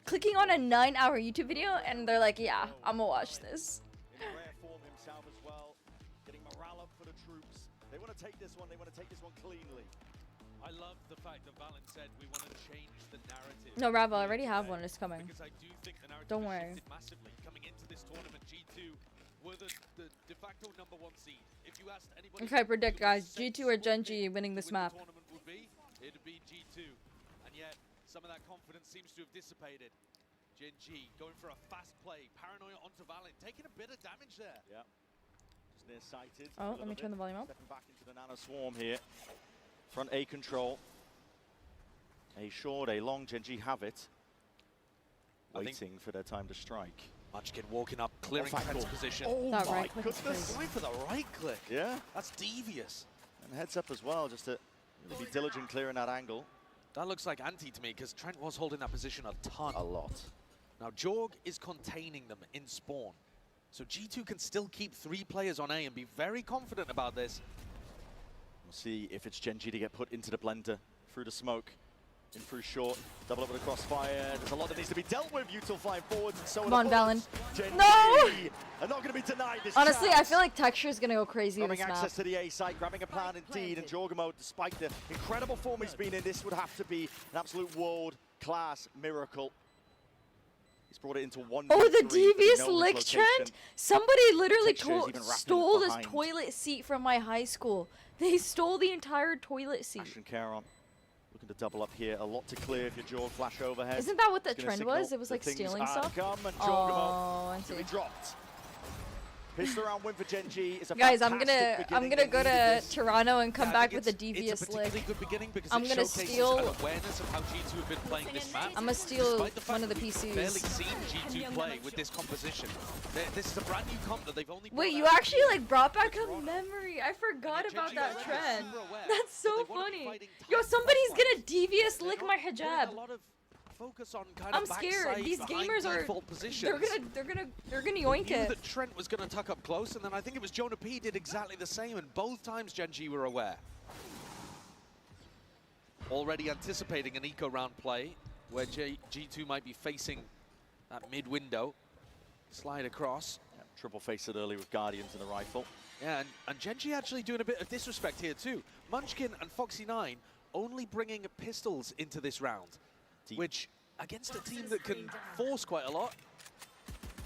clicking on a 9-hour YouTube video and they're like, yeah, I'm gonna watch this. In rare form himself as well, getting morale up for the troops. They want to take this one. They want to take this one cleanly. I love the fact that Valen said we want to change the narrative. No, Rava, I already have one. It's coming. Because I do think the narrative Don't has worry. shifted massively coming into this tournament. G2 were the de facto #1 seed. If you asked anybody, Okay, predict, who the guys. sensible G2 or thing GenG winning to this win the map. tournament would be, it'd be G2. And yet, some of that confidence seems to have dissipated. GenG going for a fast play, paranoia onto Valen, taking a bit of damage there. Yeah. Just near-sighted. Oh, let me turn the volume up. Stepping back into the Nano Swarm here. Front A control. A short, a long. GenG have it. I think- Waiting for their time to strike. Munchkin walking up, clearing Off defense angle. position. Oh That my right click is goodness. crazy. Going for the right click. Yeah. That's devious. And heads up as well, just to really be diligent clearing that angle. That looks like anti to me because Trent was holding that position a ton. A lot. Now Jorg is containing them in spawn. So G2 can still keep 3 players on A and be very confident about this. We'll see if it's GenG to get put into the blender through the smoke. In through short, double up with a crossfire. There's a lot that needs to be dealt with. Util flying forwards and so on. Come on, Valen. GenG No! are not going to be denied this Honestly, chance. I feel like Texture's gonna go crazy Grabbing this map. access to the A site, grabbing a plan indeed, and Jorgamo, despite the incredible form he's been in, this would have to be an absolute world-class miracle. He's brought it into 1v3. Oh, the but devious known his lick location. trend! Somebody literally Texture is even wrapping it stole this behind. toilet seat from my high school. They stole the entire toilet seat. Ash and Caron looking to double up here. A lot to clear if your Jorg flash overhead. Isn't that what the It's gonna trend signal was? It was that like things stealing are stuff? to come, and Oh, Jorgamo I is going to see. be dropped. Pistol round win for GenG is a Guys, I'm fantastic gonna beginning. go They to needed this. Toronto and come I back think with a it's a devious particularly lick. good beginning because I'm it gonna showcases steal- an awareness of how G2 have been playing this map. I'm gonna steal Despite the fact one of the that we've PCs. barely seen G2 play with this composition. This is a brand new comp that they've only. Wait, brought you out actually to like brought back a Toronto. memory. I forgot And about GenG that are trend. super aware That's that so they wanna be funny. fighting Yo, tight somebody's boss gonna fights. devious They're lick not my putting hijab. a lot of focus on kind I'm of scared. backside These behind gamers are. default positions. They're gonna We yoink knew it. that Trent was going to tuck up close, and then I think it was Jonah P did exactly the same, and both times GenG were aware. Already anticipating an eco round play where G2 might be facing that mid window. Slide across. Yeah, triple face it early with Guardians and the rifle. Yeah, and GenG actually doing a bit of disrespect here too. Munchkin and Foxy9 only bringing pistols into this round, which against a team that can force quite a lot.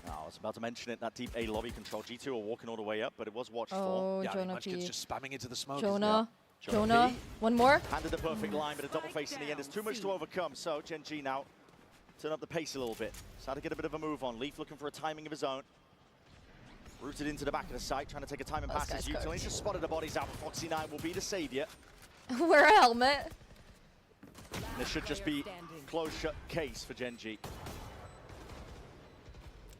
Oh, I was about to mention it, that deep A lobby control. G2 are walking all the way up, but it was watched for. Oh, Yeah, I mean, Jonah Munchkin's P. just spamming into the smoke. Jonah. Yeah. Jonah. P. One more. Handed the perfect line, but a double face in the end. There's too much to overcome, so GenG now turn up the pace a little bit. Started to get a bit of a move on. Leaf looking for a timing of his own. Rooted into the back of the site, trying to take a time and This pass guy's his utility. cooked. Just spotted the bodies out, but Foxy9 will be the savior. Wear a helmet. This should just be closed shut case for GenG.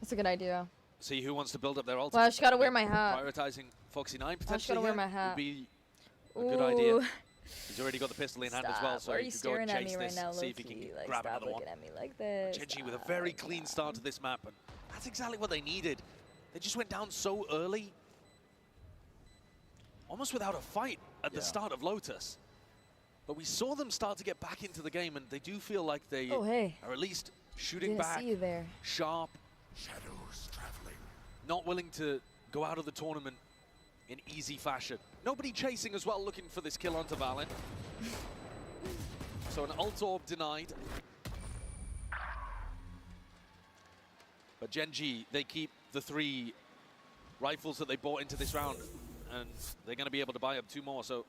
That's a good idea. See who wants to build up their ultimate. Well, I just gotta wear my hat. Prioritizing Foxy9 potentially. I just gotta wear here my hat. Would be a good idea. Ooh. He's already got the pistol in hand as well, Stop. so Why are he you could go and staring at chase me right this, now, see if he can low-key? Like, grab stop another one. looking at me like this. GenG with a very clean start to this map, and that's exactly what they needed. They just went down so early, almost without a fight at the start of Lotus. But we saw them start to get back into the game, and they do feel like they Oh, hey. are at least shooting Didn't back, see you there. sharp, Shadows traveling. not willing to go out of the tournament in easy fashion. Nobody chasing as well, looking for this kill onto Valen. So an ult orb denied. But GenG, they keep the 3 rifles that they bought into this round, and they're going to be able to buy up 2 more, so,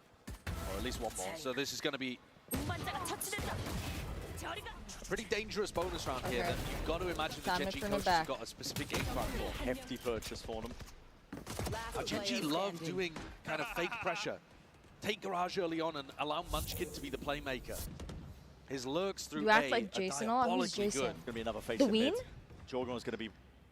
or at least 1 more. So this is going to be a pretty dangerous bonus round here that you've got to imagine the Time to GenG turn it coach back. has got a specific game plan for. Hefty purchase for them. GenG love doing kind of fake pressure. Take Garage early on and allow Munchkin to be the playmaker. His lurks through You act A like are Jason a lot. Who's diabolically Jason? good. Going to be another face The at mid. Ween? Jorgon's going to be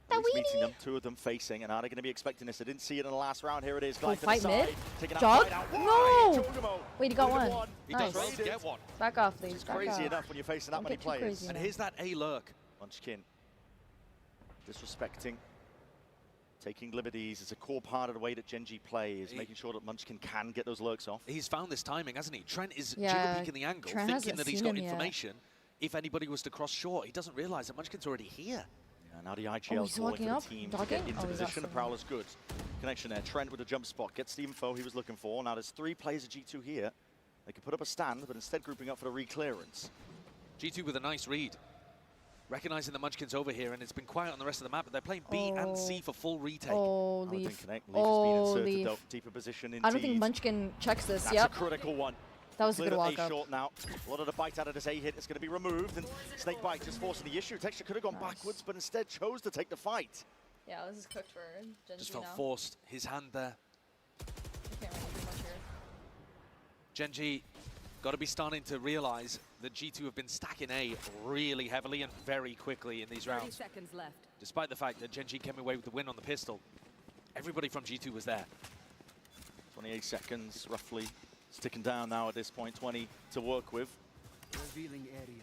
The at least meeting Weenie? them, 2 of them facing, and are they going to be expecting this? I didn't see it in the last round. Here it is. Oh, Glide to the fight side, mid? taking out Jog? fight out No! wide. Jorgamo Wait, he got with one. He does well Nice. to get one. Back off, please. It's Back crazy off. enough when you're facing that Don't many get too players. crazy And now. here's that A lurk. Munchkin disrespecting, taking liberties. It's a core part of the way that GenG play, is making sure that Munchkin can get those lurks off. He's found this timing, hasn't he? Trent is Yeah, jiggle peeking the angle, Trent thinking hasn't that he's seen got him yet. information. If anybody was to cross short, he doesn't realize that Munchkin's already here. Yeah, now the Oh, IGL's he's calling walking for up, the team to dogging? get into Oh, he got position. The someone. Prowler's good. Connection there. Trent with the jump spot gets the info he was looking for. Now there's 3 players of G2 here. They could put up a stand, but instead grouping up for the re-clearance. G2 with a nice read. Recognizing the Munchkin's over here, and it's been quiet on the rest of the map, but they're playing B and C for full retake. Oh, I would think Leaf. Connect. Leaf Oh, has been Leaf. inserted deeper position indeed. I don't think Munchkin checks this. That's Yep. a critical one. That was a Cleared good up walk A up. short now. A lot of the bite out of this A hit is going to be removed, and Snake Bite just forcing the issue. Texture could have gone backwards, but instead chose to take the fight. Yeah, this is cooked for GenG Just felt now. forced. His hand there. I can't really do much here. GenG got to be starting to realize that G2 have been stacking A really heavily and very quickly in these 30 rounds. seconds left. Despite the fact that GenG came away with the win on the pistol, everybody from G2 was there. 28 seconds, roughly. It's ticking down now at this point, 20 to work with. Revealing area.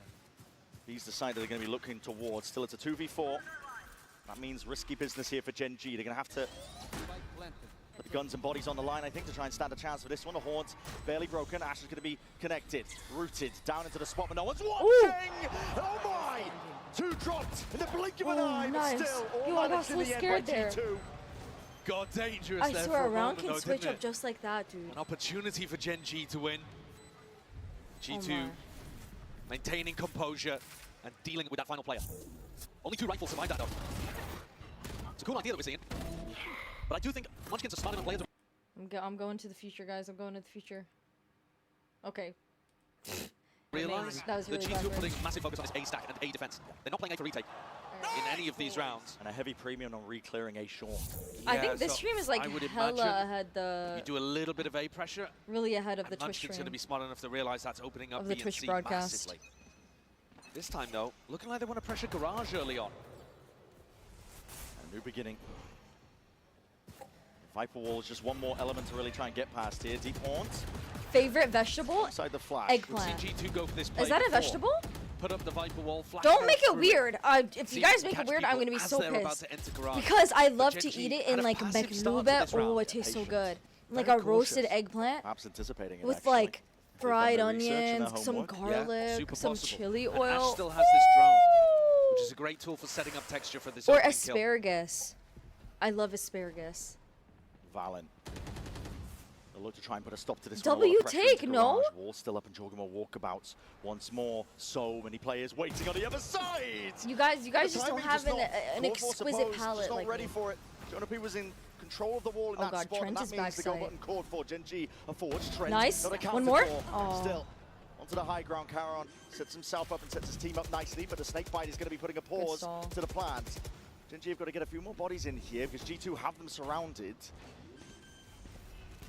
He's the side that they're going to be looking towards. Still, it's a 2v4. That means risky business here for GenG. They're going to have to put the guns and bodies on the line, I think, to try and stand a chance for this one. The horns barely broken. Ash is going to be connected, rooted down into the spot, but no one's watching! Oh my! 2 dropped in the blink of an eye, nice. but still, all Yo, I got managed in so the end scared by there. G2. Got dangerous I there swear, for a a round moment, can though, switch didn't up it? just like that, dude. An opportunity for GenG to win. G2 my. maintaining composure and dealing with that final player. Only 2 rifles survived that, though. It's a cool idea that we're seeing. But I do think Munchkin's a smart enough player to I'm going to the future, guys. I'm going to the future. Okay. realize That was really G2 bad are work. putting massive focus on this A stack and A defense. They're not playing A for retake. in any of these rounds. And a heavy premium on re-clearing A short. I think this stream is like I would hella imagine ahead you do a little bit of A pressure. really ahead of the Twitch Munchkin's stream. going to be smart enough to realize that's opening up Of the B and Twitch C broadcast. massively. This time, though, looking like they want to pressure Garage early on. A new beginning. Viper Wall is just one more element to really try and get past here. Deep Horns. Favorite vegetable? Inside the flash. Eggplant. We've seen G2 go for this play Is that a before. vegetable? Put up the Viper Wall. Flash Don't goes make it through weird. If See you guys if you make can it catch weird, I'm people gonna be as so they're about pissed. to enter Garage. Because I But love to GenG eat it had in a like passive start to McLube. this round. Oh, it tastes so Patience. good. Like Very a roasted cautious. eggplant Perhaps anticipating it, with actually. like They've fried done their research and their onions, some homework. garlic, super some possible. chili And oil. Ash still has this drone, which is a great tool for setting up texture for this Or opening kill. asparagus. I love asparagus. Valen. They'll look to try and put a stop to this. W one. A lot of pressure take, into no? Garage. Wall still up and Jorgamo walkabouts once more. So many players waiting on the other side. You guys The just don't timing have not- an Called for, exquisite supposed, palate just not like ready me. for it. Jonah P was in control of the wall in Oh that God, spot, Trent and that is means the go backside. button called for. GenG a forward. Trent Nice. not One accounted more? for. Oh. Still onto the high ground. Caron sets himself up and sets his team up nicely, but the snake bite is going to be putting a pause stall. to the plans. GenG have got to get a few more bodies in here because G2 have them surrounded.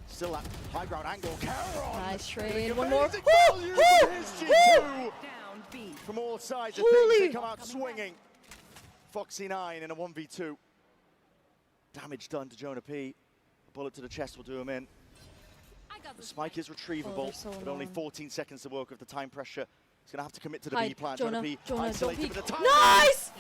Still at high ground angle. Caron! Nice trade. Doing One more. amazing Woo! value Woo! for his G2. Down B. From all sides of Holy! things, they come out swinging. Foxy 9 in a 1v2. Damage done to Jonah P. A bullet to the chest will do him in. I got The the spike is Oh, retrievable, they're so but only annoying. 14 seconds to work with the time pressure. He's going to have to commit to the Hide. B plan. Jonah, P Jonah, don't isolated peek. with the time. Nice!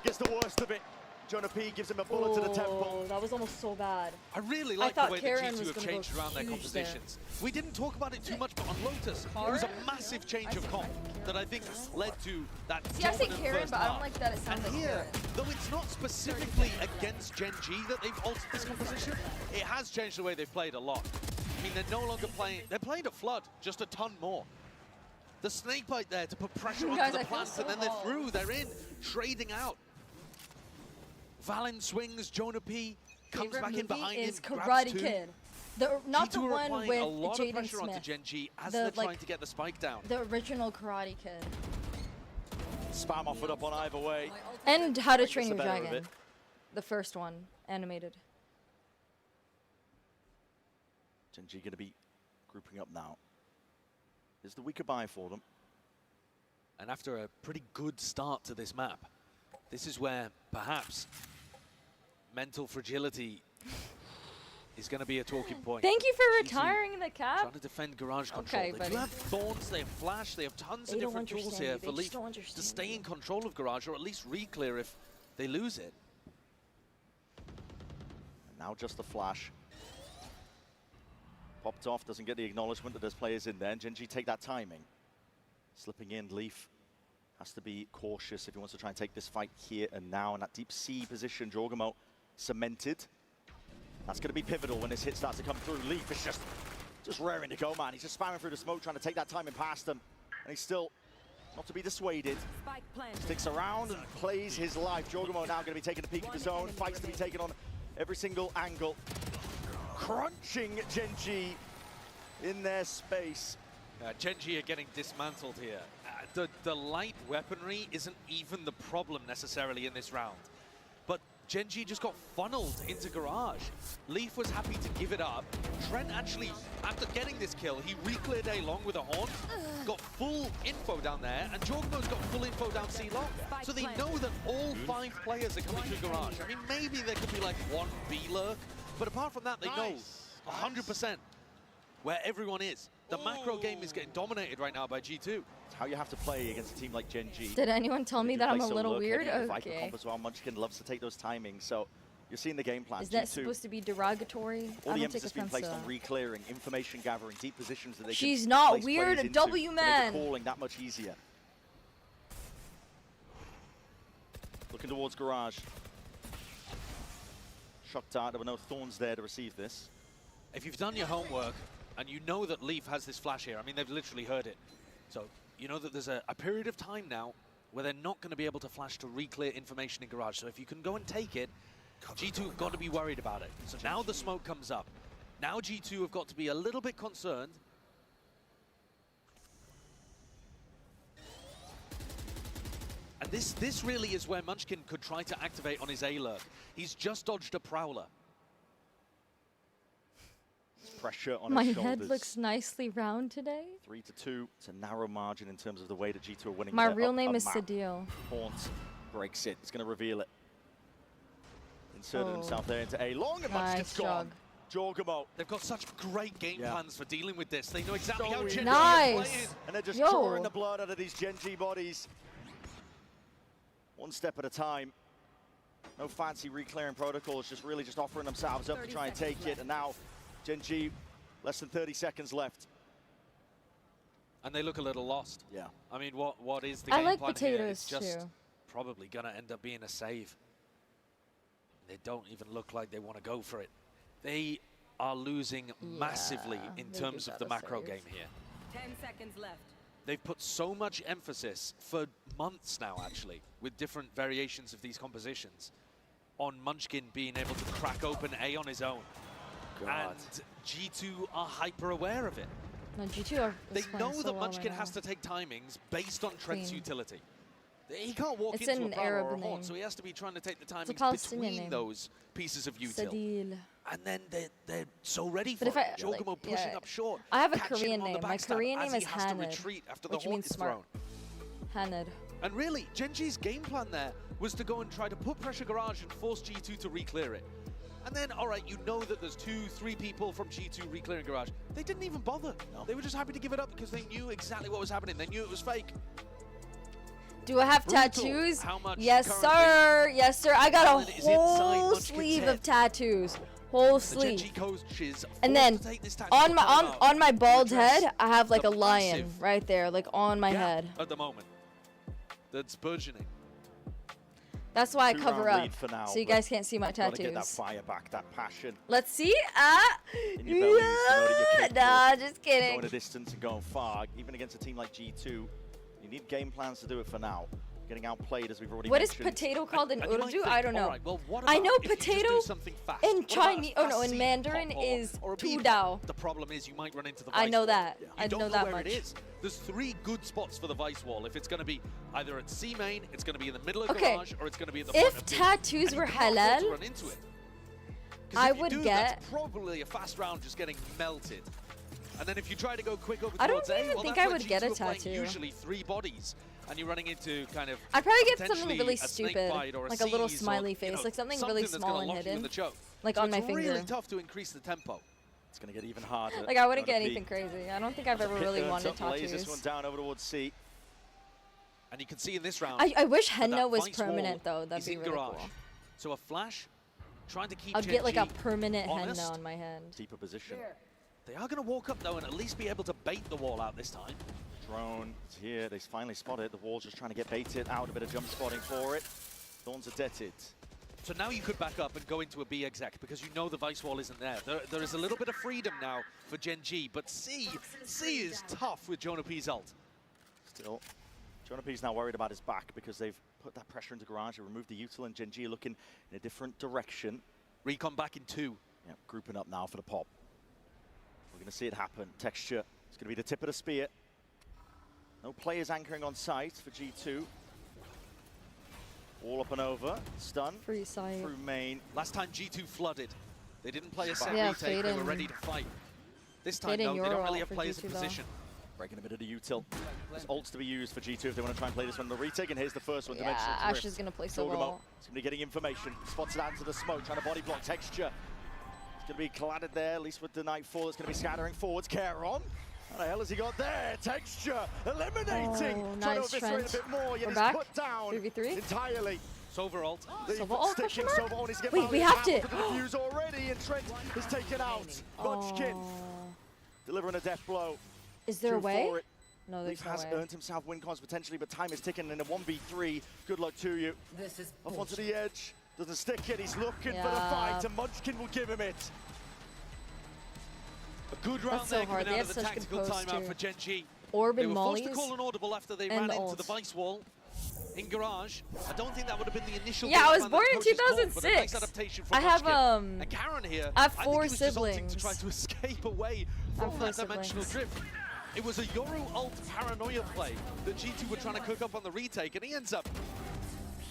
Gets the worst of it. Jonah P gives him a bullet to the temple. Oh, that was almost so bad. I really I like the thought way Karen that was G2 have gonna go changed around their huge there. compositions. We didn't talk about it too much, but on Lotus, it was a massive change of comp that I think led to that See, I say dominant Karen, first but I don't half. like that it sounds And like here, Karen. though it's not specifically against GenG that they've altered this composition, it has changed the way they've played a lot. I mean, they're no longer playing, they're playing a flood, just a ton more. The snake bite there to put pressure onto Guys, the I feel plants, so and then they're hot. through, they're in, trading out. Valen swings, Jonah P comes Favorite back in movie behind is him, grabs Karate two. Kid. Not the G2 are one applying with a lot of Jaden pressure onto Smith. GenG as The, they're like, trying to get the spike down. The original Karate Kid. Spam offered up on either way. And How to Makes Train the Your better of Dragon. it. The first one, animated. GenG going to be grouping up now. Is the weaker buy for them. And after a pretty good start to this map, this is where perhaps mental fragility is going to be a talking point. Thank you for G2 retiring the cap. Trying to defend garage control. Okay, They buddy. do have thorns, they have flash, they have tons They of don't different tools understand here you. for They just Leaf don't to understand stay you. in control of garage, or at least re-clear if they lose it. And now just the flash. Popped off, doesn't get the acknowledgement that there's players in there. And GenG take that timing. Slipping in, Leaf has to be cautious if he wants to try and take this fight here and now. In that deep C position, Jorgamo cemented. That's going to be pivotal when this hit starts to come through. Leaf is just raring to go, man. He's just spamming through the smoke, trying to take that timing past him. And he's still not to be dissuaded. Spike planted. Sticks around and plays his life. Jorgamo now going to be taking a peek at his own. Fights to be taken on every single angle. Crunching GenG in their space. GenG are getting dismantled here. The light weaponry isn't even the problem necessarily in this round. But GenG just got funneled into garage. Leaf was happy to give it up. Trent actually, after getting this kill, he re-cleared A long with a horn, got full info down there, and Jorgmo's got full info down C long. So they know that all 5 players are coming through garage. I mean, maybe there could be like one B lurk, but apart from that, they know 100% where everyone is. The macro game is getting dominated right now by G2. It's how you have to play against a team like GenG. Did anyone tell me They do that I'm play a so little lurk-heavy weird? with Viper Okay. comp as well. Munchkin loves to take those timings, so you're seeing the game plan. Is that G2, supposed to be derogatory? all I the don't take emphasis being offense to placed on that. re-clearing, information gathering, deep positions that they She's can not place weird, players into W to make man. the calling that much easier. Looking towards garage. Shock dart, there were no thorns there to receive this. If you've done your homework and you know that Leaf has this flash here, I mean, they've literally heard it. So you know that there's a period of time now where they're not going to be able to flash to re-clear information in garage. So if you can go and take it, G2 have got to be worried about it. So now the smoke comes up. Now G2 have got to be a little bit concerned. And This really is where Munchkin could try to activate on his A lurk. He's just dodged a Prowler. Pressure on My his shoulders. head looks nicely round today. 3-2. It's a narrow margin in terms of the way that G2 are winning. My their real up name is map. Sadil. Haunt breaks it. It's going to reveal it. Inserted Oh. himself there into A long, and Nice Munchkin's gone. Jorgamo. They've got such great game Yeah. plans for dealing with this. They know exactly So how easy. GenG Nice. are playing. And they're just Yo. drawing the blood out of these GenG bodies. One step at a time. No fancy re-clearing protocols, just really just offering themselves up to try and take it. And now GenG, less than 30 seconds left. And they look a little lost. Yeah. I mean, what is the I game like plan here? potatoes It's just too. probably going to end up being a save. They don't even look like they want to go for it. They are losing massively in they terms do of the gotta macro save. game here. 10 seconds left. They've put so much emphasis for months now, actually, with different variations of these compositions, on Munchkin being able to crack open A on his own. God. And G2 are hyper aware of it. No, G2 are. They is playing know so that well Munchkin right has now. to take timings based on Trent's Queen. utility. He can't walk It's into a an Prowler Arab or a Haunt, name. so he has to be trying to take the timings Palestinian between name. those pieces of util. Sadil. And then they're so ready for But if it. I- like, Jogamo pushing yeah. up short. I have a catching Korean him on the name. My backstab Korean as name he is has to Haned, retreat after the which Haunt means is smart. thrown. Haned. And really, GenG's game plan there was to go and try to put pressure Garage and force G2 to re-clear it. And then, all right, you know that there's 2-3 people from G2 re-clearing Garage. They didn't even bother. No. They were just happy to give it up because they knew exactly what was happening. They knew it was fake. Do I have Brutal. tattoos? How much Yes, currently sir. Yes, sir. I got talent a is inside whole Munchkin's sleeve head? of tattoos. Whole The sleeve. GenG coaches And forced then to take this tactical on my timeout on my to bald address head, I have like the a lion massive right there, like on my gap head. at the moment that's burgeoning. That's why I Two-round cover up, lead for now, so you but guys can't see my Gotta get that tattoos. fire back, that passion. Let's see. In your belly, you know that you're capable Nah, of just kidding. going a distance and going far, even against a team like G2. You need game plans to do it for now. Getting outplayed, as we've already What is mentioned. potato called in And you might Urdu? think, I don't know. all right, well, what I about know if you just do potato something fast? in What about a Chinese, oh no, fast in seed Mandarin pop is or a tu beaver? dao. The problem is you might run into the I vice know wall. that. You I don't know know that where much. it is. There's 3 good spots for the vice wall. If it's going to be either at C main, it's going to be in the middle of Okay, Garage, or it's going to be at the front if of B. tattoos And you were can't afford to halal, run into it. 'Cause I if you would do, get- that's probably a fast round just getting melted. And then if you try to go quick over I don't towards A, even well, think that's I where would get a G2 are playing tattoo. Usually 3 bodies, and you're running into kind of I'd probably get something potentially really a snake stupid, bite or like a little seize smiley or, face, you know, like something really that's small gonna and lock you in hidden, the choke. like So on my it's really finger. tough to increase the tempo. It's going to get even harder. Like I wouldn't Gotta get be. anything crazy. I don't think I've ever Pit really turns wanted up, lays this one tattoos. down over towards C. And you can see in this round, I wish that henna was vice wall permanent though. That'd is be in really Garage. cool. So a flash, trying to keep I'd get like a GenG permanent honest. henna on my hand. Deeper position. They are going to walk up though and at least be able to bait the wall out this time. Drone is here. They finally spot it. The wall's just trying to get baited out. A bit of jump spotting for it. Thorns are deaded. So now you could back up and go into a B exec because you know the vice wall isn't there. There is a little bit of freedom now for GenG, but C is tough with Jonah P's ult. Still, Jonah P's now worried about his back because they've put that pressure into Garage. They removed the util, and GenG are looking in a different direction. Recon back in 2. Yeah, grouping up now for the pop. We're going to see it happen. Texture. It's going to be the tip of the spear. No players anchoring on site for G2. All up and over. Stun. Free side. Through main. Last time G2 flooded. They didn't play a set Yeah, retake, they were Faden- ready to fight. This time, Faden though, they don't Euro really have for players G2 in though. position. Breaking a bit of the util. There's ults to be used for G2 if they want to try and play this one. The retake, and here's the first one. Yeah, Dimensional Ash Drift. is gonna play so Jorgamo well. is going to be getting information. Spots it out into the smoke, trying to body block Texture. It's going to be collided there, at least with the Nightfall. It's going to be scattering forwards. Caron. How the hell has he got there? Texture eliminating. Oh, Trying nice, to eviscerate Trent. a bit more, yet We're he's back. put down 3v3. entirely. Sova ult. Sova ult, question mark? Sova ult needs to get Wait, Mali we have out to- with the defuse already, and Trent is taken out. Munchkin Oh. delivering a death blow. Is there a 2 for way? it. No, Leaf there's no has way. earned himself win cons potentially, but time is ticking in a 1v3. Good luck to you. This is Off onto the edge. Doesn't stick it. He's looking for the Yeah. fight, and Munchkin will give him it. A good round That's so there hard. coming They out have of the such good tactical posts, timeout too. for GenG. Orb They and were forced to mollies call an audible after they and ran into ult. the vice wall in Garage. I don't think that would have been the initial Yeah, game I was plan that born in coaches called, but a nice 2006. adaptation for I have, Munchkin. And Karen here, I have think 4 he was just ulting siblings. to try to escape away I from have 4 that dimensional siblings. drift. It was a Yoru ult paranoia play that G2 were trying to cook up on the retake, and he ends up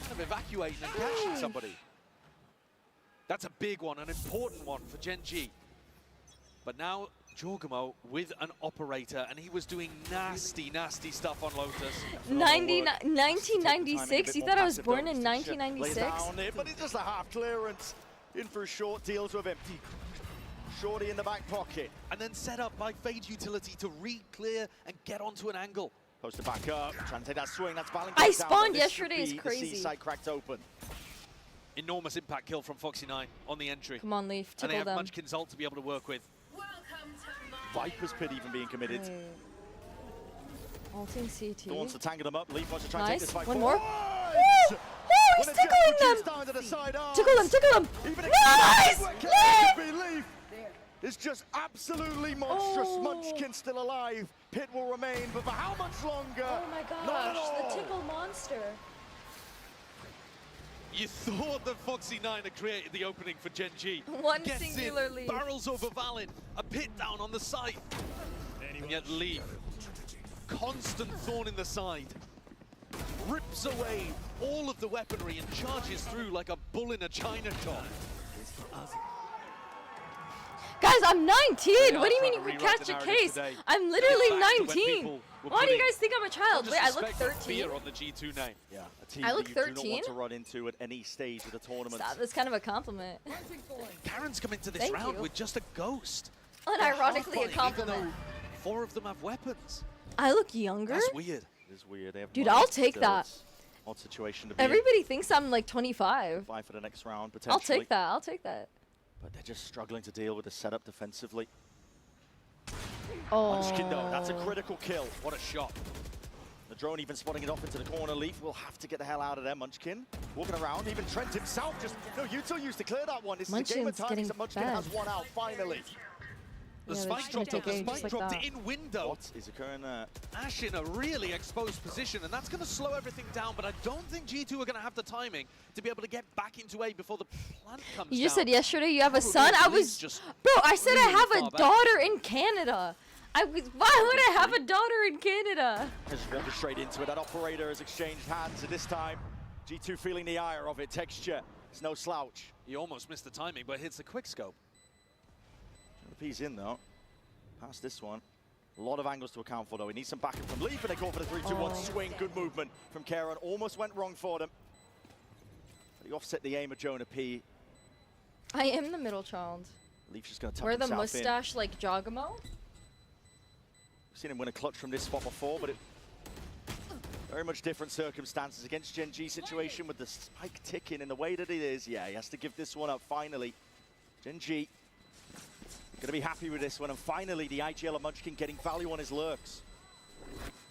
kind of evacuating and catching somebody. That's a big one, an important one for GenG. But now Jorgamo with an operator, and he was doing nasty, nasty stuff on Lotus. 1996? You thought I was born in 1996? But it's just a half clearance. In for a short, deals with him. Shorty in the back pocket. And then set up by Fade Utility to re-clear and get onto an angle. Supposed to back up, trying to take that swing. That's Valentine. I spawned yesterday, it's crazy. The side cracked open. Enormous impact kill from Foxy9 on the entry. Come on, Leaf, and they tickle have them. Munchkin's ult to be able to work with. Viper's Pit even being committed. Ulting CT. Wants to tangle them up. Leaf wants to try and take Nice. this fight One forward. more. Oh, he's tickling them! Tickle them, tickle them! Nice! Leaf! It's just absolutely monstrous. Oh. Munchkin still alive. Pit will remain, but for how much longer? Oh my gosh, the tickle monster. You thought that Foxy9 had created the opening for GenG. One Gets singular in, lead. barrels over Valin, a pit down on the side. And yet Leaf, constant thorn in the side, rips away all of the weaponry and charges through like a bull in a china shop. Guys, I'm 19! What do you mean you can catch a case? I'm literally 19! Why do you guys think I'm a child? Wait, I look 13? On the G2 name. Yeah, a team I look that you do not 13? want to run into at any stage of the tournament. Stop, that's kind of a compliment. Karen's come into this Thank round you. with just a ghost. Unironically, a Hardpoint, compliment. even though 4 of them have weapons. I look younger? That's weird. It is weird. They have Dude, money I'll take still. that. It's an odd situation to be in. Everybody thinks I'm like 25. Fight for the next round, potentially. I'll take that, I'll take that. But they're just struggling to deal with the setup defensively. Oh. Munchkin, though, that's a critical kill. What a shot. The drone even spotting it off into the corner. Leaf will have to get the hell out of there. Munchkin walking around. Even Trent himself just... No, Util used to clear that one. This is a game of timing that Munchkin has one out, finally. The Yeah, spike they're dropped, taking the just spike like dropped that. in window. What is occurring there? Ash in a really exposed position, and that's going to slow everything down, but I don't think G2 are going to have the timing to be able to get back into A before the plant comes You just down. said yesterday you have a Probably son? I at least was... just Bro, I said I really have far a back. daughter in Canada. Why would I have a daughter in Canada? Just walking straight into it. That operator has exchanged hands, and this time, G2 feeling the ire of it. Texture, it's no slouch. He almost missed the timing, but hits the quick scope. He's in, though. Past this one. A lot of angles to account for, though. He needs some backing from Leaf, and they go for the 3-2-1 swing. Good movement from Karen. Almost went wrong for them. But he offset the aim of Jonah P. I am the middle child. Leaf's just going to tuck Wear the himself mustache like Jogamo? We've seen him win a clutch from this spot before, but it very much different circumstances against GenG situation with the spike ticking in the way that it is. Yeah, he has to give this one up finally. GenG going to be happy with this one, and finally the IGL of Munchkin getting value on his lurks.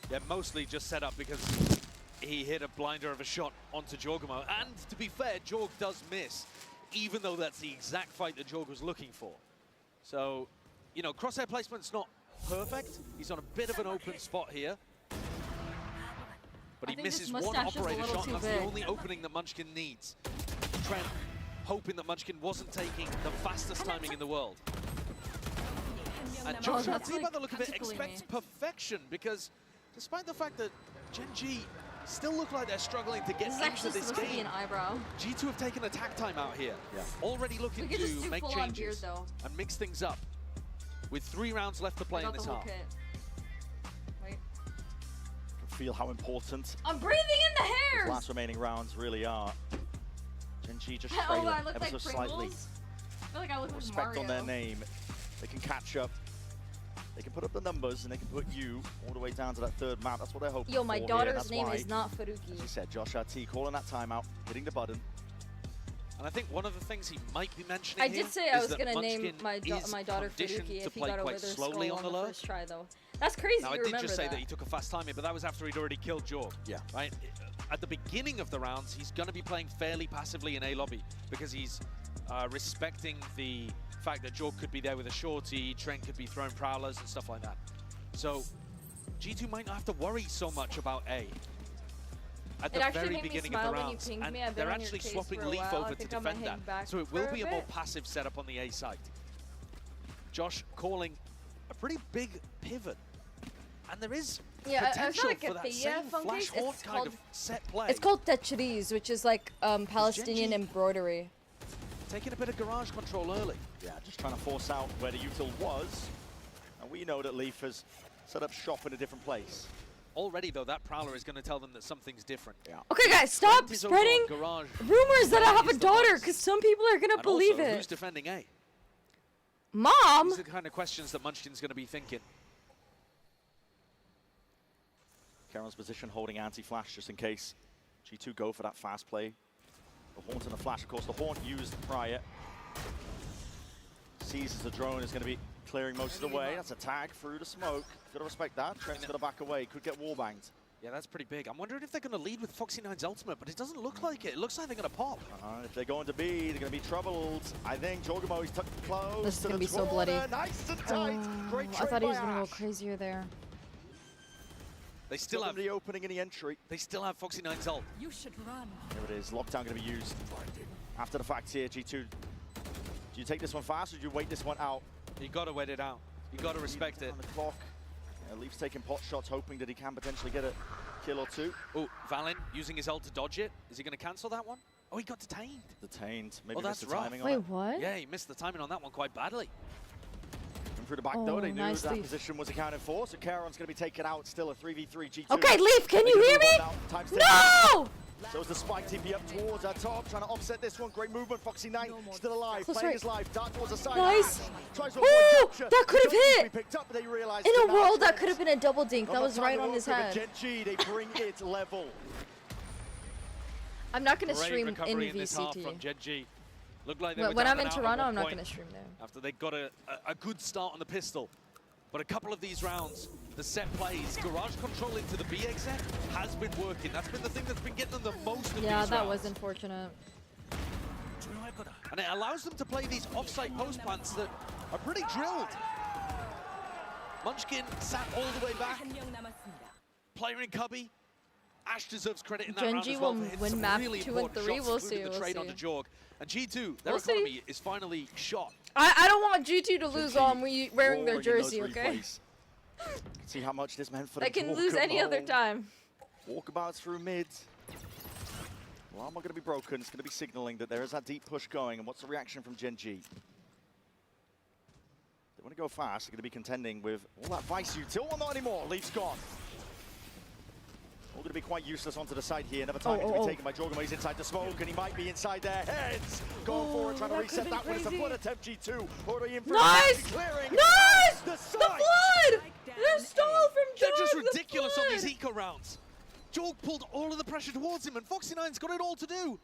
They're mostly just set up because he hit a blinder of a shot onto Jorgamo, and to be fair, Jorg does miss, even though that's the exact fight that Jorg was looking for. So, you know, crosshair placement's not perfect. He's on a bit of an open spot here. But he misses one operator shot, and that's the only opening that Munchkin needs. Trent hoping that Munchkin wasn't taking the fastest timing in the world. And Josh, by the look of it, expects perfection, because despite the fact that GenG still look like they're struggling to get into this game, G2 have taken attack time out here. Yeah. Already looking to make changes and mix things up. With 3 rounds left to play in this half. Wait. Feel how important I'm breathing in the hairs! these last remaining rounds really are. GenG just Oh, trailing I look ever like so slightly. Pringles? I feel like I look like Respect Mario. on their name. They can catch up. They can put up the numbers, and they can put you all the way down to that 3rd map. That's what they're hoping Yo, my for daughter's here. That's name why, is not as Faruqi. you said, Josh RT calling that timeout, hitting the button. And I think one of the things he might be mentioning I here did say I is was that going to name Munchkin my daughter is conditioned Faruqi to if he play got a quite wither slowly skull on on the the lurk. first try, though. That's crazy. Now, I you did remember just say that. that he took a fast timing, but that was after he'd already killed Jorg. Yeah. Right? At the beginning of the rounds, he's going to be playing fairly passively in A lobby because he's respecting the fact that Jorg could be there with a shorty, Trent could be throwing prowlers and stuff like that. So G2 might not have to worry so much about A at the very beginning of the rounds. And they're actually swapping Leaf over to defend that. So it will be a more passive setup on the A side. Josh calling a pretty big pivot. And there is Yeah, it's potential not like for a that Thea same phone flash case. horde It's kind called, of set play. it's called techeriz, which is like Palestinian GenG embroidery. taking a bit of garage control early. Yeah, just trying to force out where the util was. And we know that Leaf has set up shop in a different place. Already, though, that Prowler is going to tell them that something's different. Yeah. Okay, guys, stop His overall spreading garage rumors that I have a is the daughter, voice. because some people are gonna And believe also, it. who's defending A? Mom. These are the kind of questions that Munchkin's going to be thinking. Karen's position holding anti-flash just in case G2 go for that fast play. The Haunt and the flash, of course, the Haunt used prior. Sees as the drone is going to be clearing most of the way. That's a tag through the smoke. Gotta respect that. Trent's gotta back away. Could get wall banged. Yeah, that's pretty big. I'm wondering if they're going to lead with Foxy9's ultimate, but it doesn't look like it. It looks like they're going to pop. If they're going to be, they're going to be troubled. I think Jorgamo is close. This is to gonna the be so bloody. corner. Nice and tight. Great I trade thought he by was gonna go Ash. crazier there. They still Give have them the opening in the entry. They still have Foxy9's ult. You should run. There it is. Lockdown going to be used. After the fact here, G2. Do you take this one fast or do you wait this one out? You got to wait it out. You got to respect it. On the clock. Leaf's taking pot shots, hoping that he can potentially get a kill or two. Oh, Valen using his ult to dodge it. Is he going to cancel that one? Oh, he got detained. Detained. Maybe Oh, missed that's the rough. timing on Wait, it. what? Yeah, he missed the timing on that one quite badly. And through the back though, they knew that position was accounted for, so Karon's going to be taken out. Still a 3v3 G2. Okay, Leaf, can They you can hear move on me? now. Time's No! So it's the spike TP up towards our top, trying to offset this one. Great movement. Foxy9 still alive, Close playing right. his life. Dart towards the side. Nice. Ash tries to Ooh, avoid capture. that could have Don't need to hit. be picked up, but they realize In a now world, that Trent. could have been a double dink. Not That enough was time right to on work his with head. GenG, they bring it level. I'm not gonna Great stream in recovery in this half VCT. from GenG. Looked like they were When down I'm in and out at Toronto, one I'm not point gonna stream there. After they got a good start on the pistol. But a couple of these rounds, the set plays, garage control into the B exec has been working. That's been the thing that's been getting them the most of Yeah, these that rounds. was unfortunate. And it allows them to play these off-site post plants that are pretty drilled. Munchkin sat all the way back. Player in Cubby. Ash deserves credit in that round GenG as well will for hitting win some map really 2 and important 3. shots, We'll including see. the We'll trade see. onto Jorg. And G2, their We'll see. economy is finally shot. I don't want G2 to lose while I'm wearing their Roaring in those jersey, okay? replays. See how much this meant for They them. can lose any other time. Walkabouts through mid. Alarm are going to be broken. It's going to be signaling that there is that deep push going. And what's the reaction from GenG? They want to go fast. They're going to be contending with all that Vice util. Well, not anymore. Leaf's gone. All going to be quite useless onto the side here. Another time to be taken by Jorgamo. He's inside the smoke, and he might be inside their heads. Going forward, trying to reset that one. It's a flood attempt. G2 already in for Nice! clearing. Nice! The The side. flood! The stall from Jorg! They're just the ridiculous on these flood! eco rounds. Jorg pulled all of the pressure towards him, and Foxy9's got it all to do.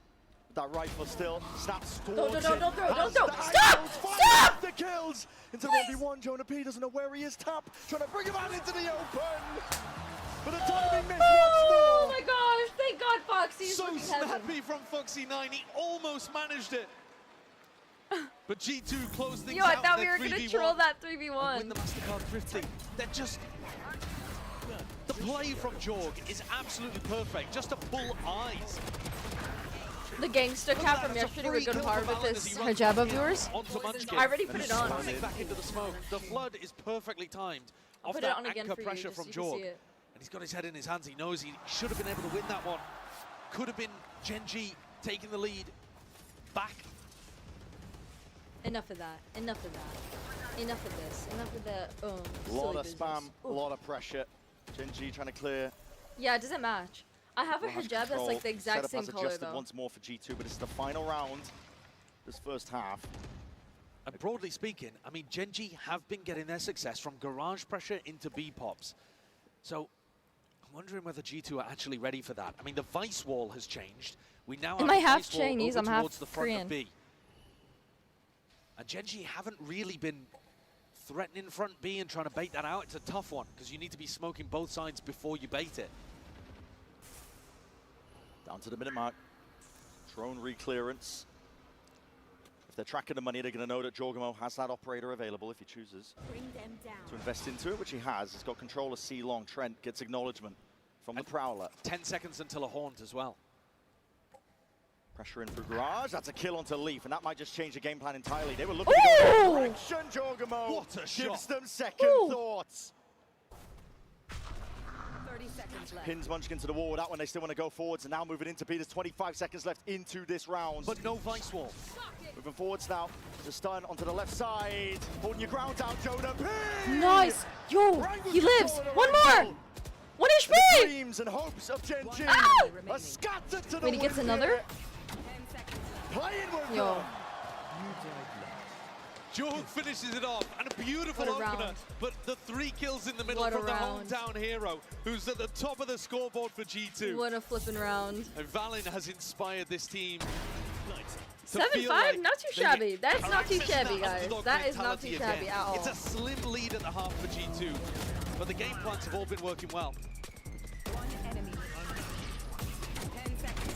That rifle still snaps Don't towards throw, him. don't throw, don't Has throw. the Stop! angles, finds Stop! the kills into Please. 1v1. Jonah P doesn't know where he is. Tap trying to bring him out into the open. But the timing missed Oh once my gosh, thank God Foxy's So looking heaven. snappy from Foxy9, he almost managed it. But G2 closed things Yo, I out thought in we their were gonna 3v1. troll that And 3v1. win the MasterCard Thrifty. They're just... The play from Jorg is absolutely perfect, just to pull eyes. The gangster cat from That's a yesterday free with good kill heart for with Valen this as he runs hijab back of in yours. onto Munchkin. I already And put he's it on. running back into the smoke. The flood is perfectly timed I'll off put it that on again anchor for you, pressure just from so you can Jorg. see it. And he's got his head in his hands. He knows he should have been able to win that one. Could have been GenG taking the lead back. Enough of that. Enough of that. Enough of this. Enough of the A lot of silly spam, business. a lot of pressure. GenG trying to clear. Yeah, it doesn't match. I have a Garage hijab that's control. like the exact Setup same has color adjusted though. once more for G2, but it's the final round. This first half. And broadly speaking, I mean, GenG have been getting their success from garage pressure into B-pops. So I'm wondering whether G2 are actually ready for that. I mean, the Vice wall has changed. We now Am have I a half Vice wall Chinese? over I'm half towards the front Korean. of B. And GenG haven't really been threatening front B and trying to bait that out. It's a tough one, because you need to be smoking both sides before you bait it. Down to the minute mark. Drone re-clearance. If they're tracking the money, they're going to know that Jorgamo has that operator available if he chooses to invest into it, which he has. He's got control of C long. Trent gets acknowledgement from the Prowler. 10 seconds until a haunt as well. Pressure in through Garage. That's a kill onto Leaf, and that might just change the game plan entirely. They were looking Ooh! in direction. Jorgamo What a gives shot. them second Ooh. thoughts. Pins Munchkin to the wall. That one they still want to go forwards, and now moving into Peters. 25 seconds left into this round. But no Vice Wall. Moving forwards now. The stun onto the left side. Holding your ground down, Jonah P! Nice! Yo, he lives! One more! 1 The HP! dreams and hopes of GenG Ah! are scattered to the Wait, he gets wind another? here. Playing with Yo. them. Jorg finishes it off, and a beautiful What a opener. round. But the 3 kills in the middle What a from the round. hometown hero, who's at the top of the scoreboard for G2. What a flipping round. And Valen has inspired this team. 7-5, like not too shabby. That's not too shabby, guys. underdog That is not mentality too again. shabby at all. It's a slim lead at the half for G2, but the game plans have all been working well. One enemy. 10 seconds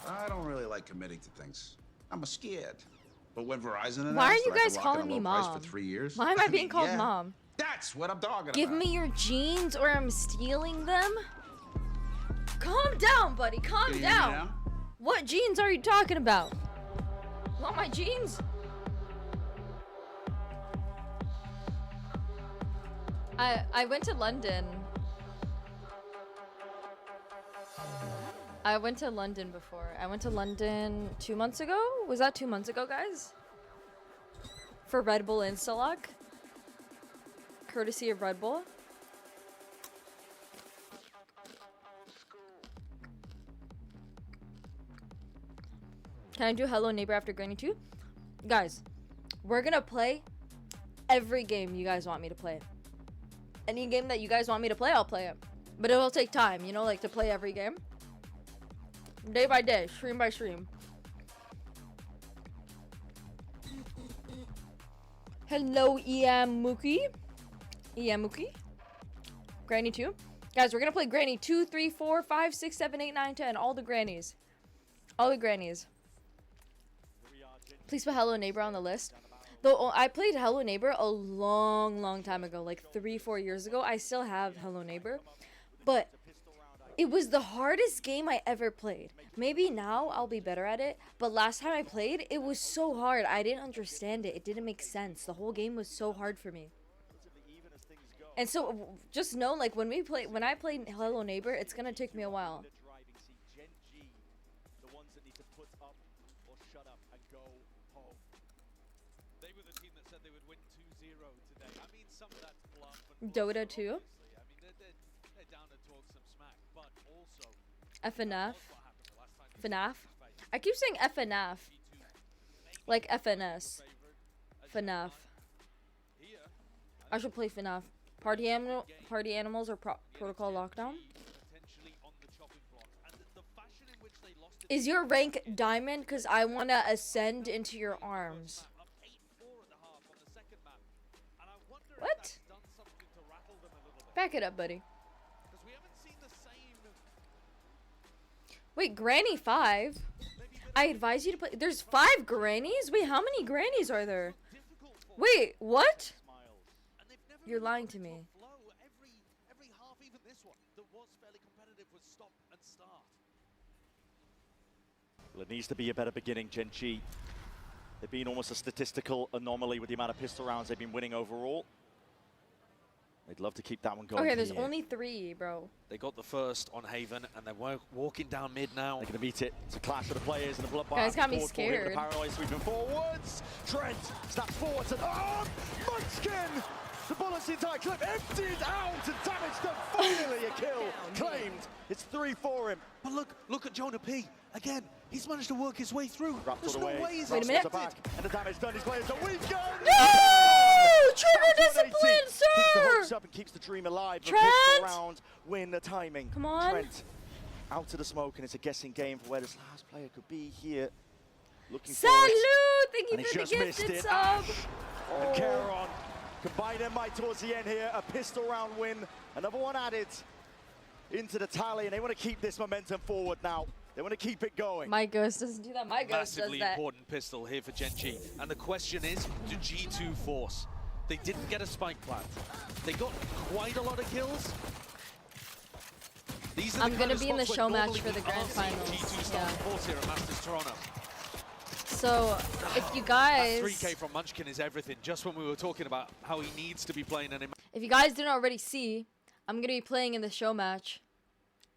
I don't really like committing to things. I'm scared. But when Verizon Why are announced you that I guys could lock calling in a me low price mom? for 3 years, Why am I being mean, called yeah, mom? That's what I'm talking Give about. me your jeans or I'm stealing them? Calm down, buddy. Calm Can you hear me down. now? What jeans are you talking about? Want my jeans? I went to London. I went to London before. I went to London 2 months ago? Was that 2 months ago, guys? For Red Bull Instalock. Courtesy of Red Bull. Can I do Hello Neighbor after Granny 2? Guys, we're gonna play every game you guys want me to play. Any game that you guys want me to play, I'll play it. But it will take time, you know, like to play every game. Day by day, stream by stream. Hello, Iamuki. Iamuki. Granny 2. Guys, we're gonna play Granny 2, 3, 4, 5, 6, 7, 8, 9, 10. All the grannies. All the grannies. Please put Hello Neighbor on the list. Though I played Hello Neighbor a long time ago, like 3-4 years ago. I still have Hello Neighbor. But it was the hardest game I ever played. Maybe now I'll be better at it, but last time I played, it was so hard. I didn't understand it. It didn't make sense. The whole game was so hard for me. And so just know, like when I play Hello Neighbor, it's gonna take me a while. They were the team that said they would win 2-0 today. I mean, some of that's bluff, but Dota 2. I mean, they're down to talk some smack, but also FNF. FNAF. I keep saying FNF. Like FNS. FNAF. I should play FNAF. Party Animals or Protocol Lockdown. Is your rank diamond? Cause I wanna ascend into your arms. What? Back it up, buddy. Wait, Granny 5? I advise you to play. There's 5 grannies? Wait, how many grannies are there? Wait, what? You're lying to me. Every half, even this one, that was fairly competitive, was stop and start. Well, it needs to be a better beginning, GenG. They've been almost a statistical anomaly with the amount of pistol rounds they've been winning overall. They'd love to keep that one going. Okay, there's only 3, bro. They got the first on Haven, and they're walking down mid now. They're going to meet it. It's a clash of the players and the bloodbath. Guys got me scared. The paranoid sweeping forwards. Trent snaps forwards and Munchkin! The bullets the entire clip emptied out and damage done. Finally a kill claimed. It's 3 for him. But look at Jonah P. Again, he's managed to work his way through. There's no way he's Wait a minute. back, and the damage done. His players are weak. No! Trigger discipline, Keeps the sir! hopes up and keeps the dream alive. The Trent! pistol round win the timing. Come on. Trent out to the smoke, and it's a guessing game for where this last player could be here. Looking for Salute! it. Thank you And he's for the just missed gifted it. sub. Ash and Caron combine their might towards the end here. A pistol round win. Another one added into the tally, and they want to keep this momentum forward now. They want to keep it going. My ghost doesn't do that. My ghost Massively does that. important pistol here for GenG. And the question is, do G2 force? They didn't get a spike plant. They got quite a lot of kills. These are I'm the gonna kind of be in the spots show where match normally for the we grand aren't seeing finals. G2 start Yeah. to force here at Masters Toronto. So, if you guys... That 3K from Munchkin is everything, just when we were talking about how he needs to be playing an... If you guys didn't already see, I'm going to be playing in the show match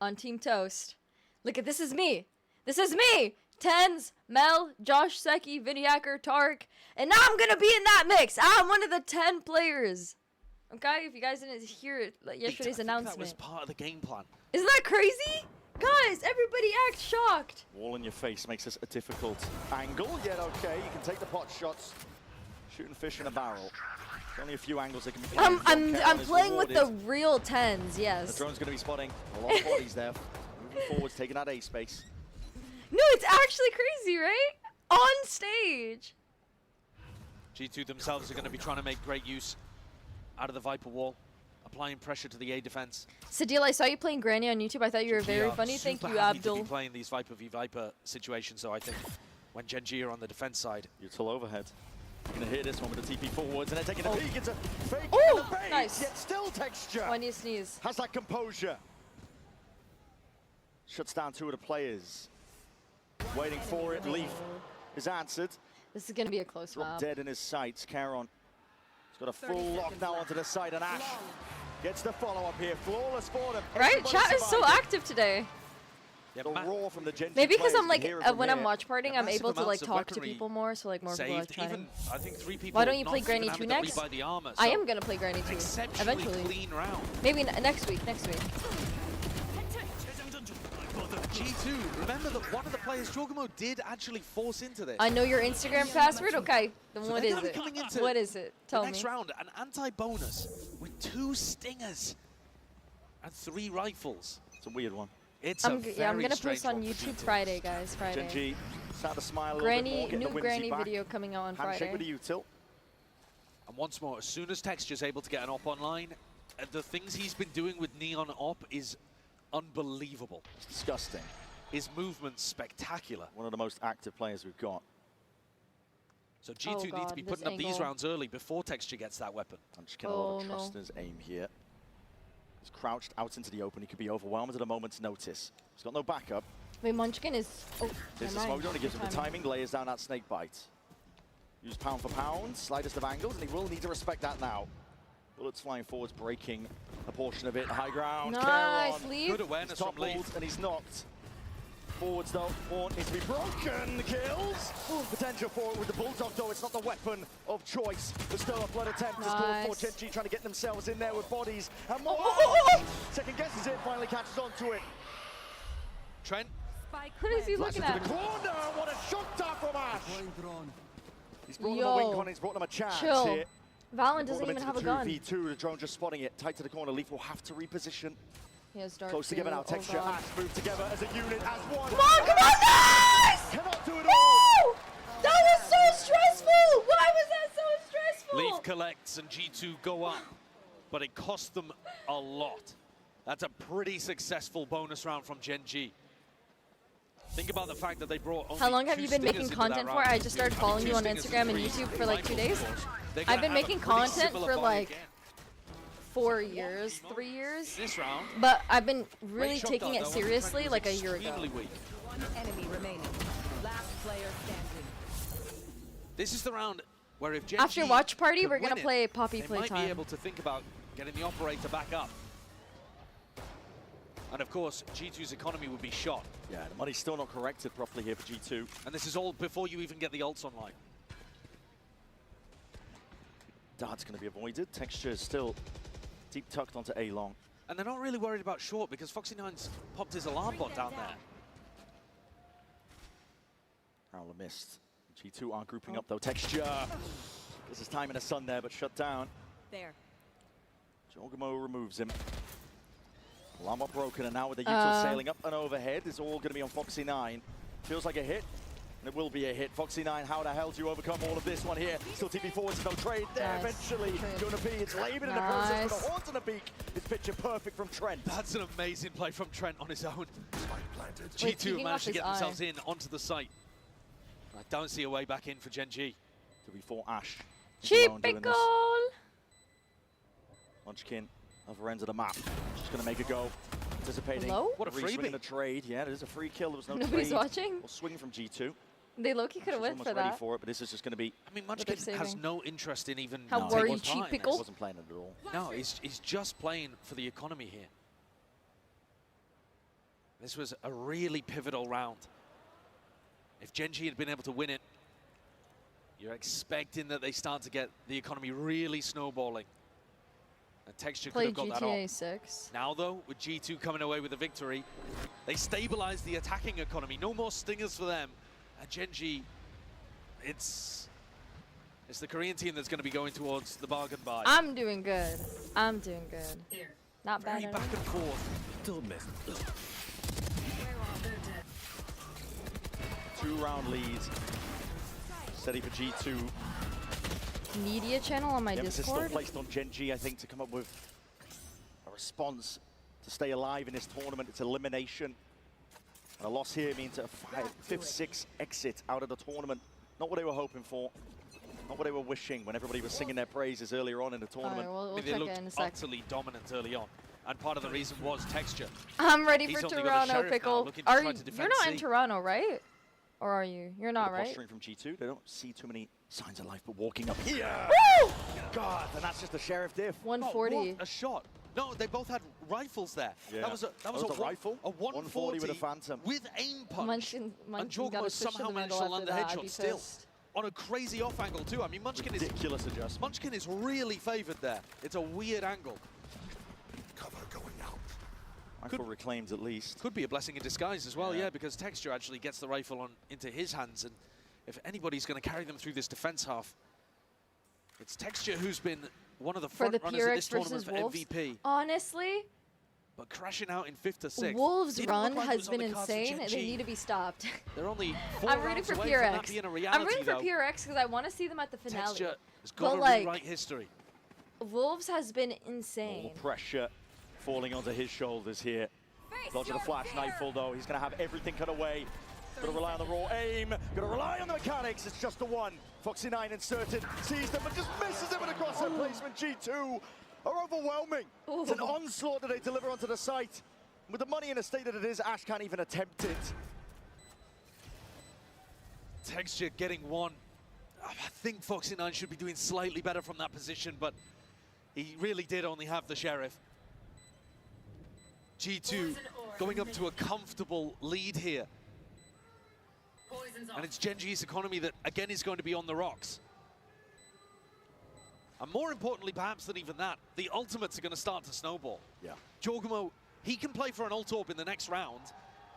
on Team Toast. Look at this is me. This is me. Tens, Mel, Josh Secchi, Vinny Hacker, Tark. And now I'm going to be in that mix. I'm one of the 10 players. Okay? If you guys didn't hear it, like yesterday's announcement. That was part of the game plan. Isn't that crazy? Guys, everybody act shocked. Wall in your face makes this a difficult angle, yet okay. You can take the pot shots. Shooting fish in a barrel. There's only a few angles that can be played. I'm playing with the real 10s, yes. The drone's going to be spotting a lot of bodies there. Moving forwards, taking that A space. No, it's actually crazy, right? On stage. G2 themselves are going to be trying to make great use out of the Viper wall. Applying pressure to the A defense. Sadil, I saw you playing Granny on YouTube. I thought you were very funny. Thank you, Abdul. To be playing these Viper v Viper situations, so I think when GenG are on the defense side. Util overhead. You're going to hear this one with the TP forwards, and they're taking a peek. It's a fake. Oh, nice. Yet still Texture. Oh, I need to sneeze. Has that composure. Shuts down two of the players. Waiting for it. Leaf is answered. This is going to be a close map. Dead in his sights. Caron. He's got a full lock now onto the side, and Ash gets the follow-up here. Flawless for them. Right? Chat is so active today. Yeah, the roar from the GenG maybe because I'm like, when I'm here. watch partying, I'm able to like talk to people more, so like more people are trying. Even, I think 3 people. Why don't you play Granny 2 next? By the armor, I am going to play Granny 2 eventually. Clean round. Maybe next week, G2, remember that one of the players, Jorgamo, did actually force into this. I know your Instagram password? Okay, then So what is it? What is it? Tell me. Next round, an anti-bonus with 2 stingers and 3 rifles. It's a weird one. It's I'm going to post on YouTube Friday, guys. Friday. GenG, start to smile Granny, a little bit more, new Granny video coming out on Handshake Friday. with the Util. And once more, as soon as Texture's able to get an op online, the things he's been doing with Neon op is unbelievable. It's disgusting. His movement's spectacular. One of the most active players we've got. So G2 need to be putting up these rounds early before Texture gets that weapon. I'm just getting a lot of trust in his aim here. He's crouched out into the open. He could be overwhelmed at a moment's notice. He's got no backup. Wait, Munchkin is... Oh, There's the smoke. Only gives him the timing. Layers down that snake bite. Use pound for pound. Slightest of angles, and he will need to respect that now. Bullets flying forwards, breaking a portion of it. High ground. Nice, Leaf. Good awareness from Leaf. And he's knocked. Forwards though, won't need to be broken. Kills. Potential for it with the Bulldog though. It's not the weapon of choice. The still a blood attempt is called for. GenG trying to get themselves in there with bodies and more. Second guesses it, finally catches onto it. Trent. What is he looking at? The corner. What a shot top from Ash. He's brought them a wink on. He's brought them a chance here. Valen doesn't even have a gun. 2v2, the drone just spotting it. Tight to the corner. Leaf will have to reposition. He has dark Close together now. Texture, Ash move together as a unit, as one. Come on, nice! Cannot do it all. That was so stressful! Why was that so stressful? Leaf collects and G2 go up, but it cost them a lot. That's a pretty successful bonus round from GenG. Think about the fact that they brought only How long have 2 you been making stingers into content that for? round. I just started following you on Instagram and YouTube for like 2 days. I've been making content for like 4 years, 3 years. This round. But I've been really taking it seriously like a year ago. One enemy remaining. Last player standing. This is the round where if GenG After watch party, can we're gonna win play it, Poppy they Playtime. might be able to think about getting the operator back up. And of course, G2's economy would be shot. Yeah, the money's still not corrected properly here for G2. And this is all before you even get the ults online. Dart's going to be avoided. Texture is still deep tucked onto A long. And they're not really worried about short because Foxy9's popped his alarm bot down there. Prowler missed. G2 aren't grouping up though. Texture. This is time in the sun there, but shut down. There. Jorgamo removes him. Alarm bot broken, and now with the Util sailing up and overhead, it's all going to be on Foxy9. Feels like a hit. And it will be a hit. Foxy9, how the hell do you overcome all of this one here? Still TP forwards, no trade there. Eventually, going to be. It's labored in the process with a horns on the beak. It's picture perfect from Trent. That's an amazing play from Trent on his own. G2 have managed to get themselves in onto the site. I don't see a way back in for GenG. 2v4 Ash. Typical. Munchkin, other end of the map. Just going to make a go. Anticipating. Hello? What a freebie. The trade. Yeah, it is a free kill. There was no Nobody's trade watching. or swing from G2. They low-key could have went for ready that. for it, but this is just going to be. I mean, But they're Munchkin has saving. no interest in even. How No. were He you, cheap He pickle? wasn't playing it at all. No, he's just playing for the economy here. This was a really pivotal round. If GenG had been able to win it, you're expecting that they start to get the economy really snowballing. And Texture could Play have got that GTA off. 6. Now though, with G2 coming away with a victory, they stabilize the attacking economy. No more stingers for them. And GenG, it's the Korean team that's going to be going towards the bargain buy. I'm doing good. I'm doing good. Not bad Very at back all. and forth. Don't mess. 2-round lead. Steady for G2. Media channel on my The emphasis still Discord. placed on GenG, I think, to come up with a response to stay alive in this tournament. It's elimination. And a loss here means a 5th-6th exit out of the tournament. Not what they were hoping for. Not what they were wishing when everybody was singing their praises earlier on in the tournament. Alright, we'll I mean, check they it looked in a sec. utterly dominant early on. And part of the reason was Texture. I'm ready He's for only got a Toronto, Sheriff now, Pickle. looking to Are try you? to defend You're not in C. Toronto, right? Or are you? You're not, right? Posturing from G2. They don't see too many signs of life, but walking up here. Woo! God, and that's just a Sheriff diff. 140. Oh, what a shot. No, they both had rifles there. Yeah. That was a rifle. A 140 with a Phantom. with aim punch. Munchkin and got Jorgmo a switch to somehow the managed middle to land after the that. I'd headshot be still. pissed. On a crazy off angle too. I mean, Ridiculous adjustment. Munchkin is really favored there. It's a weird angle. Cover going out. Rifle reclaimed at least. Could be a blessing in disguise as well, Yeah. yeah, because Texture actually gets the rifle on into his hands, and if anybody's going to carry them through this defense half, it's Texture who's been one of the For the front runners at this PRX tournament versus for Wolves. MVP, Honestly, but crashing out in 5th to 6th. Wolves' Didn't run look like it has was on been the cards for insane. They GenG. need to be stopped. They're only 4 I'm rooting rounds for away from that PRX. being a reality, I'm rooting for though. PRX because I want to see them at the finale. Texture has got to But, like, rewrite history. Wolves has been insane. More pressure falling onto his shoulders here. Dodging the flash nightfall though. He's going to have everything cut away. Got to rely on the raw aim. Got to rely on the mechanics. It's just the one. Foxy9 inserted, sees them, but just misses it with a crosshair placement. G2 are overwhelming. It's an onslaught that they deliver onto the site. With the money in the state that it is, Ash can't even attempt it. Texture getting one. I think Foxy9 should be doing slightly better from that position, but he really did only have the Sheriff. G2 going up to a comfortable lead here. And it's GenG's economy that, again, is going to be on the rocks. And more importantly, perhaps than even that, the ultimates are going to start to snowball. Yeah. Jorgmo, he can play for an ult orb in the next round,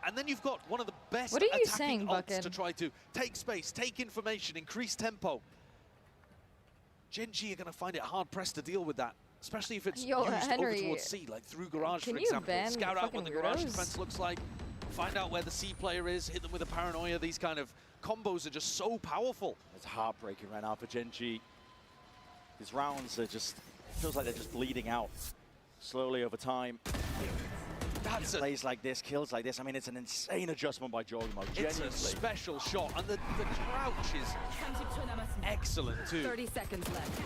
and then you've got one of the best What are you attacking saying, ults Bucket? to try to take space, take information, increase tempo. GenG are going to find it hard-pressed to deal with that, especially if it's Yo, used Henry, over towards C, like through Garage, can for you example. ban Scout out what fucking the Garage weirdos? defense looks like, find out where the C player is, hit them with a paranoia. These kind of combos are just so powerful. It's heartbreaking right now for GenG. His rounds are just, feels like they're just bleeding out slowly over time. That's Plays like this, kills like this. I mean, it's an insane adjustment by Jorgmo. It's Genuinely. a special shot, and the crouch is excellent too. 30 seconds left.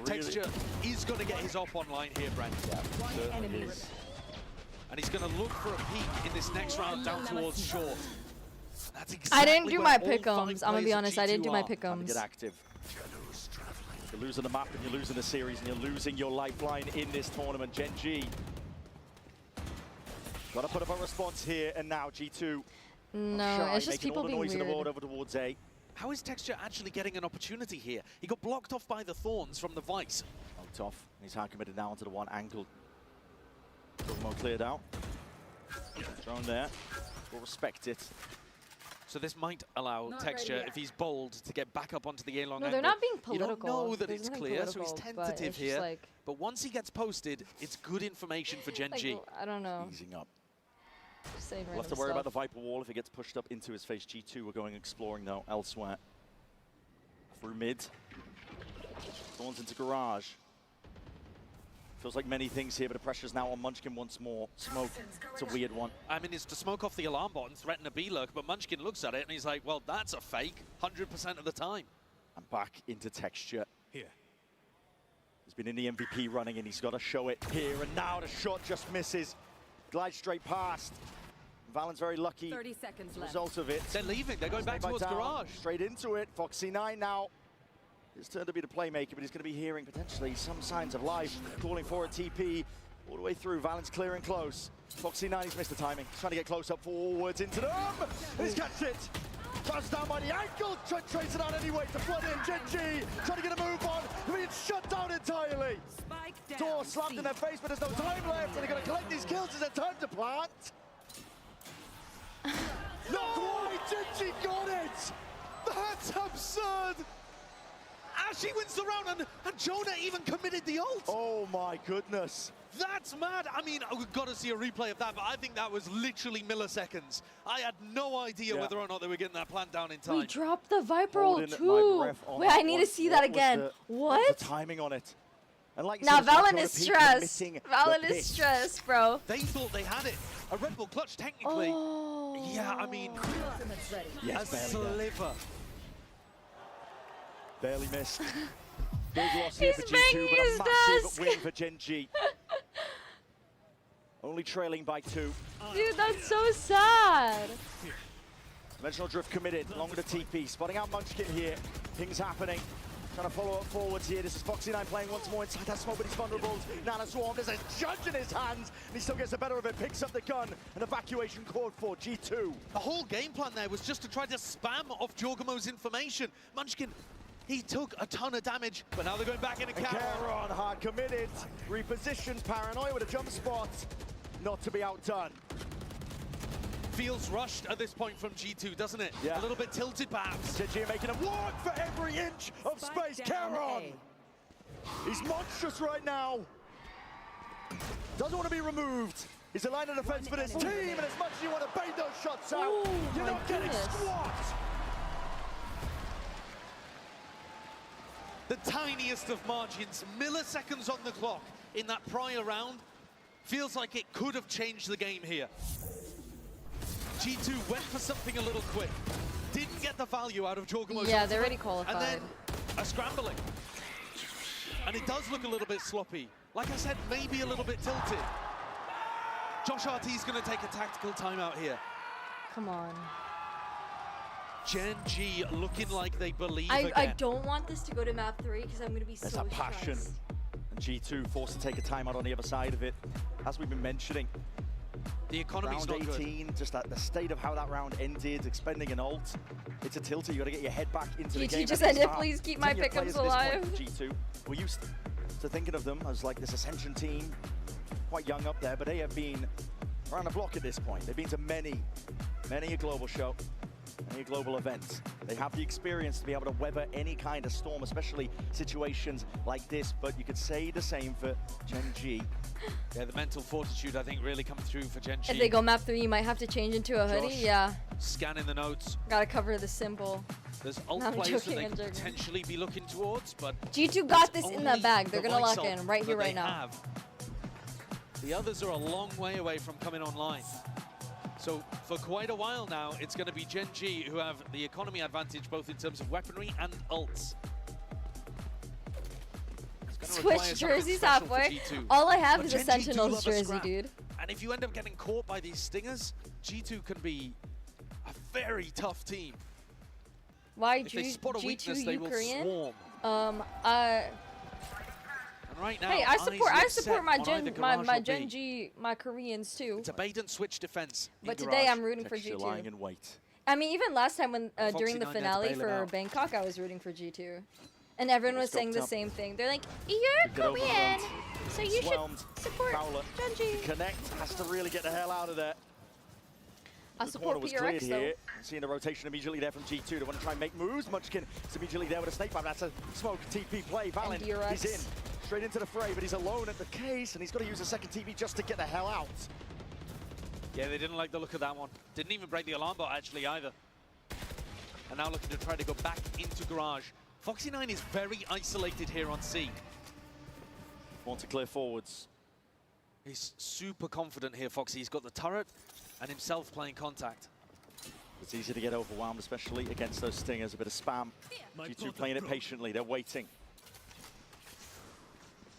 Texture is going to get his op online here, Brent. One enemy remaining. And he's going to look for a peek in this next round down towards short. That's exactly I didn't do where my all 5 pick'ems. I'm gonna be players of honest. I didn't do G2 my are. Time to pick'ems. get active. You're losing the map and you're losing the series and you're losing your lifeline in this tournament. GenG. Got to put up a response here, and now G2. No, shy, it's just making people all the being noise in the board weird. over towards A. How is Texture actually getting an opportunity here? He got blocked off by the Thorns from the Vice. Out off. He's hard committed now onto the one angle. Jorgmo cleared out. Thrown there. We'll respect it. So this might allow Not Texture, ready yet. if he's bold, to get back up onto the A-long No, angle. they're not being You don't political. know that There's it's nothing clear, so he's political, but tentative it's just here. like- But once he gets posted, it's good information for GenG. Like, I don't know. Easing up. Just saying We'll have to random worry about the stuff. Viper wall if it gets pushed up into his face. G2 are going exploring though elsewhere. Through mid. Thorns into Garage. Feels like many things here, but the pressure's now on Munchkin once more. Smoke, it's a weird one. I mean, it's to smoke off the alarm bot and threaten a B-lurk, but Munchkin looks at it and he's like, well, that's a fake, 100% of the time. And back into Texture. Here. He's been in the MVP running and he's got to show it here. And now the shot just misses. Glides straight past. Valen's very lucky 30 seconds left. result of it. They're leaving. They're going back towards garage. Straight into it. Foxy9 now. His turn to be the playmaker, but he's going to be hearing potentially some signs of life. Calling for a TP all the way through. Valen's clear and close. Foxy9, he's missed the timing. He's trying to get close up forwards into them. He's catched it. Touched down by the ankle. Trace it out anyway to flood in. GenG trying to get a move on. Being shut down entirely. Spike down. Door slapped in their face, but there's no time left. And they're going to collect these kills. Is there time to plant? Not quite. GenG got it. That's absurd. Ashy wins the round, and Jonah even committed the ult. Oh my goodness. That's mad. I mean, we've got to see a replay of that, but I think that was literally milliseconds. I had no idea whether or not they were getting that plant down in time. We dropped the Viper ult too. Wait, I need to see that again. What? The timing on it. And like now Valen is stressed. Valen is stressed, bro. They thought they had it. A Red Bull clutch, technically. Oh. Yeah, I mean, yes, a sliver. Barely missed. Big loss here for G2, but a massive win for GenG. Only trailing by 2. Dude, that's so sad. Dimensional Drift committed, along with the TP. Spotting out Munchkin here. Ping's happening. Trying to follow up forwards here. This is Foxy9 playing once more inside that smoke, but he's vulnerable. Nana Swarm, there's a judge in his hands, and he still gets the better of it. Picks up the gun, and evacuation called for G2. The whole game plan there was just to try to spam off Jorgamo's information. Munchkin, he took a ton of damage, but now they're going back into Charon, hard committed. Repositioned, Paranoia with a jump spot. Not to be outdone. Feels rushed at this point from G2, doesn't it? Yeah. A little bit tilted, perhaps. GenG making him work for every inch of space. Charon! He's monstrous right now. Doesn't want to be removed. He's a line of defense for this team, and as much as you want to bait those shots out, you're not getting squat. The tiniest of margins, milliseconds on the clock in that prior round, feels like it could have changed the game here. G2 went for something a little quick, didn't get the value out of Jorgamo's. Yeah, they're already qualified. And then a scrambling. And it does look a little bit sloppy. Like I said, maybe a little bit tilted. Josh RT's going to take a tactical timeout here. Come on. GenG looking like they believe I again. don't want this to go to map 3 because I'm going to be There's so that passion. stressed. And G2 forced to take a timeout on the other side of it. As we've been mentioning, the economy's round not 18, good. just the state of how that round ended, expending an ult. It's a tilter. You got to get your head back into the GT game. just ended. Please keep my Players pick'ems at this point alive. for G2. We're used to thinking of them as like this Ascension team, quite young up there, but they have been around the block at this point. They've been to many a global show, many a global event. They have the experience to be able to weather any kind of storm, especially situations like this, but you could say the same for GenG. Yeah, the mental fortitude, I think, really come through for GenG. If they go map 3, you might have to change into a hoodie. Josh, Yeah. Scanning the notes. Gotta cover the symbol. There's ult No, I'm players that joking, they I'm could joking. potentially be looking towards, but G2 got this in the only bag. They're the gonna lock Vice in ult right here, that right they now. have. The others are a long way away from coming online. So for quite a while now, it's going to be GenG who have the economy advantage, both in terms of weaponry and ults. Switch jerseys halfway. All I have is a Sentinels jersey, dude. And if you end up getting caught by these stingers, G2 can be a very tough team. Why If they spot a weakness, they will Korean? swarm. Um, And right now, hey, I support my Gen GenG, my Koreans too. It's a bait and switch defense. But today I'm rooting for Texture lying G2. in wait. I mean, even last time when during the Foxy9 finale there to bail him for out. Bangkok, I was rooting for G2, and everyone was saying the up. same thing. They're like, "You're Get over Korean, front. so you Swarmed. should support Fowler. GenG." Connect has to really get the hell out of there. I The support corner was PRX cleared though. here. Seeing the rotation immediately there from G2. They want to try and make moves. Munchkin is immediately there with a snake bomb. That's a smoke TP play. Valen, DRX. he's in. Straight into the fray, but he's alone at the case, and he's got to use a second TP just to get the hell out. Yeah, they didn't like the look of that one. Didn't even break the alarm bot actually either. And now looking to try to go back into garage. Foxy9 is very isolated here on C. Want to clear forwards. He's super confident here, Foxy. He's got the turret and himself playing contact. It's easy to get overwhelmed, especially against those stingers. A bit of spam. G2 playing it patiently. They're waiting.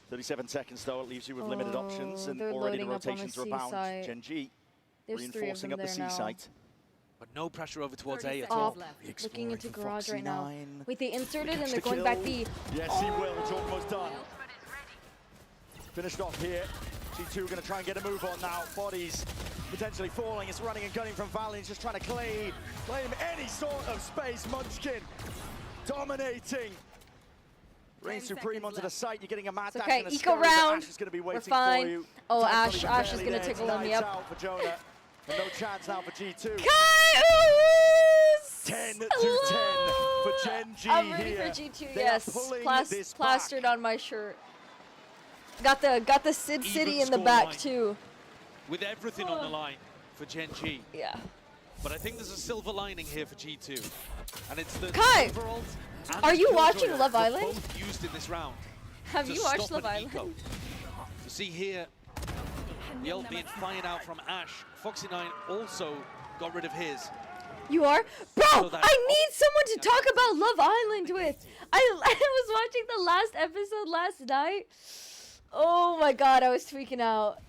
37 seconds though, it leaves you with limited options, and they're already the loading up on the rotations are C about. side. GenG There's 3 of reinforcing them up the there C now. site. But no pressure over towards 30 A at seconds all. left. Looking into Exploring for garage right now. Foxy9. Wait, they inserted Catch and they're the going back kill. B. Yes, he will. It's almost done. Finished off here. G2 going to try and get a move on now. Bodies potentially falling. It's running and gunning from Valen. He's just trying to claim any sort of space. Munchkin dominating. Reign supreme onto the site. You're getting a mad dash Okay, and a eco scurry, but Round. Ash is going to be We're waiting fine. for you. Oh, Time's Ash. only Ash is barely gonna there. tickle It's him, lights yep. out for Jonah. And no chance now for G2. Kaius! 10 to 10 Hello! for GenG I'm ready here. for G2, They yes. are pulling this Plastered back. on my shirt. Got the Sid City in the score back line. too. With everything on the line for GenG. Yeah. But I think there's a silver lining here for G2. And it's the Kai, overall and are you Killjoy watching Love were Island? both used in this round. Have to you watched stop Love an Island? eco. You see here, the ult being fired out from Ash. Foxy9 also got rid of his. You are? Bro, So that- I need someone to talk about Love Island with. I was watching the last episode last night. Oh my god, I was tweaking out.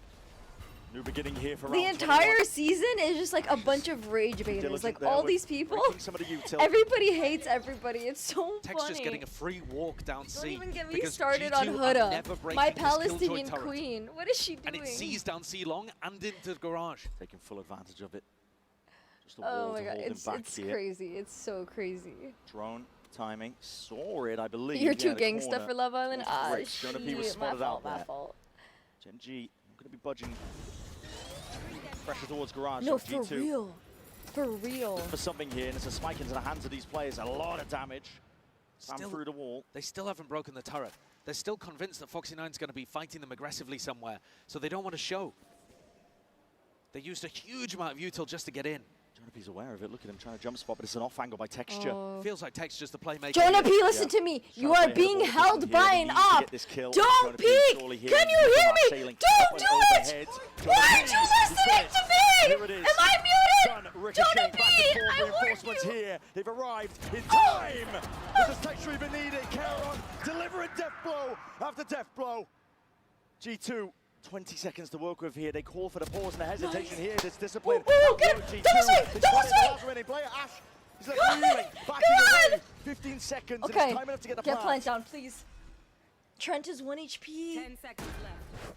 New beginning here for The round entire 21. season is just like a bunch of rage baiters. Diligent Like there all with these people, breaking some of the util. everybody hates everybody. It's so Texture's funny. getting a free walk down Don't C. even get me because started G2 on are Huda, never breaking my this Killjoy Palestinian turret. queen. What is she doing? And it sees down C long and into the garage. Taking full advantage of it. Just a Oh wall my to god, hold him it's back here. crazy. It's so crazy. Drone timing. Saw it, I believe. You're yeah, too the gangsta corner. for Love Island? Towards Ah, Fritz. Jonah P was shit. My spotted fault, out my there. fault. GenG, I'm going to be budging. Pressure towards garage. No, of for G2. real. For real. For something here, and it's a spike into the hands of these players. A lot of damage. Slam through the wall. They still haven't broken the turret. They're still convinced that Foxy9's going to be fighting them aggressively somewhere, so they don't want to show. They used a huge amount of util just to get in. Jonah P's aware of it. Look at him trying to jump spot, but it's an off angle by Texture. Oh. Feels like Texture's the playmaker. Jonah here. P, listen to me. You Trying are to play ahead being of the ball held here. by They an need to op. get this kill. Don't Jonah P peek. surely here. Can you He's hear got me? sailing. Don't Up do and it. overhead. Why aren't you listening to me? Here it is. Am I muted? Done. Ricocheting Jonah back P, and I forth. warned Reinforcements you. here. They've arrived in time. This is Texture even needed. Caron delivering death blow after death blow. G2. 20 seconds to work with here. They call for the pause and the hesitation here. This discipline. Whoa, get him. G2. Double swing, It's double quite the swing. last remaining player. Ash is like Come on, reeling, backing come away. on. 15 seconds. And Okay, it's time enough to get the get plant. plant down, please. Trent is 1 HP. 10 seconds left.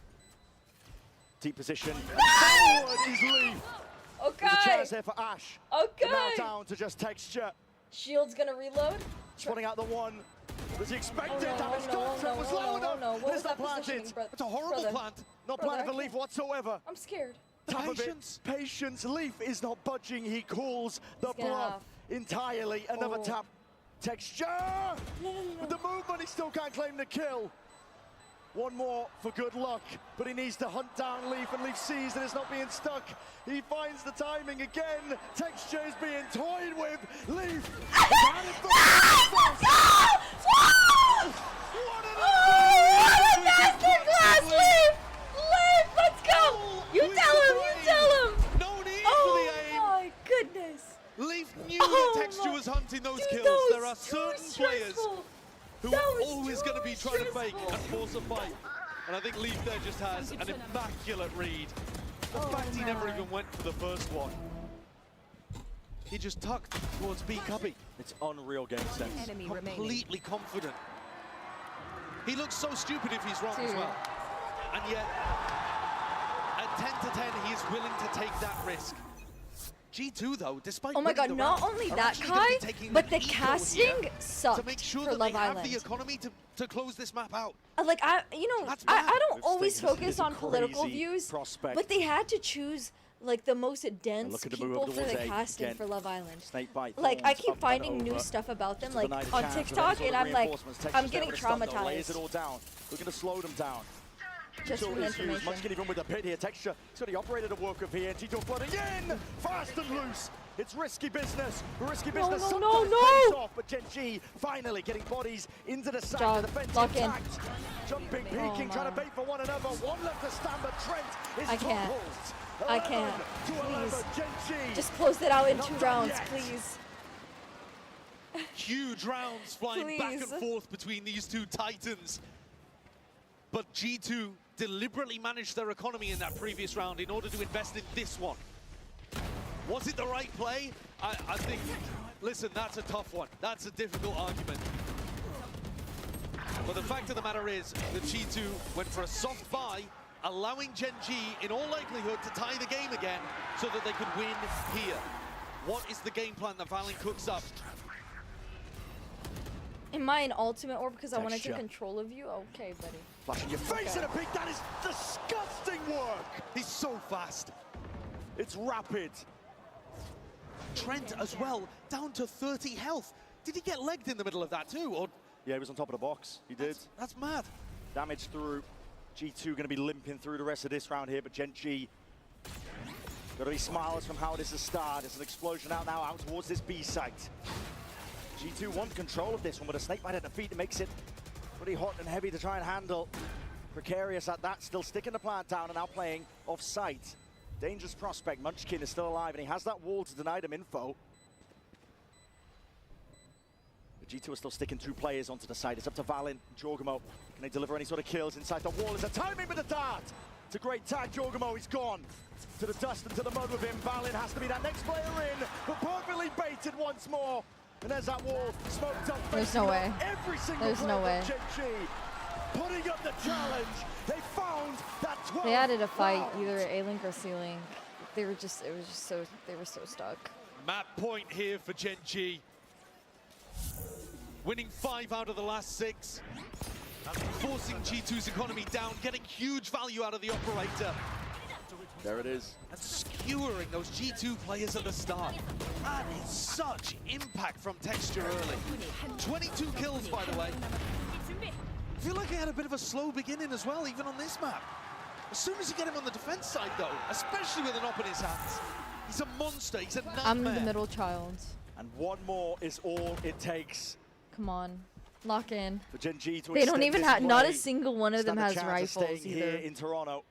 Deep position. Forward is Leaf. Okay. There's a chance here for Ash. Okay. But now down to just Texture. Shield's gonna reload. Spotting out the one. Was he expected? Oh, no, Damage oh, no, done. oh, so it was no, low oh, enough. no. What But was it's not that positioning, planted. bro? It's a horrible Brother. plant. Not Brother, planted for I Leaf whatsoever. I'm scared. Top of it. Patience. Patience. Leaf is not budging. He calls the He's gonna bluff have- entirely. Another Oh. tap. Texture. No. With the movement, he still can't claim the kill. One more for good luck, but he needs to hunt down Leaf, and Leaf sees that it's not being stuck. He finds the timing again. Texture is being toyed with. Leaf. What a masterclass, Leaf! Leaf, let's go! You tell him, you tell him! No need Oh for the aim. my goodness! Leaf knew Oh that Texture my- was hunting those Dude, kills. that There are was too certain players stressful. who That are was always too going to be trying to fake stressful. and force a fight. And I think Leaf there just has an immaculate read. The Oh fact he never my. even went for the first one. He just tucked towards B Cubby. It's unreal game sense. Enemy remaining. Completely confident. He looks so stupid if he's wrong as Dude. well. And yet, at 10 to 10, he is willing to take that risk. G2 though, despite Oh my winning god, the not round, only are that, actually gonna be Kai, taking but an the eco casting here sucked to make sure for that Love they have Island. the economy to close this map out. Like, I That's bad. don't This always thing is focus a on political crazy views, prospect. but they had to choose like the most dense look at the move people up for towards the A casting again. for Love Island. Snake bite. Like, I thorns, keep up and finding new over. stuff about them, To like deny the on chance of any TikTok, sort and of I'm like, reinforcements. I'm Texture's getting there for the stun, though. Lays it traumatized. all down. We're going to slow them down. Just for the Util is used. information. Munchkin even with a pit here. Texture, he's got the operator to work with here. G2 flooding in! Fast and loose! It's risky business. Risky business. no, Sometimes no. pays off, but GenG finally getting bodies into the side. Dog, The defense lock in. intact. Jumping, peeking, trying to man. bait for one another. One left to stand, but Trent is I can't. toppled. I can't. 11 to 11. Please. GenG. Just close it out in Not 2 done rounds, yet. please. Huge rounds flying back and Please. forth between these two titans. But G2 deliberately managed their economy in that previous round in order to invest in this one. Was it the right play? I think, listen, that's a tough one. That's a difficult argument. But the fact of the matter is that G2 went for a soft buy, allowing GenG, in all likelihood, to tie the game again so that they could win here. What is the game plan that Valen cooks up? Am I an ultimate orb because I want to take control of you? Okay, buddy. Flashing your face in a peek, that is disgusting work! He's so fast. It's rapid. Trent as well, down to 30 health. Did he get legged in the middle of that too? Or yeah, he was on top of the box. He did. That's mad. Damage through. G2 going to be limping through the rest of this round here, but GenG got to be smiles from how this has started. There's an explosion out now, out towards this B site. G2 wants control of this one, but a snakebite at the feet makes it pretty hot and heavy to try and handle. Precarious at that, still sticking the plant down and now playing off site. Dangerous prospect. Munchkin is still alive, and he has that wall to deny them info. But G2 are still sticking 2 players onto the side. It's up to Valen and Jorgamo. Can they deliver any sort of kills inside the wall? Is a timing with the dart. It's a great tag. Jorgamo, he's gone to the dust and to the mud with him. Valen has to be that next player in, but perfectly baited once more. And there's that wall smoked up. There's no way. Every single There's no way. GenG putting up the challenge. They found that 12. They added a fight, either A-Link or C-Link. They were just, it was just so, they were so stuck. Map point here for GenG. Winning 5 out of the last 6. Forcing G2's economy down, getting huge value out of the operator. There it is. And skewering those G2 players at the start. That is such impact from Texture early. 22 kills, by the way. I feel like he had a bit of a slow beginning as well, even on this map. As soon as you get him on the defense side, though, especially with an op in his hands, he's a monster, he's a nightmare. I'm the middle child. And one more is all it takes. Come on, lock in. For GenG to They don't extend even this have, not a play. single one of them Stand a has chance of rifles staying either. here in Toronto.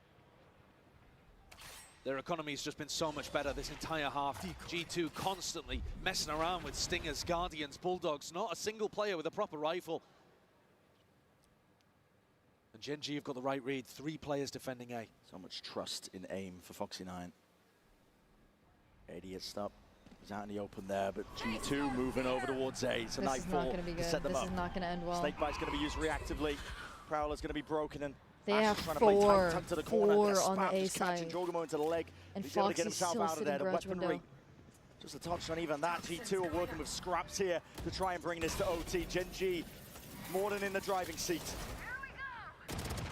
Their economy's just been so much better this entire half. G2 constantly messing around with Stingers, Guardians, Bulldogs. Not a single player with a proper rifle. And GenG have got the right read. 3 players defending A. So much trust in aim for Foxy9. 80 stop. He's out in the open there, but G2 moving over towards A. It's a This is not nightfall going to be to set good. them This up. is not going to end well. Snakebite's going to be used reactively. Prowler's going to be broken, and They Ash have is trying to play tight, 4 tuck to the corner. on the Spam A just catching side. Jorgamo into the leg. And He's able to get Foxy's himself still out of sitting there. The garage weaponry. window. Just a touch on even that. G2 are working with scraps here to try and bring this to OT. GenG more than in the driving seat.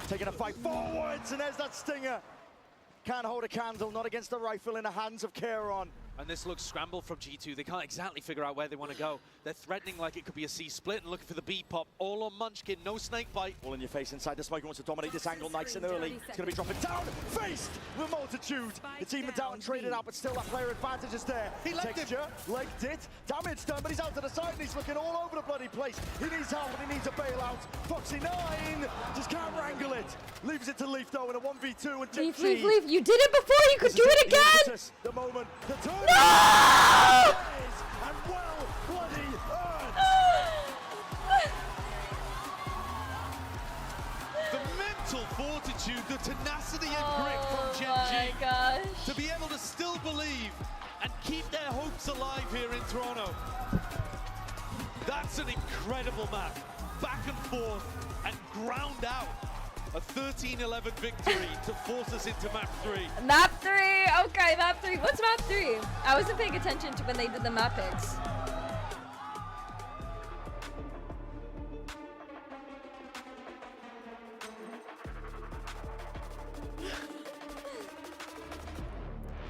Taking a fight forwards, and there's that stinger. Can't hold a candle, not against the rifle in the hands of Kieron. And this looks scrambled from G2. They can't exactly figure out where they want to go. They're threatening like it could be a C split and looking for the B pop. All on Munchkin, no snake bite. All in your face inside the smoke. He wants to dominate this angle nice and early. It's going to be dropping down, faced with multitude. It's evened out and traded out, but still that player advantage is there. He legged Texture, legged it, damage done, but he's out to the side and he's looking all over the bloody place. He needs help and he needs a bailout. Foxy9 just can't wrangle it. Leaves it to Leaf though in a 1v2 and Leaf, GenG. Leaf, Leaf. You did it before. You could do it The again. impetus, the moment, the turn. No! And well bloody earned. The mental fortitude, the tenacity and grit Oh from my GenG gosh. to be able to still believe and keep their hopes alive here in Toronto. That's an incredible map. Back and forth and ground out. A 13-11 victory to force us into map 3. Map 3. Okay, map 3. What's map 3? I wasn't paying attention to when they did the map picks.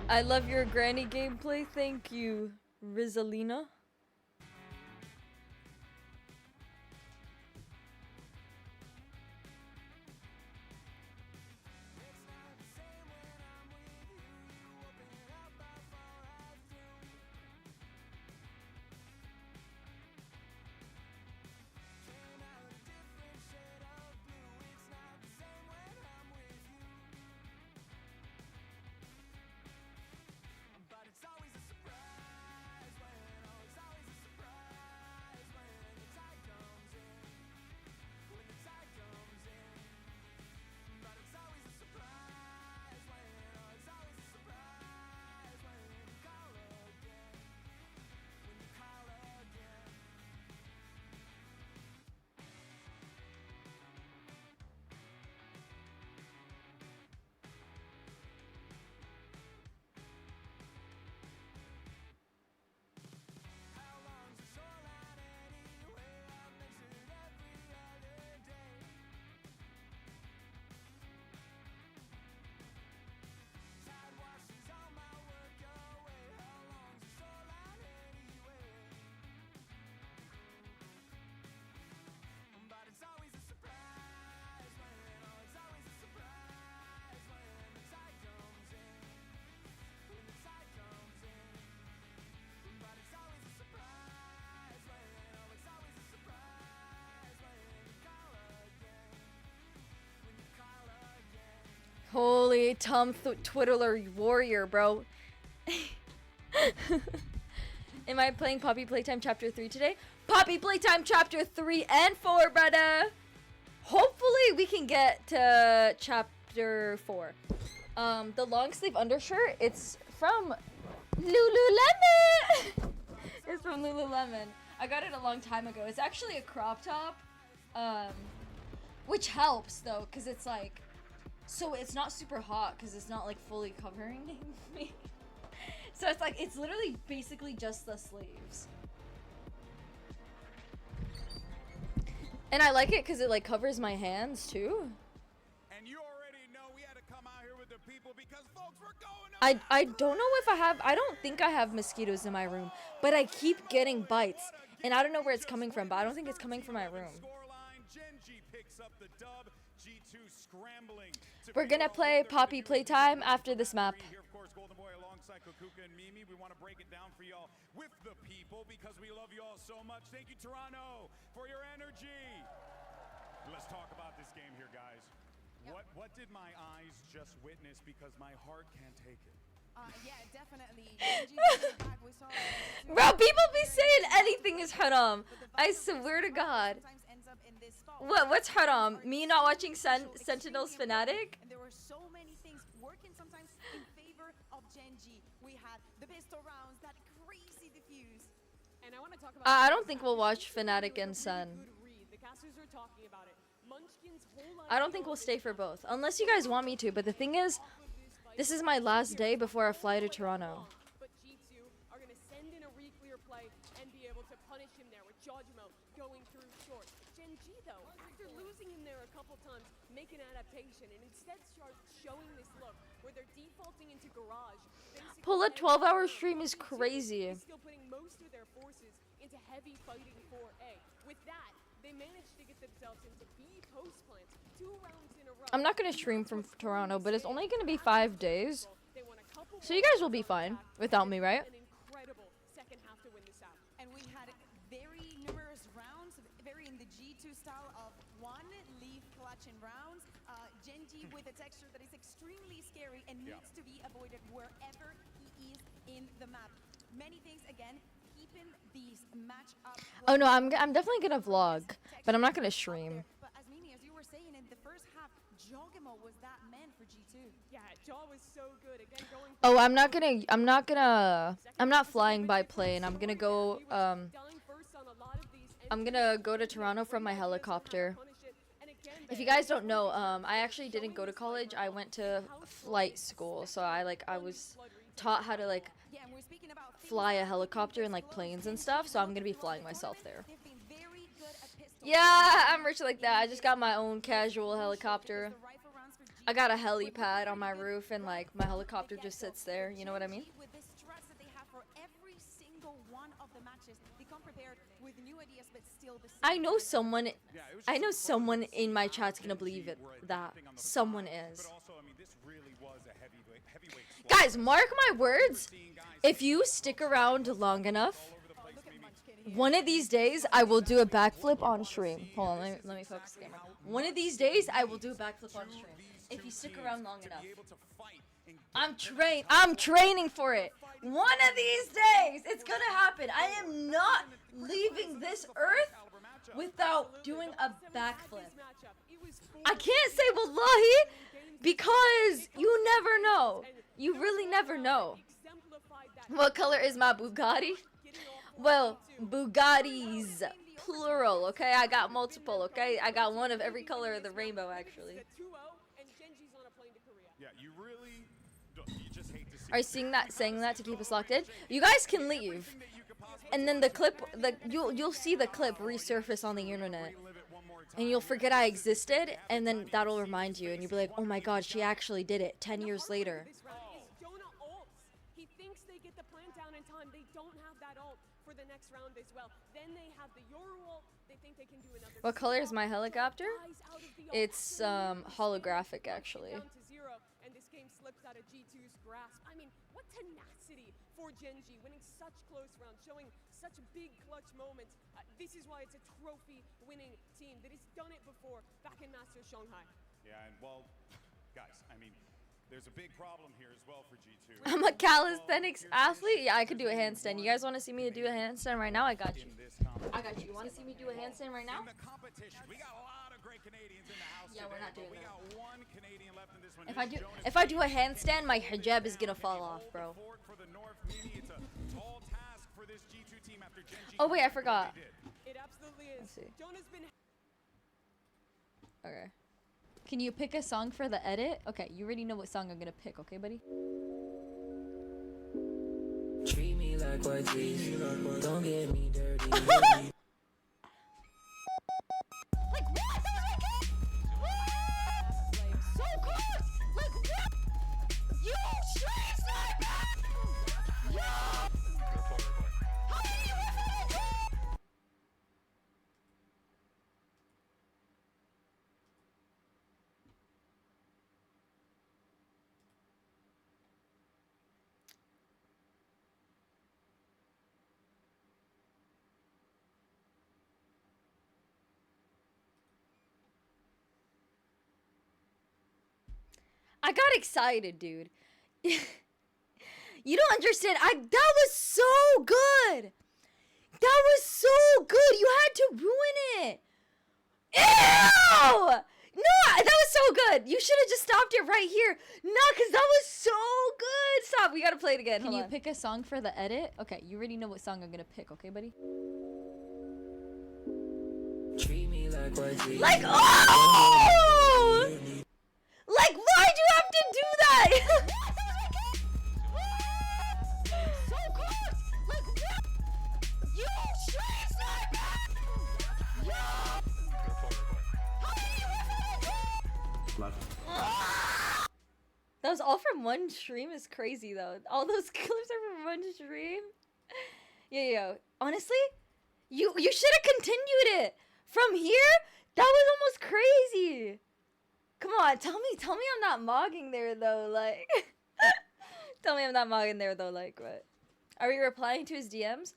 I love your granny gameplay. Thank you, Rizalina. Holy Twiddler warrior, bro. Am I playing Poppy Playtime Chapter 3 today? Poppy Playtime Chapter 3 and 4, brother. Hopefully we can get to Chapter 4. The long sleeve undershirt, it's from Lululemon. It's from Lululemon. I got it a long time ago. It's actually a crop top, which helps though, cause it's like, so it's not super hot, cause it's not like fully covering me. So it's like, it's literally basically just the sleeves. And I like it cause it like covers my hands too. And you already know we had to come out here with the people because folks were going I don't know if I don't think I have mosquitoes in my room, but I keep getting bites. And I don't know where it's coming from, but I don't think it's coming from my room. GenG picks up the dub. G2 scrambling. We're gonna play Poppy Playtime after this map. Here, of course, Golden Boy alongside Kukuka and Mimi. We want to break it down for y'all with the people because we love you all so much. Thank you, Toronto, for your energy. Let's talk about this game here, guys. What did my eyes just witness? Because my heart can't take it. Yeah, definitely. Back, we saw Bro, people be saying anything is haram. I swear to God. What's haram? Me not watching Sentinel's Fnatic? And there were so many things working sometimes in favor of GenG. We had the pistol rounds, that crazy diffuse. And I want to talk about I don't think we'll watch Fnatic and Sen. the casters are talking about it. Munchkin's whole I don't think we'll stay for both. Unless you guys want me to, but the thing is, this is my last day before I fly to Toronto. But G2 are going to send in a re-clear play and be able to punish him there with Jojimo going through short. GenG though, after losing him there a couple times, make an adaptation and instead start showing this look where they're defaulting into garage. Pull a 12-hour stream is crazy. Still putting most of their forces into heavy fighting for A. With that, they managed to get themselves into B post plants 2 rounds in a row. I'm not gonna stream from Toronto, but it's only gonna be 5 days. So you guys will be fine without me, right? An incredible second half to win this out. And we had very numerous rounds, very in the G2 style of one leaf clutching rounds. GenG with a texture that is extremely scary and needs to be avoided wherever he is in the map. Many things, again, keeping these match-up. Oh no, I'm definitely gonna vlog, but I'm not gonna stream. But as Mimi, as you were saying, in the first half, Jogamo was that man for G2. Yeah, Jaw was so good. Again, going Oh, I'm not flying by plane. I'm gonna go to Toronto from my helicopter. If you guys don't know, I actually didn't go to college. I went to flight school, so I was taught how to like fly a helicopter and like planes and stuff, so I'm gonna be flying myself there. Yeah, I'm rich like that. I just got my own casual helicopter. I got a helipad on my roof and like my helicopter just sits there, you know what I mean? With the stress that they have for every single one of the matches, they come prepared with new ideas, but still the same. I know someone in my chat's gonna believe it, that someone is. Guys, mark my words, if you stick around long enough, one of these days I will do a backflip on stream. Hold on, let me focus the camera. One of these days I will do a backflip on stream, if you stick around long enough. I'm training for it. One of these days it's gonna happen. I am not leaving this earth without doing a backflip. I can't say wallahi because you never know. You really never know. What color is my Bugatti? Well, Bugattis, plural, okay? I got multiple, okay? I got one of every color of the rainbow, actually. Yeah, you really you just hate to see. Are you saying that to keep us locked in? You guys can leave, and then the clip, you'll see the clip resurface on the internet, and you'll forget I existed, and then that'll remind you, and you'll be like, oh my god, she actually did it 10 years later. He thinks they get the plant down in time. They don't have that ult for the next round as well. Then they have the Yoru ult. They think they can do another. What color is my helicopter? It's holographic, actually. Down to 0, and this game slips out of G2's grasp. I mean, what tenacity for GenG, winning such close rounds, showing such big clutch moments. This is why it's a trophy-winning team that has done it before back in Masters Shanghai. Yeah, and well, Guys, I mean, there's a big problem here as well for G2. I'm a calisthenics athlete. Yeah, I could do a handstand. You guys want to see me do a handstand right now? I got you. I got you. You want to see me do a handstand right now? In the competition, we got a lot of great Canadians in the house. Yeah, we're not today, doing but that. We got one Canadian left in this one. If I do a handstand, my hijab is gonna fall off, bro. For the North Mini, it's a tall task for this G2 team after GenG. Oh wait, I forgot. It absolutely is. Let's see. Jonah's been Okay. Can you pick a song for the edit? Okay, you already know what song I'm gonna pick, okay, buddy? Treat me like white teeth, don't get me dirty. Like what? So good! Like what? You straight sniper! Yo! How many rifles? I got excited, dude. You don't understand. That was so good. That was so good. You had to ruin it. Ew! No, that was so good. You should have just stopped it right here. No, because that was so good. Stop. We got to play it again. Can you pick a song for the edit? Okay, you already know what song I'm going to pick. Okay, buddy? Treat me like white teeth. Like, oh! Like, why'd you have to do that? So good! Like, what? You straight sniper! Yo! How many rifles? That was all from one stream is crazy, though. All those clips are from one stream. Yo. Honestly, you should have continued it. From here, that was almost crazy. Come on, tell me I'm not mogging there though, like. Tell me I'm not mogging there though, like what? Are we replying to his DMs?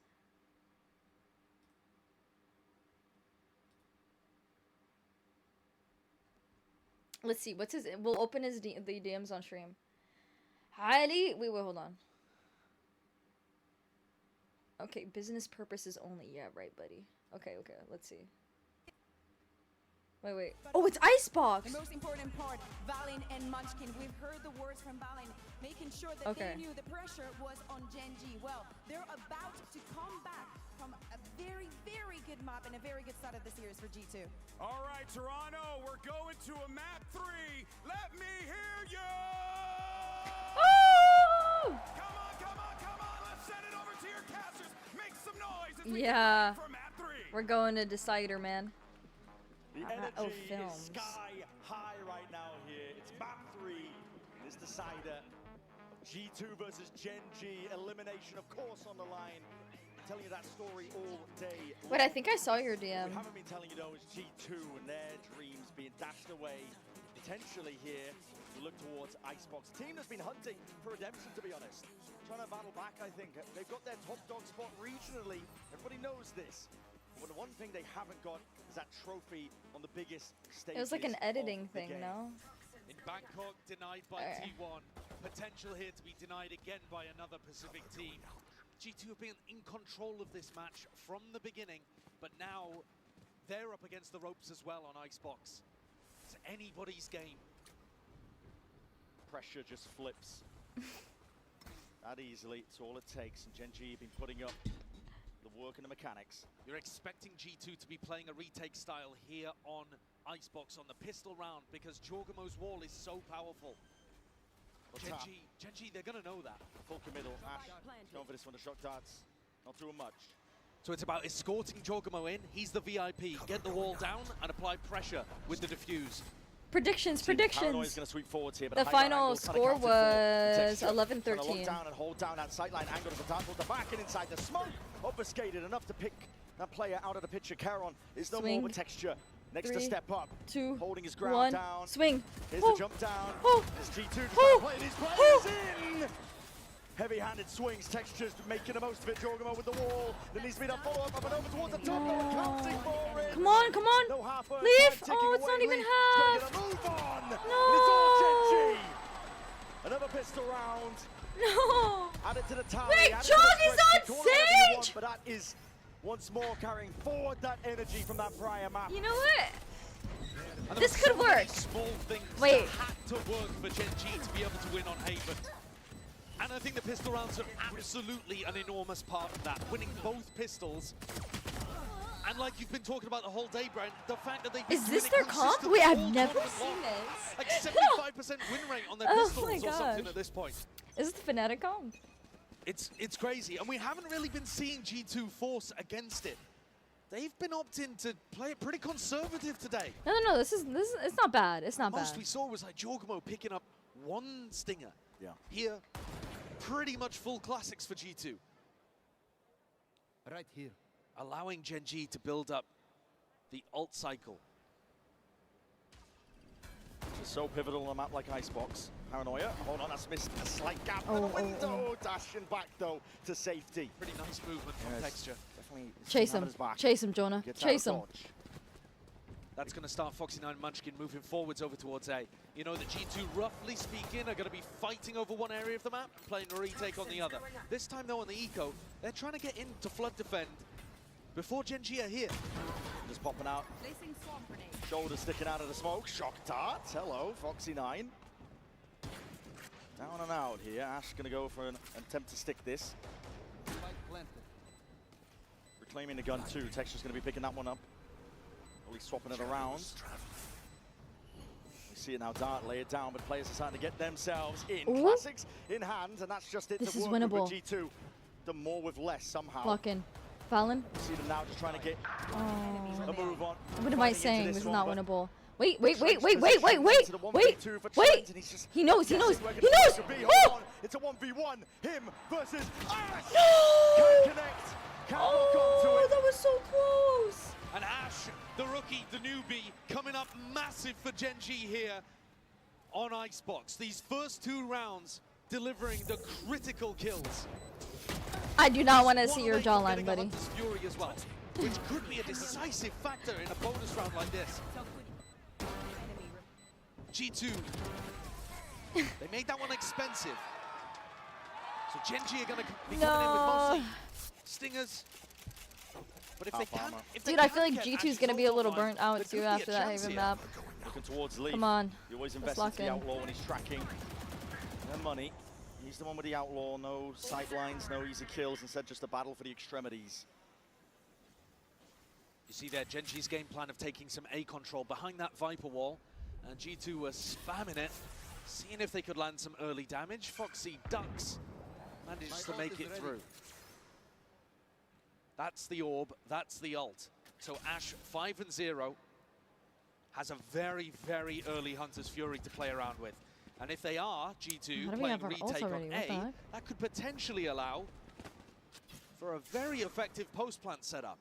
Let's see, what's his, we'll open his the DMs on stream. Highly, wait, hold on. Okay, business purposes only, yeah, right, buddy. Okay, let's see. Wait. Oh, it's Icebox! The most important part, Valin and Munchkin. We've heard the words from Valin, making sure that they knew the pressure was on GenG. Well, they're about to come back from a very, very good map and a very good start of the series for G2. All right, Toronto, we're going to a map 3. Let me hear you! Oh! Come on. Let's send it over to your casters. Make some noise as we Yeah. get ready for map 3. We're going to Decider, man. The energy films. is sky high right now here. It's map 3. This decider. G2 versus GenG. Elimination, of course, on the line. I'm telling you that story all day. Wait, I think I saw your What DM. we haven't been telling you though is G2 and their dreams being dashed away. Potentially here to look towards Icebox. Team that's been hunting for redemption, to be honest. Trying to battle back, I think. They've got their top dog spot regionally. Everybody knows this. But the one thing they haven't got is that trophy on the biggest stage. It was like an editing thing, no? In Bangkok, denied by T1. Potential here to be denied again by another Pacific team. G2 have been in control of this match from the beginning, but now they're up against the ropes as well on Icebox. It's anybody's game. Pressure just flips. That easily, it's all it takes. And GenG have been putting up the work and the mechanics. You're expecting G2 to be playing a retake style here on Icebox on the pistol round because Jorgamo's wall is so powerful. GenG, they're going to know that. Full committal. Ash going for this one, the shock darts. Not doing much. So it's about escorting Jorgamo in. He's the VIP. Get the wall down and apply pressure with the defuse. Predictions. Paranoia's going to sweep forwards here, but The final score was 11-13. Lock down and hold down that sightline angle of the dart hold the back and inside the smoke. Obfuscated enough to pick that player out of the picture. Caron is no more with texture. Next to step up. 2, holding his ground 1, down. swing. Here's the jump down. As G2 just playing his players in. Heavy-handed swings, Textures making the most of it. Jorgamo with the wall. There needs to be that follow-up, but over towards the top. No one counting for it. Come on, come on. No half-earned Leaf. time Oh, ticking it's not away. even Leaf half. is gonna move on. No. And it's all GenG. Another pistol round. No. Add it to the tally. Wait, add it to John the is spreadsheet. on Call it whatever you want, Sage. but that is once more carrying forward that energy from that prior map. You know what? And This there could were so many work. Small things Wait. that had to work for GenG to be able to win on Haven. And I think the pistol rounds are absolutely an enormous part of that. Winning both pistols. And like you've been talking about the whole day, Brent, the fact that they've been Is this winning their comp? consistently Wait, I've all never tournament seen long. this. Like 75% win rate on their Oh pistols my or something gosh. at this point. Is this the Fnatic comp? It's crazy, and we haven't really been seeing G2 force against it. They've been opting to play it pretty conservative today. No. This is it's not bad. It's not Most bad. we saw was like Jorgamo picking up one stinger. Yeah. Here, pretty much full classics for G2. Right here. Allowing GenG to build up the ult cycle. It's so pivotal on a map like Icebox. Paranoia. Hold on, that's missed a slight gap in Oh, the oh, window. Dashing back though to safety. Pretty nice movement from Yes, Texture. Definitely Chase him. Chase him, Jonah. Gets out Chase of him. dodge. That's going to start Foxy9 and Munchkin moving forwards over towards A. You know that G2, roughly speaking, are going to be fighting over one area of the map, playing a retake on the other. This time, though, on the eco, they're trying to get into flood defend before GenG are here. Just popping out. Placing swarm grenade. Shoulders sticking out of the smoke. Shock darts. Hello, Foxy9. Down and out here. Ash going to go for an attempt to stick this. Reclaiming the gun too. Texture's going to be picking that one up. Only swapping it around. We see it now. Dart lay it down, but players are starting to get themselves in. Ooh. Classics in hand, and that's just it. This to is work with winnable. G2. Done more with less somehow. Lock in. Fallon. See them now just trying to get Oh. a move on. What am I Fighting into saying? This is not one, but winnable. Wait. Wait. Trench He knows. positions into the 1v2 for Trent, and he's just He knows. guessing where He the knows. should be. Oh! Hold on. It's a 1v1. Him versus Ash. No! Can't connect. Can't lock onto Oh, it. that was so close. And Ash, the rookie, the newbie, coming up massive for GenG here on Icebox. These first 2 rounds delivering the critical kills. I do not want to One see your away from jawline, getting a buddy. Hunter's Fury as well, which could be a decisive factor in a bonus round like this. G2, they made that one expensive. So GenG are going to be coming in with No. mostly stingers. But if they can, Dude, I feel like G2's gonna be a little burnt out too after that Haven map. Looking towards Lee. Come on. He always Let's invests lock into the in. outlaw when he's tracking. No money. He's the one with the outlaw. No sightlines, no easy kills. Instead, just a battle for the extremities. You see there, GenG's game plan of taking some A control behind that Viper wall. And G2 were spamming it, seeing if they could land some early damage. Foxy ducks, manages to make it through. That's the orb, that's the ult. So Ash, 5-0, has a very, very early Hunter's Fury to play around with. And if they are, How G2, do we playing have our ults retake on already? What the A, heck? that could potentially allow for a very effective post-plant setup.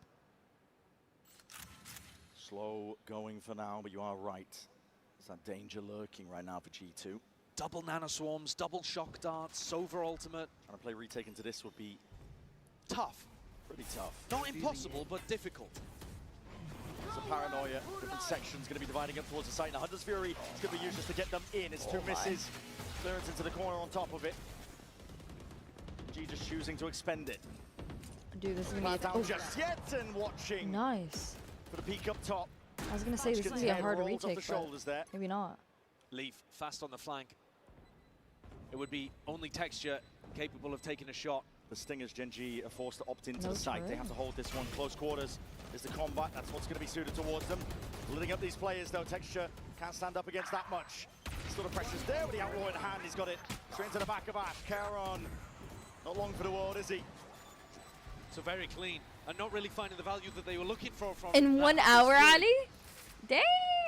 Slow going for now, but you are right. There's that danger lurking right now for G2. Double nano swarms, double shock darts, Sova ultimate. And a play retake into this would be tough. Pretty tough. Not impossible, but difficult. So Paranoia, different sections going to be dividing up towards the site. Now Hunter's Fury is going to be used just to get them in. It's 2 misses. Clearance into the corner on top of it. G just choosing to expend it. Dude, this is gonna Not be down just yet, and watching nice. for the peek up top. I was gonna say this is gonna be a harder retake, but there. maybe not. Leaf fast on the flank. It would be only Texture capable of taking a shot. The Stingers, GenG are forced to opt into No the site. They turret. have to hold this one. Close quarters is the combat. That's what's going to be suited towards them. Letting up these players, though. Texture can't stand up against that much. Still the pressure's there with the outlaw in hand. He's got it straight into the back of Ash. Caron, not long for the world, is he? So very clean, and not really finding the value that they were looking for from In that 1 Hunter's hour, Fury. Ali?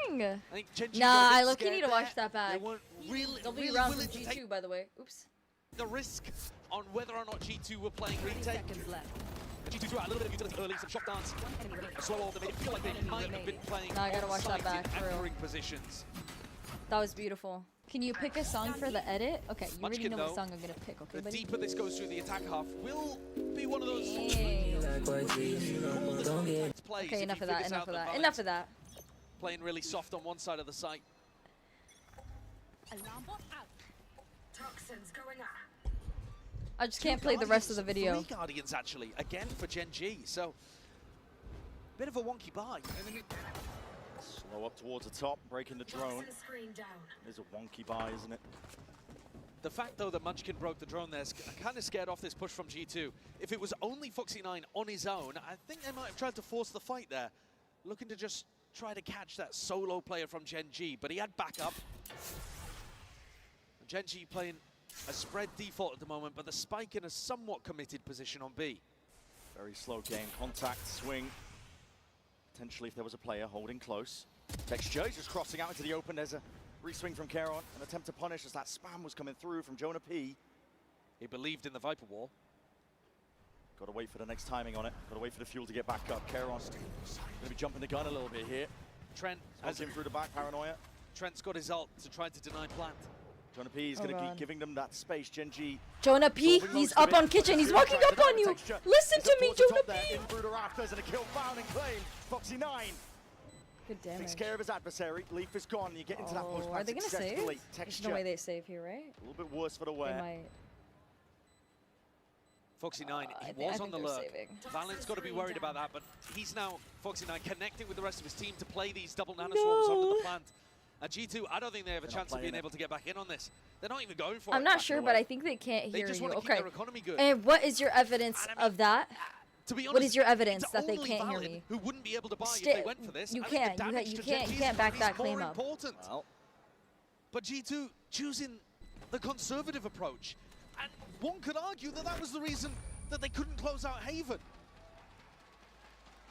Dang! I think GenG Nah, got a I bit look, you scared need to there. watch that back. They weren't really, W really round willing from to take G2, by the way. Oops. the risk on whether or not G2 were playing retake. Seconds left. G2 threw out a little bit of utility early, some shock dance. Slow all, they made it feel like they might have been playing Nah, I gotta watch that on-site back, in for real. anchoring positions. That was beautiful. Can you pick a song for the edit? Okay, you already Munchkin, know what though, song I'm gonna pick, okay, The buddy? deeper this goes through the attack half, will be one of those Dang. plays. Okay, if enough he of that, figures enough out of that that, enough of that. Playing really soft on one side of the site. Alarm bot out. Toxins going up. I just can't play the rest of the video. 3 Guardians, actually, again for GenG. So, bit of a wonky buy. Slow up towards the top, breaking the drone. Toxin screen down. There's a wonky buy, isn't it? The fact, though, that Munchkin broke the drone there, kind of scared off this push from G2. If it was only Foxy9 on his own, I think they might have tried to force the fight there. Looking to just try to catch that solo player from GenG, but he had backup. GenG playing a spread default at the moment, but the Spike in a somewhat committed position on B. Very slow game, contact, swing. Potentially if there was a player holding close. Texture just crossing out into the open. There's a re-swing from Keron, an attempt to punish as that spam was coming through from Jonah P. He believed in the Viper wall. Got to wait for the next timing on it. Got to wait for the fuel to get back up. Keron's going to be jumping the gun a little bit here. Trent has him through the back, Paranoia. Trent's got his ult to try to deny plant. Jonah P is going to keep giving them that space. GenG. Jonah P, he's up on kitchen. He's walking up on you. Listen to me, Jonah P. In through the rafters and a kill found and claimed. Foxy9 Good damage. takes care of his adversary. Leaf is gone. You get into that post. Are they gonna save? There's Texture. no way they save here, right? A little bit worse for the They wear. might. Foxy9, I he think was on the they're lurk. saving. Valent's got to be worried about that, but he's now, Foxy9, connecting with the rest of his team to play these double nanoswarms onto the plant. And G2, I don't think they have a chance of being able to get back in on this. They're not even going for it. I'm not sure, but I think they can't They hear just you. want to keep Okay. their economy good. And what is your evidence of that? To be honest, What is your evidence it's that they only can't hear Valen me? who wouldn't be able to buy if they went for this. You I think the can't. damage You to can't. You GenG's can't back is that more claim up. important. But G2 choosing the conservative approach. And one could argue that that was the reason that they couldn't close out Haven.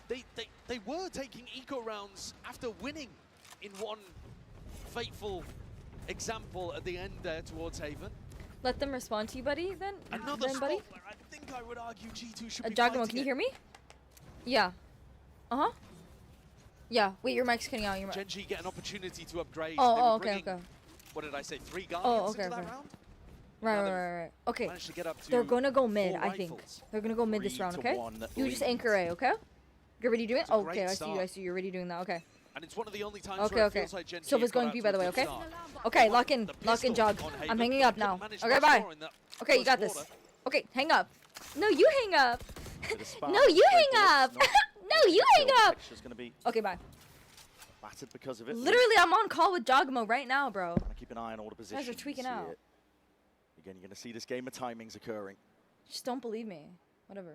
They were taking eco rounds after winning in one fateful example at the end there towards Haven. Let them respond to you, buddy, then? Another then, buddy? spot where I think I would argue G2 should be Giacomo, fighting can you it. hear me? Yeah. Uh-huh. Yeah. Wait, your mic's cutting out. Your mic. GenG get an opportunity to upgrade. Oh, They were okay, bringing, okay. What did I say? 3 Guardians okay, into that okay. round? Right. Okay. Managed to get up to They're gonna go mid, 4 I think. rifles. They're gonna go mid this 3 round, to okay? 1 You just lead. anchor A, okay? You're already doing it? It's a Okay, great I see you. start. I see you. You're already doing that. Okay. And it's one of the only times Okay, where it okay. feels like GenG Silver's got going out B, to by a the way, good okay? start. Okay, They lock in. want the Lock in, pistol Jog. on Haven. I'm hanging They up couldn't now. manage Okay, much bye. more in that Okay, you first got this. quarter. Okay, hang up. No, you hang up. Bit of spam, No, you straight hang up. bullets, No, you hang Kill. up. Texture's going to be Okay, bye. battered because of it. Literally, I'm on call with Giacomo right now, bro. Trying to keep an eye on all the guys positions. are tweaking here. out. Again, you're going to see this game of timings occurring. Just don't believe me. Whatever.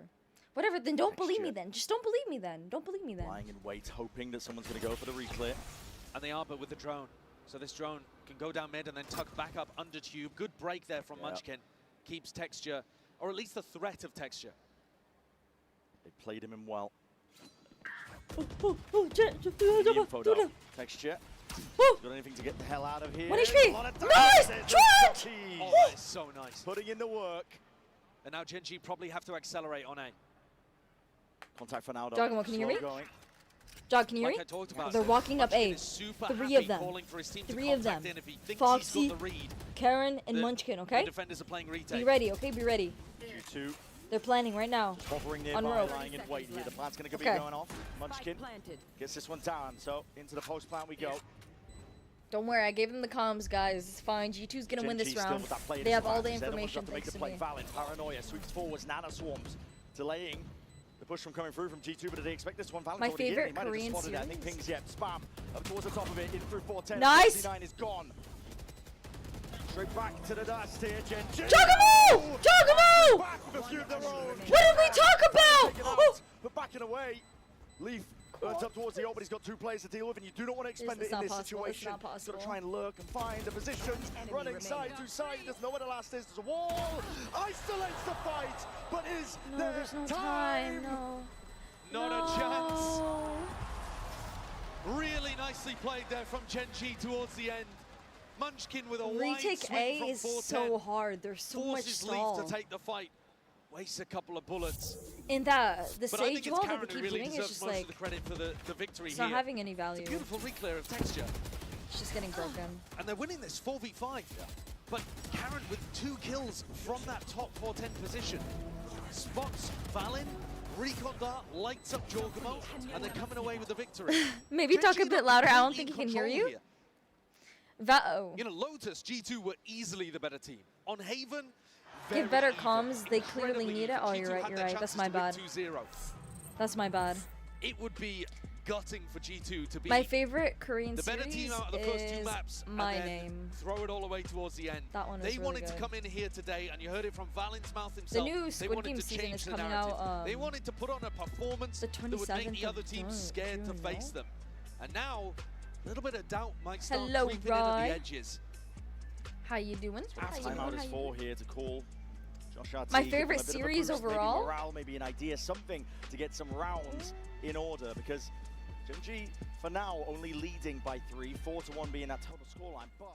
Whatever, then don't believe me Texture. then. Just don't believe me then. Don't believe me then. Lying in wait, hoping that someone's going to go for the reclear. And they are, but with the drone. So this drone can go down mid and then tuck back up under tube. Good break there from Munchkin. Keeps Texture, or at least the threat of Texture. They played him in well. Oh, The info though. Texture. Got anything to get the hell out of here? 1 HP. A lot of Nice! damage. Trent! Oh, that is so nice. Putting in the work. And now GenG probably have to accelerate on A. Contact for now. Giacomo, can you hear me? Going. Jog, can you hear Like me? I talked about, They're walking up Munchkin A. is super 3 happy of them. calling for his team to 3 of them. contact in if he thinks Foxy, he's got the read. Karen, and The- Munchkin, The okay? defenders are playing retake. Be ready, okay? Be ready. Q2 They're planning right now. hovering On nearby, rope. lying in wait here. The plant's going to be Okay. going off. Munchkin gets this one down. So into the post plant we go. Don't worry, I gave them the comms, guys. It's fine. G2's gonna win this GenG still round. with that play in They his have all the advantage. They're the ones information that have thanks to to make me. the play valid. Paranoia sweeps forwards. Nana swarms, delaying the push from coming through from G2. But did they expect this one? Valid's My already here. favorite He might have just Korean spotted it. I think series. pings yet. Spam up towards the top of it. In through 410. Nice! 69 is gone. Straight back to the dust here. GenG. Giacomo! Giacomo! Back with a few of their own. What did we talk about? Taken out, Oh. but backing away. Leaf earns up towards the ult, but he's got 2 players to deal with, and you do not want to expend It's it in not this possible, it's situation. not possible. Got to try and lurk and find the positions. Running side to side, he doesn't know where the last is. There's a wall. Isolates the fight, but is No, there there's no time. No. Not No. a chance. Really nicely played there from GenG towards the end. Munchkin with a wide Retake swing A from is 410. so hard. There's so much Forces stall. Leaf to take the fight. Wastes a couple of bullets. In that, the But I think sage it's wall Karen that they who keep really doing is deserves just most like, of the credit for the victory it's here. not having any value. It's a beautiful reclear of Texture. It's just getting broken. And they're winning this 4v5. But Karen with 2 kills from that top 410 position. Spots Valen, Recon Dart, lights up Jorgamo, and they're coming away with the victory. Maybe talk a bit louder. I don't think he can hear you. You know, Lotus, G2 were easily the better team. On Haven, give better comms. They clearly need it. Oh, you're right. You're right. That's my bad. That's my bad. It would be gutting for G2 to be my favorite Korean the better series team out of the first 2 is maps. My and then Name. Throw it all away towards the end. That one is They really wanted good. to come in here today, and you heard it from Valen's mouth himself. The new they Squid wanted Game to season change is the coming narrative. out. They wanted to put on a performance that would make the other teams scared to face them. And now, a little bit of doubt might start Hello, creeping in at the edges. How you doing? Timeout is 4 here to call. Josh RT, My give them favorite a bit of a series boost, overall? Maybe morale, maybe an idea, something to get some rounds in order, because GenG for now only leading by 3, 4-1 being that total scoreline, but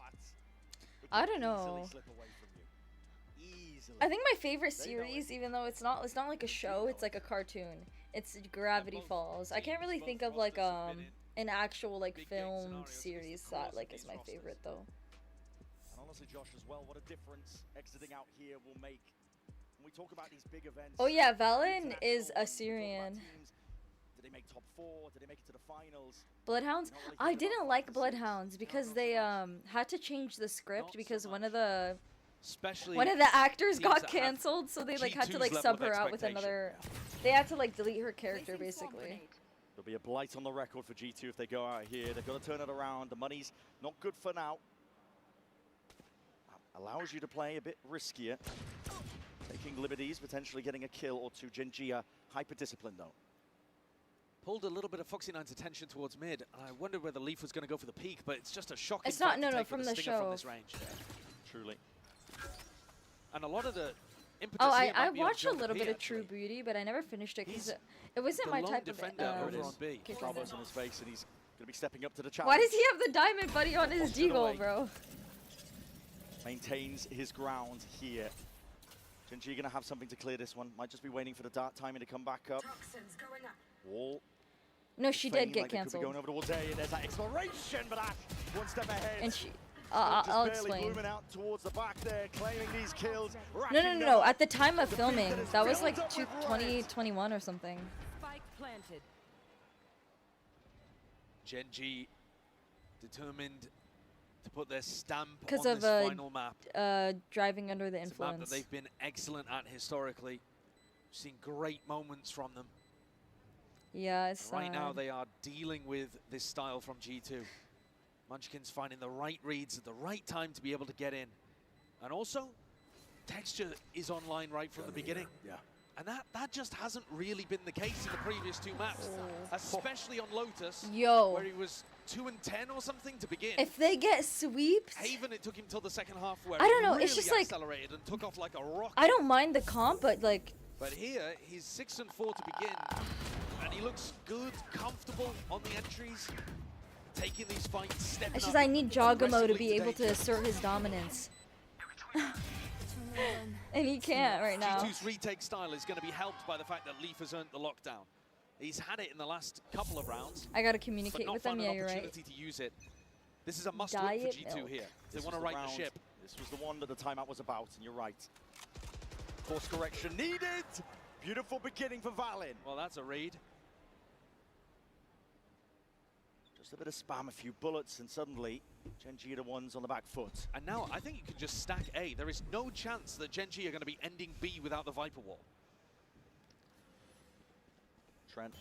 I don't know. easily slip away from you. Easily. I think my favorite series, even though it's not like a show, it's like a cartoon. It's Gravity Falls. I can't really think of like an actual like film series that like is my favorite though. And honestly, Josh, as well, what a difference exiting out here will make when we talk about these big events. Oh yeah, Valen is Assyrian. Did they make top 4? Did they make it to the finals? Bloodhounds? I didn't like Bloodhounds because they had to change the script because one of the actors got cancelled, so they like had to like sub her out with another. They had to like delete her character basically. There'll be a blight on the record for G2 if they go out here. They've got to turn it around. The money's not good for now. Allows you to play a bit riskier. Taking liberties, potentially getting a kill or 2. GenG are hyper-disciplined though. Pulled a little bit of Foxy9's attention towards mid. I wondered whether Leaf was going to go for the peak, but it's just a shocking. It's not, fact no, to no, take from with the a stinger show. From this range. Truly. And a lot of the impetus Oh, here I might be on watched a little GenG, bit of actually. True Beauty, but I never finished it because He's it wasn't the my lone type of defender over on B. Starburst on his face, and he's going to be stepping up to the challenge. Why does he have the diamond buddy on his deagle, bro? Maintains his ground here. GenG going to have something to clear this one. Might just be waiting for the dart timing to come back up. Wall. No, she did get like cancelled. Going over towards A, and there's that exploration, but Ash one step ahead. And she, Just I'll barely explain. blooming out towards the back there, claiming these kills. No. At the time of filming, that was like 2021 or something. Spike planted. GenG determined to put their stamp Because on of this final map. driving under the It's a map that influence. they've been excellent at historically. We've seen great moments from them. Yeah, it's Right now sad. they are dealing with this style from G2. Munchkin's finding the right reads at the right time to be able to get in. And also, Texture is online right from the beginning. Yeah. And that just hasn't really been the case in the previous 2 maps. Especially on Lotus, Yo. where he was 2 and 10 or something to begin. If they get sweeps, Haven, it took him till the second half where I don't know, he really it's just like- accelerated and took off like a rocket. I don't mind the comp, but like, But here, he's 6 and 4 to begin, and he looks good, comfortable on the entries, taking these fights, stepping it's just up I need Jogamo to aggressively be able to today. assert his dominance. And he can't right now. G2's retake style is going to be helped by the fact that Leaf has earned the lockdown. He's had it in the last couple of rounds, I gotta but communicate not with them, found yeah, an you're right. opportunity to use it. This is a must-win for Diet G2 milk. here. They This want to was right the round. ship. This was the one that the timeout was about, and you're right. Course correction needed. Beautiful beginning for Valen. Well, that's a read. Just a bit of spam, a few bullets, and suddenly GenG are the ones on the back foot. And now I think you can just stack A. There is no chance that GenG are going to be ending B without the Viper Wall. Trent,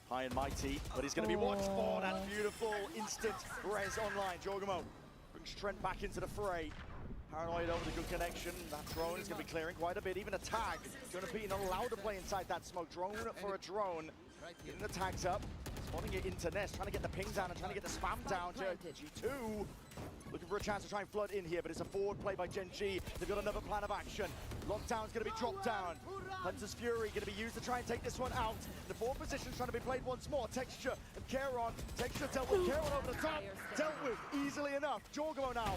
high and mighty, but he's going to be watched for that beautiful instant res online. Jorgamo brings Trent back into the fray. Paranoid over the good connection. That drone is going to be clearing quite a bit. Even a tag going to be not allowed to play inside that smoke. Drone for a drone. Getting the tags up. Spotting it into Nest. Trying to get the ping down and trying to get the spam down. G2 looking for a chance to try and flood in here, but it's a forward play by GenG. They've got another plan of action. Lockdown's going to be dropped down. Hunter's Fury going to be used to try and take this one out. The forward position's trying to be played once more. Texture and Caron. Texture dealt with. Caron over the top. Dealt with easily enough. Jorgamo now.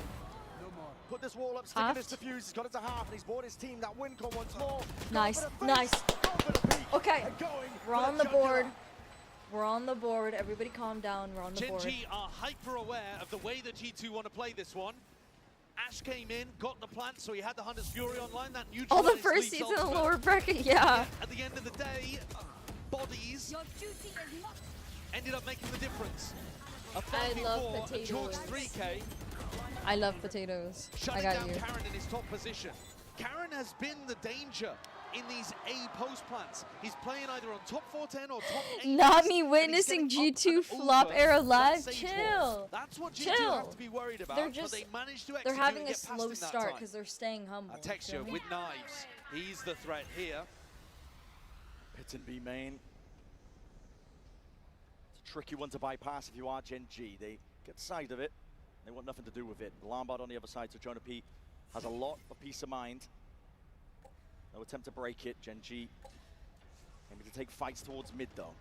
Put this wall up, sticking this defuse. He's got it to half, and he's bought his team that win once more. Nice, nice. Okay, we're on the board. We're on the board. Everybody calm down. We're on the board. GenG are hyper aware of the way that G2 want to play this one. Ash came in, got the plant, so he had the Hunter's Fury online. That neutralized Oh, the first Lee's seeds in the ultimate. lower bracket, yeah. At the end of the day, bodies ended up making the difference. A I love 5v4, a potatoes. Jorg's 3K. I love potatoes. I Shutting got down you. Karen in his top position. Karen has been the danger in these A post plants. He's playing either on top 410 or top 8. Not me witnessing G2 flop era live. Chill. That's what G2 Chill. have to be worried about. They're just but they managed to they're execute having and a get past slow in that start time. because they're staying humble. A texture feel me? with knives. He's the threat here. Pit and B main. It's a tricky one to bypass if you are GenG. They get sight of it. They want nothing to do with it. Lombard on the other side, so Jonah P has a lot of peace of mind. No attempt to break it. GenG aiming to take fights towards mid though.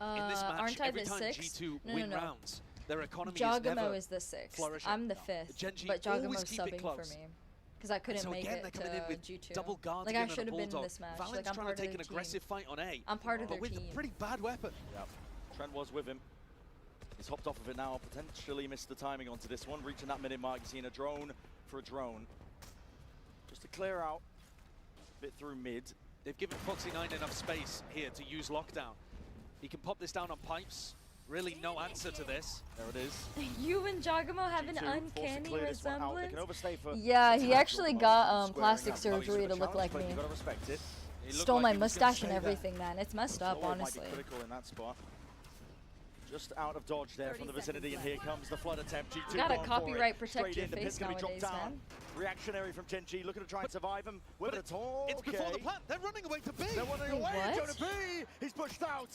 In this match, aren't I every the time sixth? G2 No, win no, no. rounds, their economy is Jagamo never is the sixth. flourishing. I'm the fifth, GenG but always Jagamo's keep it subbing close. for me because I couldn't So make again, it they're to coming in with G2. double guardian Like I and a should have been in bulldog. this match. Valen's Like I'm trying part to of take their an team. aggressive fight on A. I'm part of but their with team. a pretty bad weapon. Yep. Trent was with him. He's hopped off of it now, potentially missed the timing onto this one. Reaching that minute mark, seeing a drone for a drone. Just to clear out a bit through mid. They've given Foxy9 enough space here to use lockdown. He can pop this down on pipes. Really no answer to this. There it is. You and Jagamo have an G2 forced to uncanny clear this one out. They can resemblance. overstay for Yeah, he attack actually Lombard got squaring plastic up. Oh, he's surgery in the to look challenge, like but me. you gotta respect it. He looked Stole like my he was gonna mustache and stay there. everything, man. It's messed up, Slow honestly. might be critical in that spot. Just out of dodge there from the vicinity, and here comes the flood attempt. G2 Gotta going copyright for it. protect Straight your in, the face pit's gonna be dropped nowadays, down. man. Reactionary from GenG, looking to try and survive him. With a talk. It's before the plant. They're running away to B. They're running Wait, away. what? Jonah B. He's pushed out.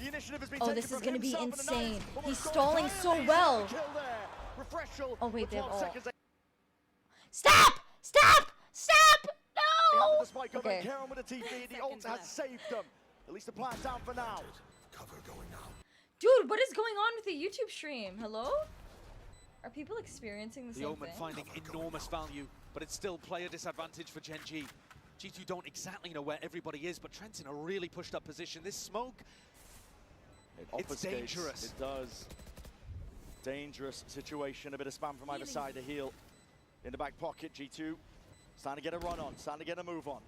The initiative has been Oh, taken this is from gonna be himself and the insane. Knights. He's Almost stalling got so it. well. Kill there. Refreshal. Oh, wait, with they have 12 ult. seconds. Stop! Stop! Stop! He No! had the spike over Okay. Karen with a TP. The ult has saved them. At least the plan's down for now. Dude, what is going on with the YouTube stream? Hello? Are people experiencing the The same Omen thing? finding enormous value, but it's still player disadvantage for GenG. G2 don't exactly know where everybody is, but Trent's in a really pushed up position. This smoke, It it's obfuscates. dangerous. It does. Dangerous situation. A bit of spam from either side to heal. In the back pocket, G2 starting to get a run on, starting to get a move on.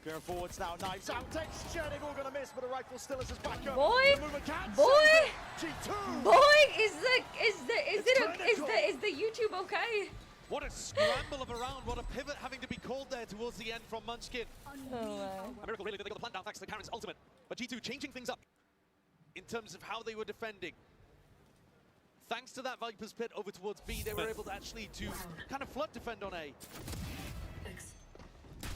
Going forwards now, knives out, texture, they're all gonna miss, but the rifle still is his back up. Boy! The movement can't Boy! save it. G2! Boy, is the YouTube okay? What a scramble of a round, what a pivot having to be called there towards the end from Munchkin. Oh, A miracle really that they got the plant down thanks to Karen's ultimate. But G2 changing things up in terms of how they were defending. Thanks to that Viper's Pit over towards B, they were able to actually kind of flood defend on A.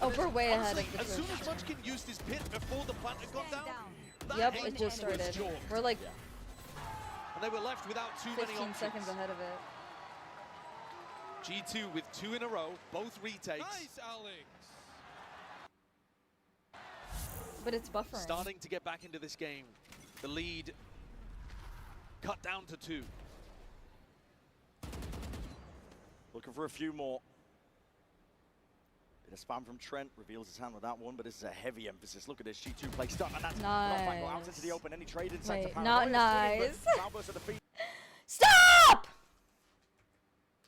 Oh, we're way ahead Honestly, of the as soon Twitch. as Munchkin used his pit before the plant had gone down, that Yep, aim it just was started. chalk. We're like And they were left without too many 15 options. seconds ahead of it. G2 with 2 in a row, both retakes. Nice, Alex. But it's buffering. Starting to get back into this game. The lead cut down to 2. Looking for a few more. Bit of spam from Trent, reveals his hand with that one, but this is a heavy emphasis. Look at this, G2 play stuck, and that's not Fango out into the open. Any trade inside Wait, to not Paranoia, nice. Salvos at the feet. Stop!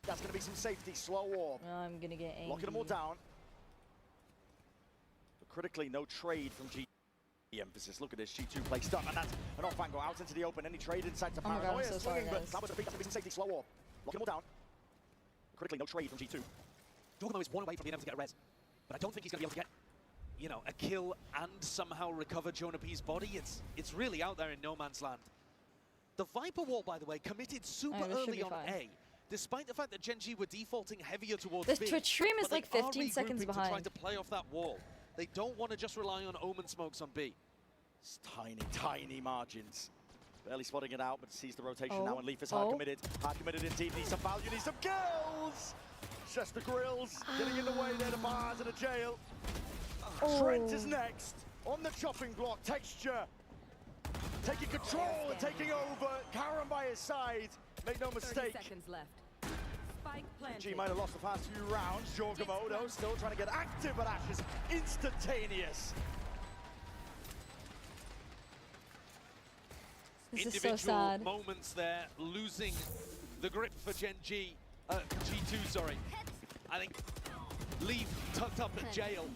That's going to be some safety, slow orb. Oh, I'm gonna get angry. Locking them all down. But critically, no trade from G2. The emphasis, look at this, G2 play stuck, and that's an off Fango out into the open. Any trade inside to Oh my God, Paranoia, I'm so sorry, swinging, but guys. Salvos at the feet, that's going to be some safety, slow orb. Locking them all down. Critically, no trade from G2. Jogamo is 1 away from being able to get a res. But I don't think he's going to be able to get, you know, a kill and somehow recover Jonah P's body. It's really out there in no man's land. The Viper wall, by the way, committed super Alright, this should early be on fine. A. Despite the fact that GenG were defaulting heavier towards This B, Twitch stream is but they like are 15 seconds regrouping to try behind. to play off that wall. They don't want to just rely on Omen smokes on B. It's tiny, tiny margins. Barely spotting it out, but sees the rotation Oh, now, and Leaf is hard oh. committed. Hard committed indeed. Needs some value, needs some kills! Just the grills, getting in the way there, the bars and the jail. Trent is next, on the chopping block, texture. Taking control and taking over. Karen by his side, make no mistake. 30 seconds left. Spike planted. G might have lost the past few rounds. Jorgamo, though, still trying to get active, but Ash is instantaneous. This is so individual sad. moments there, losing the grip for GenG, G2, sorry. I think Leaf tucked up at jail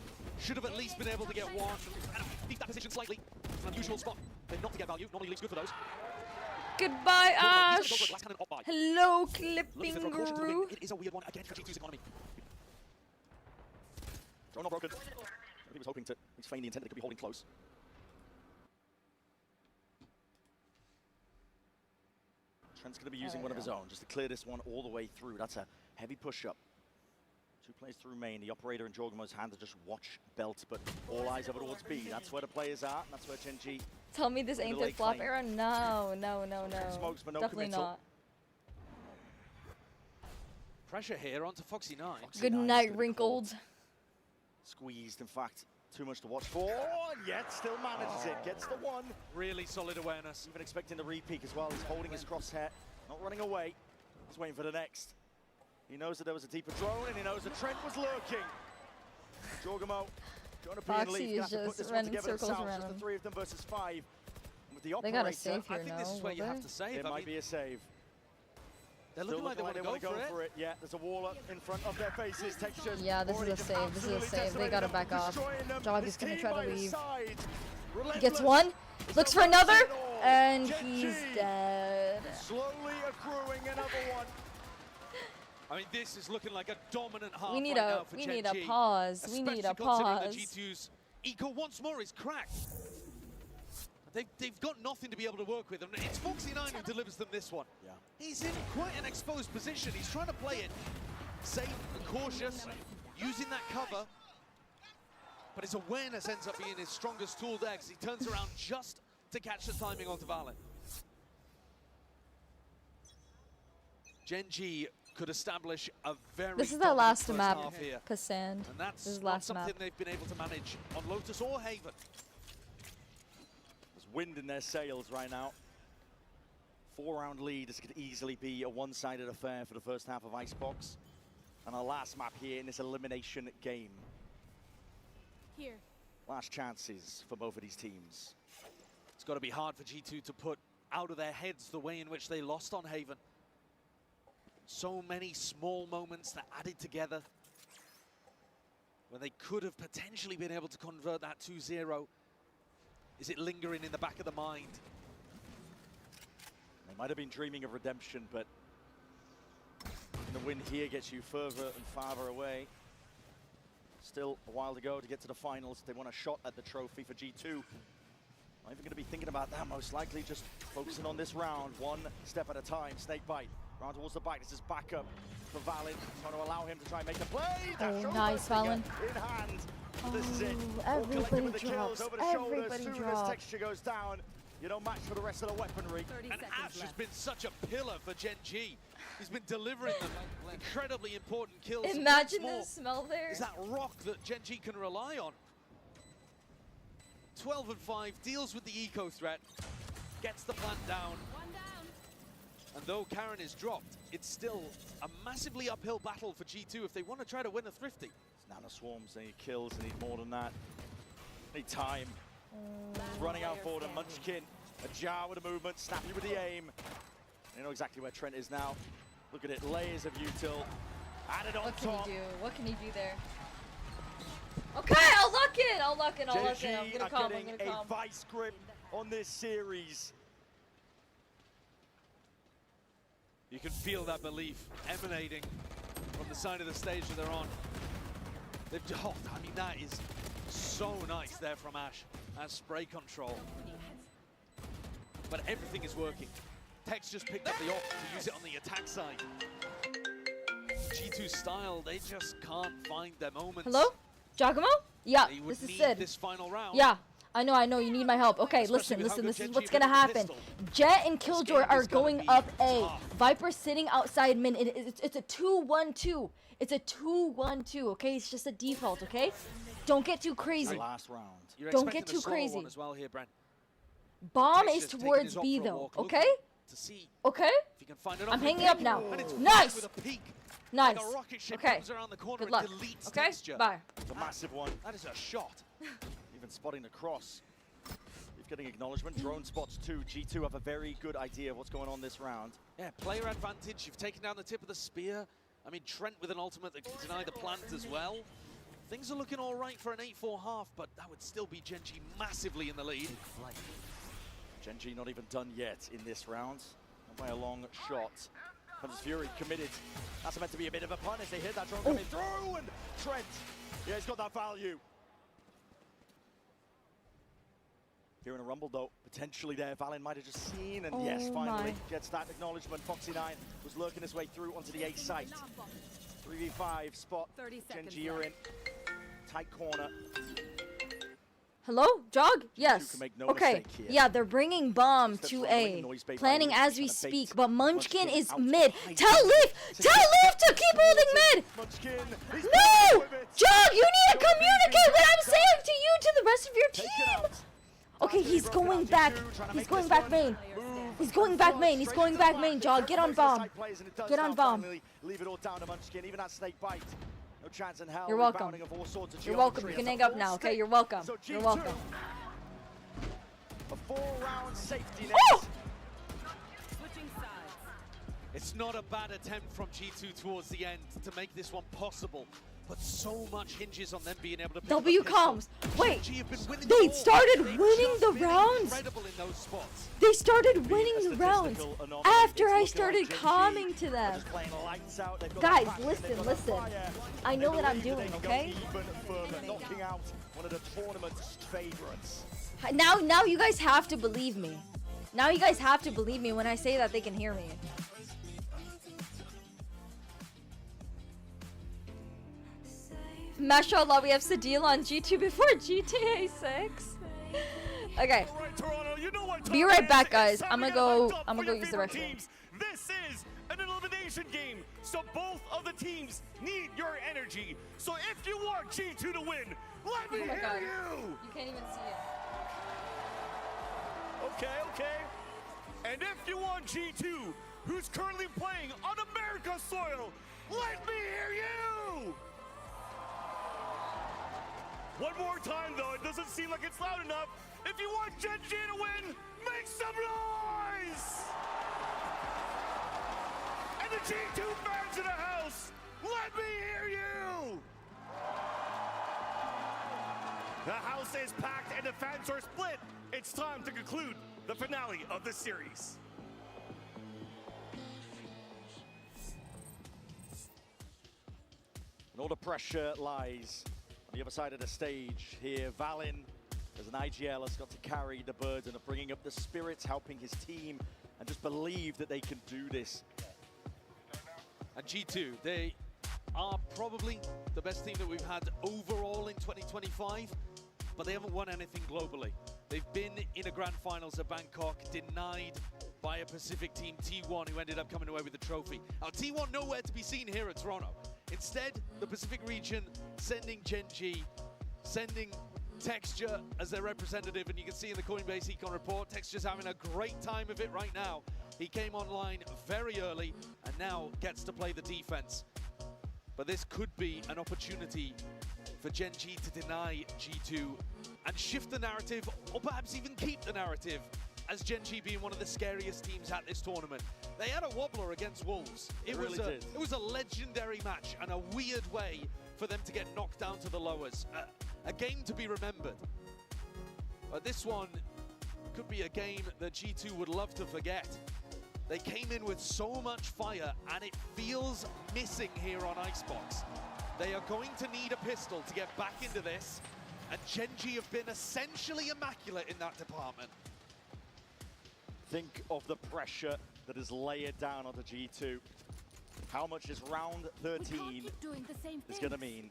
should have at least been able to get one. And leave that position slightly. It's an unusual spot. They're not to get value. Normally Leaf's good for those. Goodbye, Ash. Hello, clipping guru. It is a weird one again for G2's economy. Drone not broken. He was hoping to feign the intent that they could be holding close. Trent's going to be using one of his own just to clear this one all the way through. That's a heavy push-up. 2 plays through main. The operator in Jorgamo's hand to just watch belt, but all eyes over towards B. That's where the players are. And that's where GenG. Tell me this ain't their flop era? No. Smokes, but no Definitely committal. not. Pressure here onto Foxy9. Good night, wrinkled. Squeezed, in fact. Too much to watch for, and yet still manages it. Gets the one. Really solid awareness. Even expecting the re-peek as well. He's holding his crosshair, not running away. He's waiting for the next. He knows that there was a deeper drone, and he knows that Trent was lurking. Jorgamo, going to be in lead. Foxy is just running circles around just him. the 3 of them versus 5. And with the They got a operator, save here I think now, this is where will you have they? to save. it might be a save. They're Still looking like they want to go for it. Yeah, there's a wall up in front of their faces. Textures. Yeah, this is a save. This is a save. They gotta back off. Joggy's gonna try to leave. He gets one, looks for another, and he's dead. Slowly accruing another one. I mean, this is looking like a dominant half We need right a now for we GenG, need a pause. We need a especially considering pause. that G2's eco once more is cracked. They've got nothing to be able to work with, and it's Foxy9 who delivers them this one. Yeah. He's in quite an exposed position. He's trying to play it safe and cautious, using that cover. But his awareness ends up being his strongest tool there, because he turns around just to catch the timing onto Valen. GenG could establish a very This is their last first map, half here. Cassand. And that's This is not last something map. they've been able to manage on Lotus or Haven. There's wind in their sails right now. 4-round lead. This could easily be a one-sided affair for the first half of Icebox. And our last map here in this elimination game. Here. Last chances for both of these teams. It's got to be hard for G2 to put out of their heads the way in which they lost on Haven. So many small moments that added together when they could have potentially been able to convert that 2-0. Is it lingering in the back of the mind? They might have been dreaming of redemption, but the win here gets you further and farther away. Still a while to go to get to the finals. They want a shot at the trophy for G2. Not even going to be thinking about that, most likely just focusing on this round, one step at a time. Snake bite, round towards the bite. This is backup for Valen, trying to allow him to try and make the play. Oh, nice, Valen. In hand. This is it. Everybody drops. Over the shoulders. Everybody Soon as drops. texture goes down, you don't match for the rest of the weaponry. And Ash has been such a pillar for GenG. He's been delivering them incredibly important kills. Imagine Once more, the smell there. is that rock that GenG can rely on. 12 and 5, deals with the eco threat, gets the plant down. One down. And though Karen is dropped, it's still a massively uphill battle for G2 if they want to try to win a Thrifty. It's Nano Swarms, they need kills, they need more than that. They need time. Running out forward, a Munchkin, a Jar with a movement, snappy with the aim. They know exactly where Trent is now. Look at it, layers of util. Added on What can top. he do? What can he do there? Okay, I'll lock in. I'll lock in. I'll lock in. I'm GenG gonna are come. I'm getting gonna a come. vice grip on this series. You can feel that belief emanating from the side of the stage that they're on. They've, oh, I mean, that is so nice there from Ash as spray control. But everything is working. Tex just picked up the off to use it on the attack side. G2 style, they just can't find their moments. Hello? Giacomo? Yeah, They would this is need Sid. this final round. Yeah, I know, you need my help. Okay, Especially listen, with how good this is GenG what's have gonna been with the happen. pistol. Jet and Killjoy game are is gonna going be up A. tough. Viper sitting outside mid. It's a 2-1-2. It's a 2-1-2, okay? It's just a default, okay? Don't get too The crazy. last round. You're Don't expecting get a too slower crazy. one as well here, Brent. Bomb Tex is just taking towards his op B for a though, walk, okay? looking To see Okay? if you can find it I'm off hanging the up peak. now. And it's Nice. with a peak. Nice. Like a rocket ship Okay. comes around the corner Good luck. and deletes Okay? texture. Bye. It's a massive one. That is a shot. Even spotting the cross. getting acknowledgement. Drone spots too. G2 have a very good idea of what's going on this round. Yeah, player advantage. You've taken down the tip of the spear. I mean, Trent with an ultimate that can deny the plant as well. Things are looking all right for an 8-4 half, but that would still be GenG massively in the lead. GenG not even done yet in this round. Not by a long shot. Hunter's Fury committed. That's meant to be a bit of a pun as they hit that drone coming through, and Trent, yeah, he's got that value. Here in a rumble though, potentially there, Valen might have just seen, and yes, finally gets that acknowledgement. Foxy9 was lurking his way through onto the A site. 3v5 spot, GenG are in. Tight corner. Hello? Jog? Yes. No okay. Yeah, they're bringing bomb to A. Planning as we speak, but Munchkin is mid. Tell Leaf to keep holding mid! No! Jog, you need to communicate what I'm saying to you, to the rest of your team! Okay, he's going back. He's going back main. He's going back main. He's going back main, Jog. Get on bomb. Get on bomb. Leave it all down to Munchkin. Even that snake bite. No chance in hell. You're welcome. You're welcome. You can hang up now, okay? You're welcome. You're welcome. A 4-round safety net. Oh! It's not a bad attempt from G2 towards the end to make this one possible, but so much hinges on them being able to pick W up comms. Wait, they started winning the rounds. Incredible in those spots. They started winning the rounds after I started calming to them. Guys, listen. I know what I'm doing, okay? Knocking out one of the tournament's favorites. Now you guys have to believe me. Now you guys have to believe me when I say that they can hear me. Mashallah, we have Sadil on G2 before GTA 6. Okay. Be right back, guys. I'm gonna go use the restroom. This is an elimination game, so both of the teams need your energy. So if you want G2 to win, let me hear you. You can't even see it. Okay. And if you want G2, who's currently playing on America's soil, let me hear you. One more time, though. It doesn't seem like it's loud enough. If you want GenG to win, make some noise! And the G2 fans in the house, let me hear you! The house is packed and the fans are split. It's time to conclude the finale of the series. And all the pressure lies on the other side of the stage here. Valen, as an IGL, has got to carry the burden of bringing up the spirits, helping his team, and just believe that they can do this. And G2, they are probably the best team that we've had overall in 2025, but they haven't won anything globally. They've been in a grand finals at Bangkok, denied by a Pacific team, T1, who ended up coming away with the trophy. Now, T1 nowhere to be seen here at Toronto. Instead, the Pacific region sending GenG, sending Texture as their representative, and you can see in the Coinbase Econ report, Texture's having a great time of it right now. He came online very early and now gets to play the defense. But this could be an opportunity for GenG to deny G2 and shift the narrative, or perhaps even keep the narrative, as GenG being one of the scariest teams at this tournament. They had a wobbler against Wolves. It was a legendary match and a weird way for them to get knocked down to the lowers. A game to be remembered. But this one could be a game that G2 would love to forget. They came in with so much fire and it feels missing here on Icebox. They are going to need a pistol to get back into this, and GenG have been essentially immaculate in that department. Think of the pressure that is layered down onto G2. How much is round 13 is going to mean?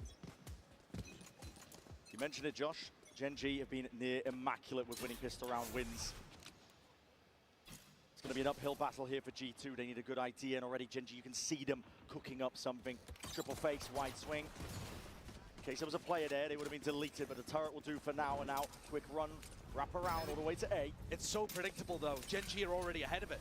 You mentioned it, Josh. GenG have been near immaculate with winning pistol round wins. It's going to be an uphill battle here for G2. They need a good idea, and already GenG, you can see them cooking up something. Triple face, wide swing. In case there was a player there, they would have been deleted, but the turret will do for now. And now, quick run, wrap around all the way to A. It's so predictable, though. GenG are already ahead of it.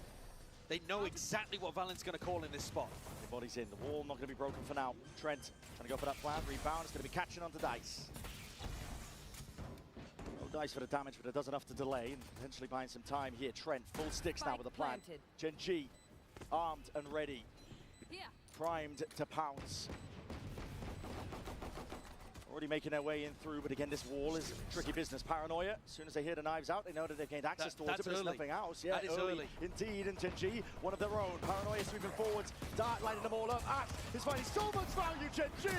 They know exactly what Valen's going to call in this spot. Everybody's in. The wall not going to be broken for now. Trent trying to go for that plan. Rebound. It's going to be catching onto Dice. No nice for the damage, but it does enough to delay and potentially buying some time here. Trent, full sticks now with a plan. GenG, armed and ready. Primed to pounce. Already making their way in through, but again, this wall is tricky business. Paranoia, as soon as they hear the knives out, they know that they've gained access towards it, but there's nothing else. Yeah, that is early. Indeed, and GenG, one of their own. Paranoia sweeping forwards, Dart lining them all up. Ash is finding so much value, GenG!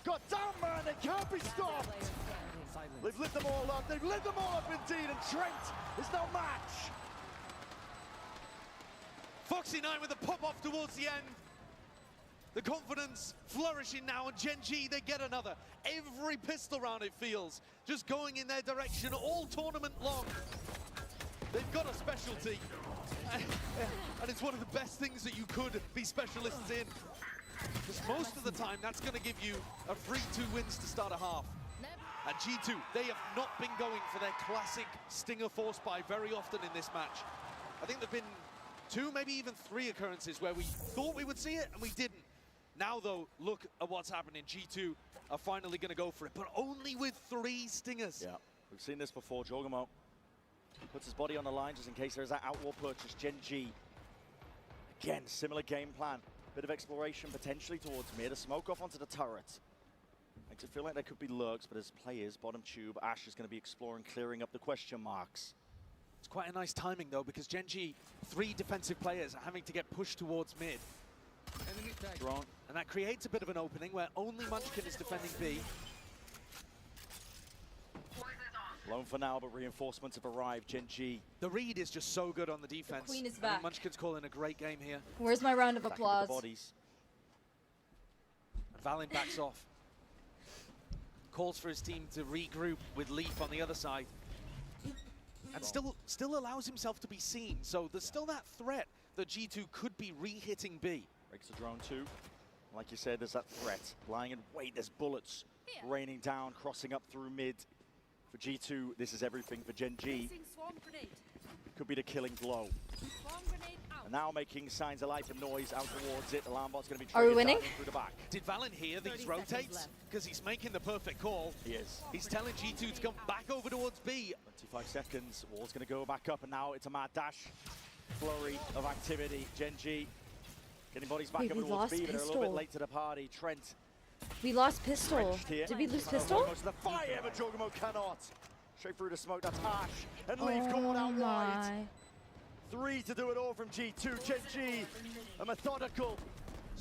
God damn, man, they can't be stopped! They've lit them all up, indeed, and Trent is no match! Foxy9 with a pop-off towards the end. The confidence flourishing now, and GenG, they get another. Every pistol round, it feels, just going in their direction all tournament long. They've got a specialty, and it's one of the best things that you could be specialists in. Because most of the time, that's going to give you a free 2 wins to start a half. And G2, they have not been going for their classic Stinger force buy very often in this match. I think there have been 2, maybe even 3 occurrences where we thought we would see it, and we didn't. Now, though, look at what's happening. G2 are finally going to go for it, but only with 3 Stingers. Yeah, we've seen this before. Jorgamo puts his body on the line just in case there's that outwall purchase. GenG, again, similar game plan. Bit of exploration potentially towards mid. A smoke off onto the turret. Makes it feel like there could be lurks, but as players, bottom tube, Ash is going to be exploring, clearing up the question marks. It's quite a nice timing, though, because GenG, 3 defensive players are having to get pushed towards mid. Drone. And that creates a bit of an opening where only Munchkin is defending B. Alone for now, but reinforcements have arrived. GenG. The read is just so good on the defense. The queen is I back. think Munchkin's calling a great game here. Where's my round of applause? The bodies. And Valen backs off. Calls for his team to regroup with Leaf on the other side. And still allows himself to be seen. So there's still that threat that G2 could be re-hitting B. Breaks the drone too. Like you said, there's that threat. Lying in wait, there's bullets raining down, crossing up through mid. For G2, this is everything. For GenG, could be the killing blow. And now making signs of life and noise out towards it. Alarm bot's going to be Are we winning? through the back. Did Valen hear these rotates? Because he's making the perfect call. He is. He's telling G2 to come back over towards B. 25 seconds. Wall's going to go back up, and now it's a mad dash. Flurry of activity. GenG getting bodies back up towards B, but they're a little bit late to the party. Trent. We lost pistol. Did we lose pistol? Most of the fire, but Jorgamo cannot. Straight through the smoke, that's Ash. And Leaf caught out wide. 3 to do it all from G2. GenG, a methodical,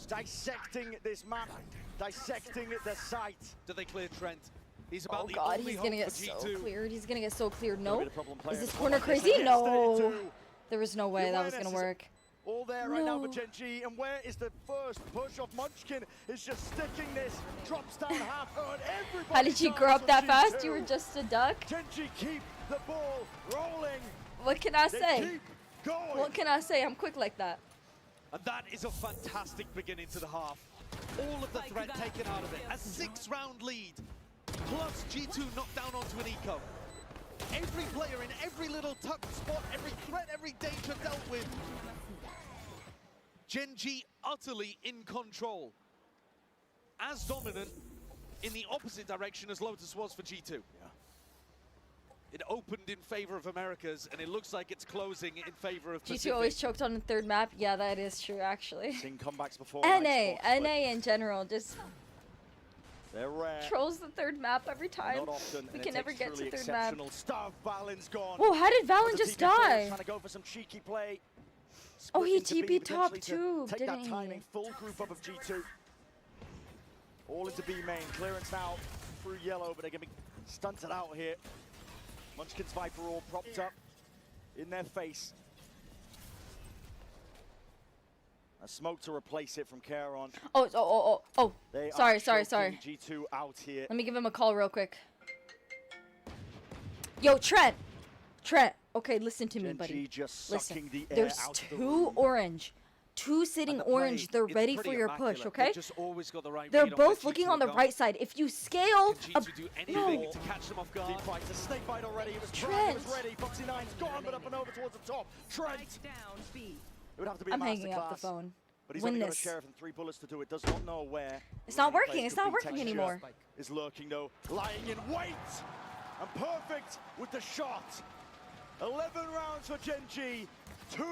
dissecting this map, dissecting the site. Do they clear Trent? He's about the God, only he's gonna hope get for so G2. cleared. He's gonna get so cleared. No. Is this player. corner crazy? No. There was no way that was gonna work. All there right now for GenG, and where is the first push of Munchkin? Is just sticking this, drops down half, and everybody. How did you grow up that fast? You were just a duck? GenG keep the ball rolling. What can I say? Keep going. What can I say? I'm quick like that. And that is a fantastic beginning to the half. All of the threat taken out of it. A 6-round lead, plus G2 knocked down onto an eco. Every player in every little tucked spot, every threat, every danger dealt with. GenG utterly in control. As dominant in the opposite direction as Lotus was for G2. Yeah. It opened in favor of Americas, and it looks like it's closing in favor of Pacific. G2 always choked on the 3rd map. Yeah, that is true, actually. Seen comebacks before. NA in general just they're rare. trolls the 3rd map every time. Not often. We can never get to 3rd map. Stuff. Valen's gone. Whoa, how did Valen just die? Trying to go for some cheeky play. Oh, he Split into TP B, top potentially too, to take didn't that timing. Full group up of G2. All into B main. Clearance now through yellow, but they're going to be stunted out here. Munchkin's Viper all propped up in their face. A smoke to replace it from Caron. Oh. Sorry. G2 out here. Let me give him a call real quick. Yo, Trent. Okay, listen to me, buddy. Just listen. The air There's out 2 orange. 2 sitting orange. They're ready for your push, okay? Just always got the right They're read both on looking on the right side. If you scale Can G2 do anything to catch them off guard? Deep fight, a snake bite already. It was Trent. It was ready. Foxy9's gone, but up and over towards the top. Trent. It would have to be a I'm hanging up the masterclass. phone. But he's Win only got a this. sheriff and 3 bullets to do it. Does not know where. It's not working. Plays It's could not be working texture. anymore. Is lurking though. Lying in wait. and perfect with the shot. 11 rounds for GenG, 2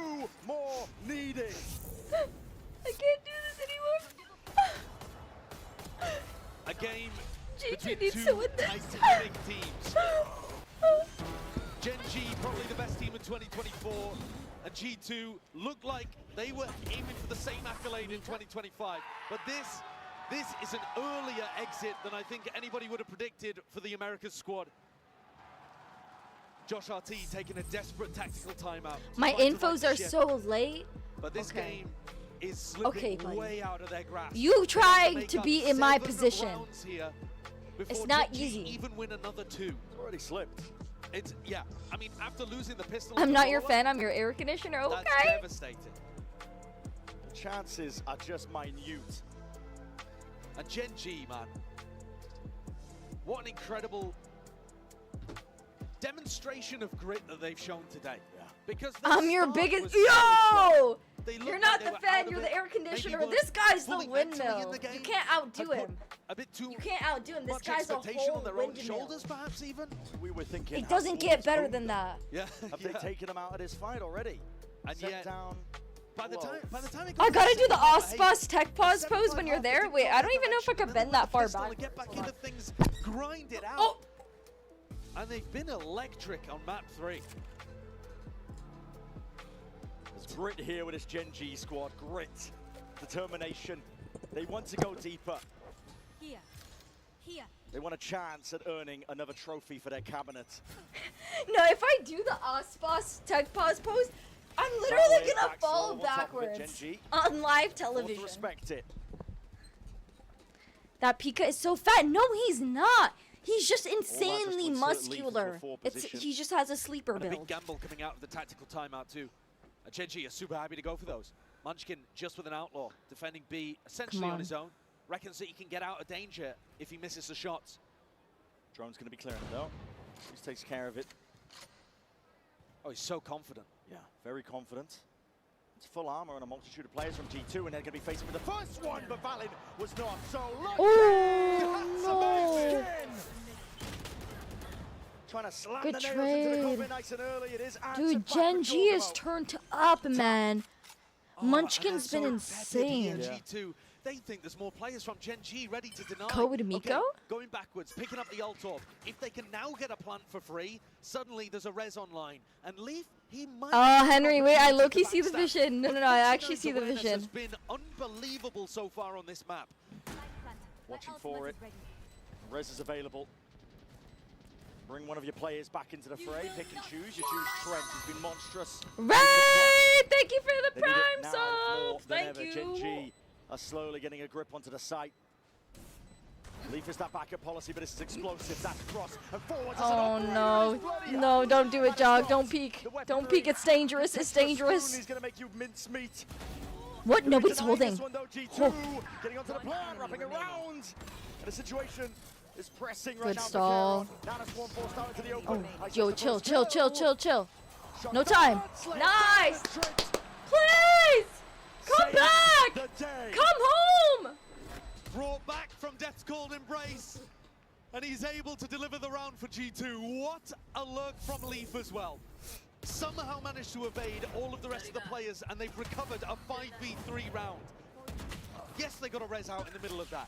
more needed. I can't do this anymore. A game GG between needs two to win this. titanic teams. GenG probably the best team in 2024, and G2 looked like they were aiming for the same accolade in 2025. But this is an earlier exit than I think anybody would have predicted for the Americas squad. Josh RT taking a desperate tactical timeout. My trying to infos right are the ship. so late. But this Okay. game is slipping buddy. way out of their grasp. You They have trying make to up be in my 7 position. rounds here It's before not GenG easy. even win another 2. It's already slipped. It's, yeah, I mean, after losing the pistol... I'm and not the your follow-up, fan, I'm your air conditioner, That's okay? devastating. The chances are just minute. And GenG, man. What an incredible demonstration of grit that they've shown today. Yeah. Because their I'm your start biggest. was so slow. Yo! They looked You're like not they the were out fan, of you're it. the air Maybe conditioner. weren't This guy's the fully mentally in windmill. the game. You can't outdo Had put him. A bit too You can't outdo him. This much guy's a expectation whole on their own windmill. shoulders, perhaps even. We were thinking. It have doesn't all get this better owned than it? that. Yeah. Have they taken him out of this fight already? And Set yet, down. by the low. time it I got gotta to do the 7-5, Ospas tech pause the pose when you're 7-5 there. didn't Wait, go I the don't even know if I direction, could and then bend with that the far pistol back. and get back Hold into on. things, grind it out. Oh! And they've been electric on map 3. There's grit here with this GenG squad. Grit, determination. They want to go deeper. Here. Here. They want a chance at earning another trophy for their cabinet. No, if I do the Ospas tech pause pose, I'm literally Sideways, gonna back fall slow, on top of it, backwards GenG. on live Ought to television. respect it. That Pika is so fat. No, he's not. He's just just insanely would certainly leave muscular. into a full It's position. he just has a sleeper And a big build. gamble coming out of the tactical timeout too. GenG is super happy to go for those. Munchkin just with an outlaw, defending B essentially on on. his own. Reckons that he can get out of danger if he misses the shots. Drone's going to be clearing it though. He takes care of it. Oh, he's so confident. Yeah, very confident. It's full armor and a multitude of players from G2, and they're going to be facing with the first one, but Valin was not. So look, Oh, no. again. Trying to slam Good the nails into the trade. coffin nice and early. It is Dude, GenG is turned up, man. Munchkin's been insane. G2, they think there's more players from GenG ready to deny. Code Miko? Okay, going backwards, picking up the ult orb. If they can now get a plant for free, suddenly there's a res online. And Leaf, he might... Oh, Henry, wait, I low-key see the backstab. vision. No, But no, I 49's actually see the awareness vision. has been unbelievable so far on this map. Watching for it. Res is available. Bring one of your players back into the fray. Pick and choose. You choose Trent. He's been monstrous. Ray, thank you for the They need it prime now more sub. than Thank ever. you. GenG are slowly getting a grip onto the site. Leaf is that backup policy, but this is explosive. That's cross and forward. Oh no, no, don't do it, Jog. Don't peek. Don't peek. It's dangerous. It's dangerous. He's gonna make you mince meat. What? Nobody's holding. This one, though, G2 Oh. getting onto the plan, wrapping around. And the situation is pressing right Good now. stall. Now that's one forced out into the Oh, open. yo, chill, chill, chill, chill, chill. No time. Nice. Please, come back. Come home. Brought back from Death's Cold Embrace. And he's able to deliver the round for G2. What a lurk from Leaf as well. Somehow managed to evade all of the rest of the players, and they've recovered a 5v3 round. Yes, they got a res out in the middle of that.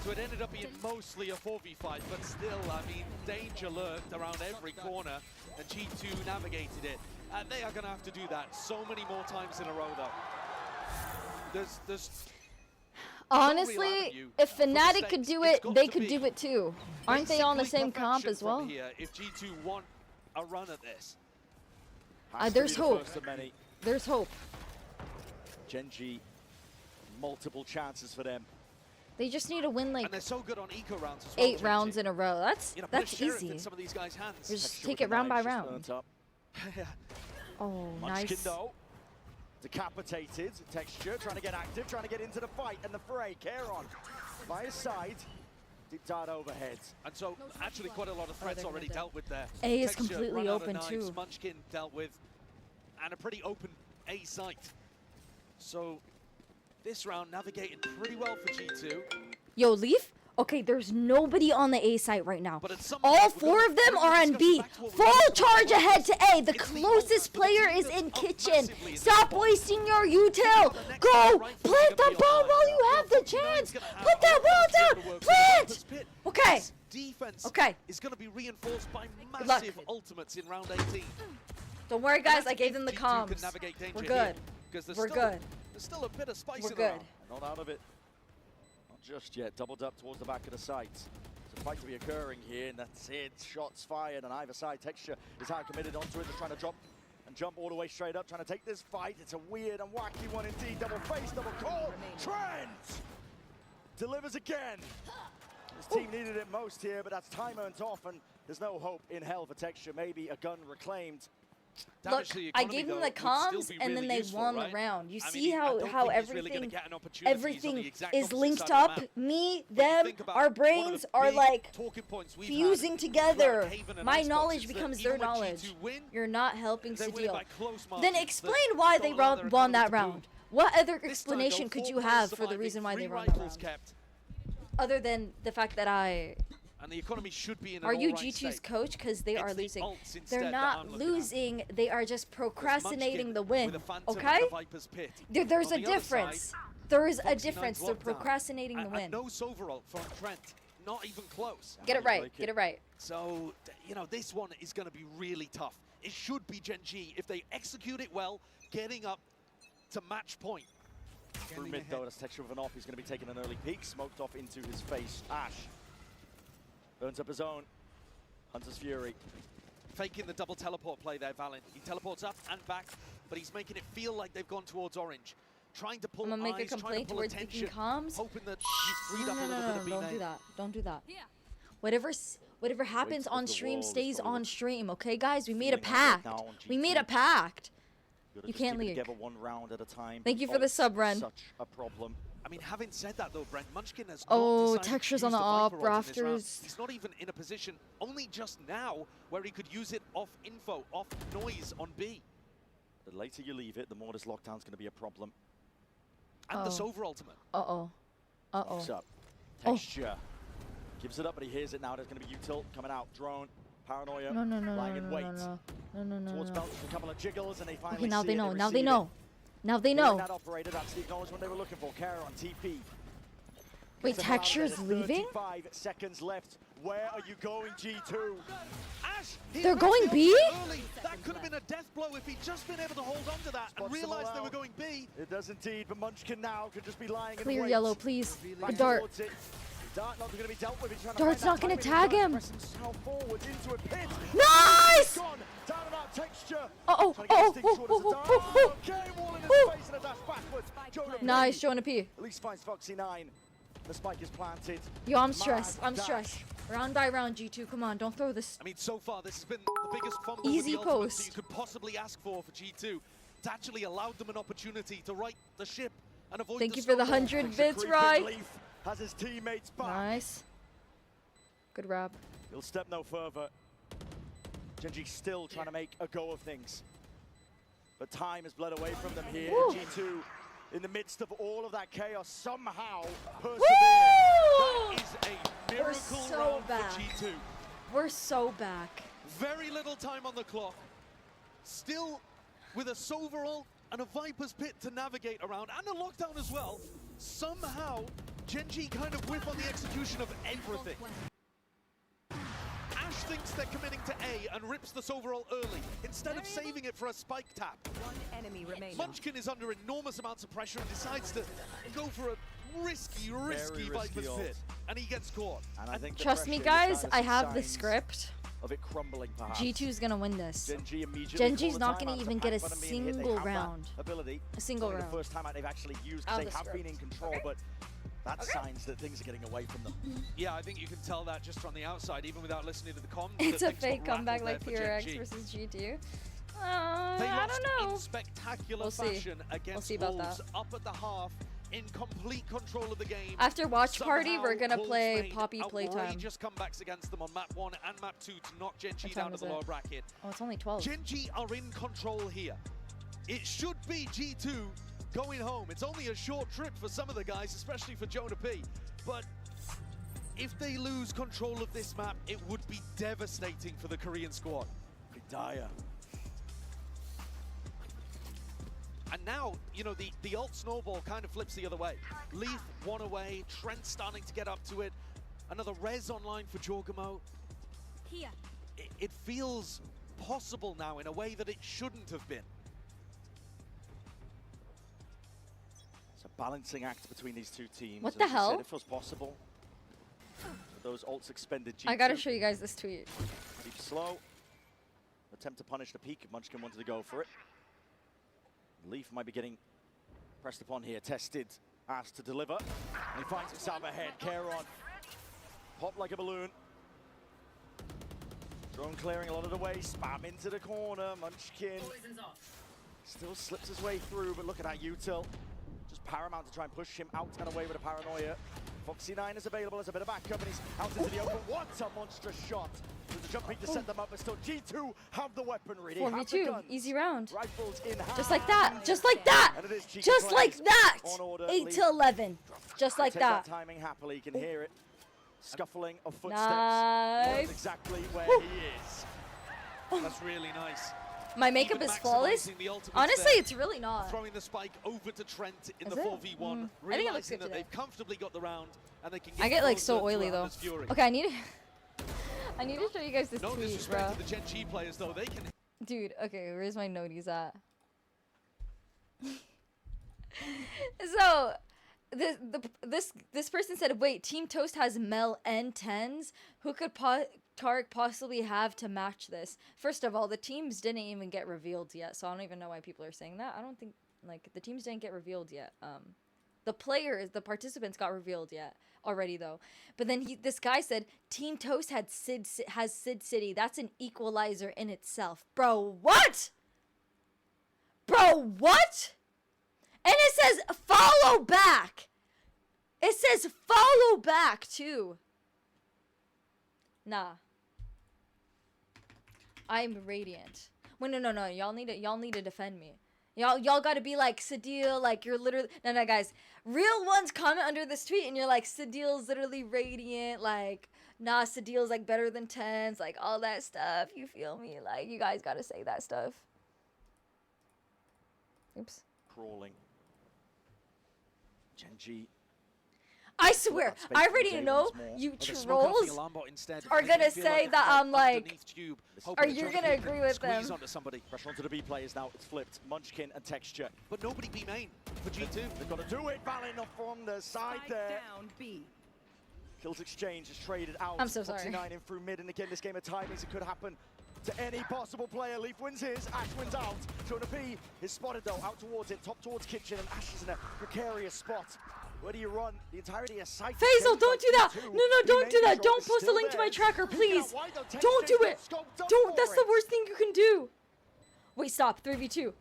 So it ended up being mostly a 4v5, but still, I mean, danger lurked around every corner, and G2 navigated it. And they are going to have to do that so many more times in a row, though. There's Honestly, if Fnatic could do it, they could do it too. Aren't they on the basically same comp perfection as well? from here if G2 want a run at this. There's hope. There's hope. GenG, multiple chances for them. They just need to win like And they're so good on eco rounds as well, 8 rounds in a row. That's You know, put a that's sheriff easy. in some of these guys' hands. Just take it round by round. Oh, Munchkin, nice. though, decapitated. Texture trying to get active, trying to get into the fight and the fray. Kieron by his side. Deep dart overhead. And so, actually, quite a lot of threats already dealt with there. A is Texture, completely run out of open, knives, too. Munchkin dealt with, and a pretty open A site. So, this round navigated pretty well for G2. Yo, Leaf? Okay, there's nobody on the A site right now. All 4 of them are on B. Full charge ahead to A. The closest player is in kitchen. Stop wasting your util. Go! Plant the bomb while you have the chance. Put that wall down. Plant! Okay. Defense Okay. is going to be reinforced by Good luck. massive ultimates in round 18. Don't worry, guys. I gave them the G2 comms. can navigate danger We're here, good. 'cause there's We're still- good. There's still a bit of spice We're in good. the Not out of it. Not just yet. Doubled up towards the back of the site. There's a fight to be occurring here, and that's it. Shots fired on either side. Texture is how committed onto it. They're trying to drop and jump all the way straight up, trying to take this fight. It's a weird and wacky one indeed. Double face, double call. Trent delivers again. His team needed it most here, but that's time earned off, and there's no hope in hell for Texture. Maybe a gun reclaimed. Look, I gave them the comms, and then they won the round. You see how everything is linked up? Me, them, our brains are like fusing together. My knowledge becomes their knowledge. You're not helping Sadil. Then explain why they won that round. What other explanation could you have for the reason why they won that round? Other than the fact that And the economy should be in an Are you all right G2's state. coach? Because they are It's the losing. ults instead They're that not I'm looking at. losing. They are just procrastinating the win. With a Phantom Okay? and a Viper's Pit. There's On a the other difference. side, There is a Foxy difference. 9's They're lockdown. procrastinating the And win. no Soverall from Trent. Not even close. Get it right. Get it right. So, you know, this one is going to be really tough. It should be GenG if they execute it well, getting up to match point. Through mid though, that's Texture with an off. He's going to be taking an early peek. Smoked off into his face. Ash burns up his own. Hunter's Fury. Faking the double teleport play there, Valen. He teleports up and back, but he's making it feel like they've gone towards orange. Trying to pull I'm gonna make a eyes, trying to complaint pull towards attention, Thinking Comms. hoping that he's freed up a little bit of Don't B-name. do that. Don't do that. Whatever happens on stream stays on stream, okay, guys? We made a pact. We made a pact. You can't leave. Together one round at a time. Thank you for the sub, Ren. Such a problem. I mean, having said that though, Brent, Munchkin has Oh, not decided to Texture's use on the Viper op ult in this round. rafters. He's not even in a position, only just now, where he could use it off info, off noise on B. The later you leave it, the more this lockdown's going to be a problem. And the Sover ultimate. Uh-oh. Uh-oh. What's up? Texture. Gives it up, but he hears it now. There's going to be util coming out. Drone. Paranoia. No. Lying in wait. Towards No. Bounce, a couple of jiggles, and they finally Okay, now see they it, know. Now receive they it. know. Now they Hearing know. That operator, that's the acknowledgement they were looking for. Kara on TP. Wait, Gets them out of Texture's there. leaving? 35 seconds left. Where are you going, G2? Ash, he They're missed going the B? ultimate early. That could have been a death blow if he'd just been able to hold on to that and Spots them realized they all were out. going B. It does indeed, but Munchkin now could just be lying in Clear wait. yellow, please. Back A dart. towards it. Dart not going to be dealt with. He's trying to Dart's find not that gonna timing. tag him. Press himself forwards into a pit. Nice! Gone. Down and out Texture. Uh-oh. Trying to get his stick Oh. towards the dart. Okay, wall in his face and a dash backwards. Jonah Nice, P. Jonah P. At least finds Foxy 9. The spike is planted. Yo, I'm Mad stressed. I'm dash. stressed. Round by round, G2. Come on, don't throw this. I mean, so far, this has been the biggest fumble Easy with the ultimate post. that you could possibly ask for G2. It's actually allowed them an opportunity to right the ship and avoid Thank the you for the snowball. 100 bits, right? Leaf has his teammates back. Nice. Good rap. He'll step no further. GenG still trying to make a go of things. But time has bled away from them here. Woo. G2, in the midst of all of that chaos, somehow persevere. Woo! That is a We're miracle so round back. for G2. We're so back. Very little time on the clock. Still with a Soverall and a Viper's Pit to navigate around, and a lockdown as well. Somehow, GenG kind of whip on the execution of everything. Ash thinks they're committing to A and rips the Soverall early, instead of saving it for a spike tap. One enemy remaining. Munchkin is under enormous amounts of pressure and decides to go for a risky risky Viper's ult. Pit. And he gets caught. And I think the Trust me, pressure guys. is I have the signs script. of it crumbling, perhaps. G2's gonna win this. GenG immediately GenG's call the not timeout. gonna The even get a panic button being hit. They single have that round. ability. A single Only round. The first time out they've actually used, Out because of they the have been in script. control, but that's signs that things are getting away from them. Yeah, I think you can tell that just from the outside, even without listening to the comms. It's that a things fake got comeback rattled like there for PRX GenG. versus G2. They I lost don't know. in spectacular We'll see. fashion against We'll see about Wolves that. up at the half, in complete control of the game. After watch party, Somehow, we're gonna Wolves play made Poppy playtime. outrageous comebacks against them on map 1 and map 2 to knock GenG What down time to is the it? lower bracket. Oh, it's only 12. GenG are in control here. It should be G2 going home. It's only a short trip for some of the guys, especially for Jonah P. But if they lose control of this map, it would be devastating for the Korean squad. Be dire. And now, you know, the ult snowball kind of flips the other way. Leaf one away, Trent starting to get up to it. Another res online for Jorgamo. Here. It feels possible now in a way that it shouldn't have been. It's a balancing act between these two teams. What the As you hell? said, it feels possible. With those ults expended. I gotta show you guys this tweet. Keep slow. Attempt to punish the peak. Munchkin wanted to go for it. Leaf might be getting pressed upon here. Tested. Asked to deliver. And he finds himself ahead. Kairon. Pop like a balloon. Drone clearing a lot of the way. Spam into the corner. Munchkin still slips his way through, but look at that util. Just paramount to try and push him out and away with a paranoia. Foxy9 is available as a bit of backup, and he's out into the open. What a monstrous shot! There's a jumping to set them up, but still G2 have the weaponry. They have the 4v2, guns. easy round. Rifles in hand. Just like that, just like that, And it is cheeky just like plays that. on order. 8 Leaf to 11, just like take that. timing happily. You can hear it. Scuffling of footsteps. Nice. Knows exactly where Woo. he is. That's really nice. My makeup Even is flawless. maximizing the ultimates Honestly, there. it's really not. Throwing the spike over to Trent in Is the it? 4v1, I think it looks realizing good that today. they've comfortably got the round and they can I get like closer so to oily though. Rounders' Fury. Okay, I need to show you guys this No tweet, disrespect bro. to the GenG players though, they can. Dude, okay, where's my noties at? So, this person said, wait, Team Toast has Mel and 10s? Who could Tarek possibly have to match this? First of all, the teams didn't even get revealed yet, so I don't even know why people are saying that. I don't think, like, the teams didn't get revealed yet. The players, the participants got revealed yet already though. But then this guy said Team Toast has Sid City. That's an equalizer in itself. Bro, what? Bro, what? And it says follow back. It says follow back too. Nah. I'm radiant. Wait, no. Y'all need to defend me. Y'all gotta be like, Sadil, like you're literally no guys. Real ones comment under this tweet and you're like, Sadil's literally radiant, like nah, Sadil's like better than 10s, like all that stuff. You feel me? Like you guys gotta say that stuff. Oops. Crawling. GenG. I swear, I already know you trolls are gonna say that I'm like, or you're gonna agree with them. Onto somebody. Pressure onto the B players now. It's flipped. Munchkin and Texture. But nobody B main for G2. They've got to do it. Valen from the side there. Down B. Kills exchange is traded out. I'm so sorry. Foxy9 in through mid, and again, this game of timings, it could happen to any possible player. Leaf wins his, Ash wins out. Jonah P is spotted though, out towards it, top towards kitchen, and Ash is in a precarious spot. Where do you run? The entirety of site. Faisal, don't do that! No, don't do that! Don't post a link to my tracker, please! Don't do it! Don't! That's the worst thing you can do! Wait, stop. 3v2.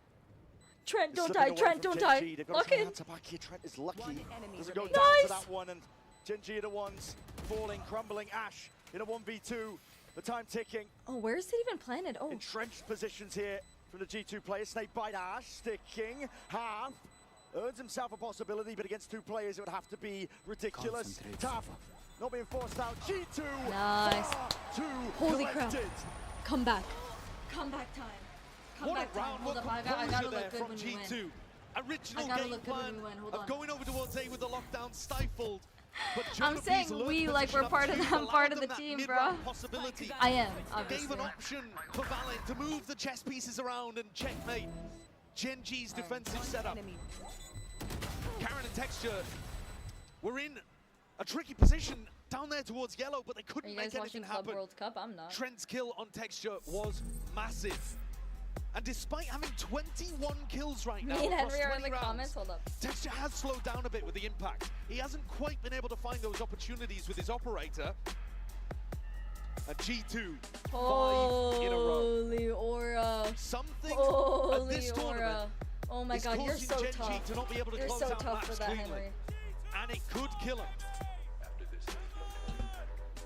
Trent, don't die. Trent, don't die. Lock in. Trent is lucky. Doesn't go down Nice. to that one, and GenG are the ones falling, crumbling. Ash in a 1v2. The time ticking. Oh, where is it even planted? Oh. Entrenched positions here from the G2 players. Snake bite Ash, sticking, half. Earns himself a possibility, but against two players it would have to be ridiculous. Tough, not being forced out. G2 Nice. too Holy crap. collected. Come back. Come back time. Come What back a time. round, Hold what up. I gotta composure look there good from when we G2. win. Original I gotta game look good when plan we win. Hold of on. going over towards A with the lockdown stifled. But I'm Jonah saying P's learned we, like position we're part of up the, two, I'm part of allowed the them that team, mid-round bro. possibility. I am, Gave obviously. an option for Valen to move the chess pieces around and checkmate GenG's defensive setup. Karen and Texture were in a tricky position down there towards yellow, but they Are couldn't you make guys watching anything Club happen. World Cup? I'm not. Trent's kill on Texture was massive. And despite having 21 kills right now Me and across Henry are in 20 the rounds, comments. Hold up. Texture has slowed down a bit with the impact. He hasn't quite been able to find those opportunities with his operator. And G2, 5 in a row. Holy aura. Something Holy at this tournament aura. Oh my is god, you're causing so GenG tough. to not be able to You're close so out tough for maps that, cleanly. Henry. And it could kill him.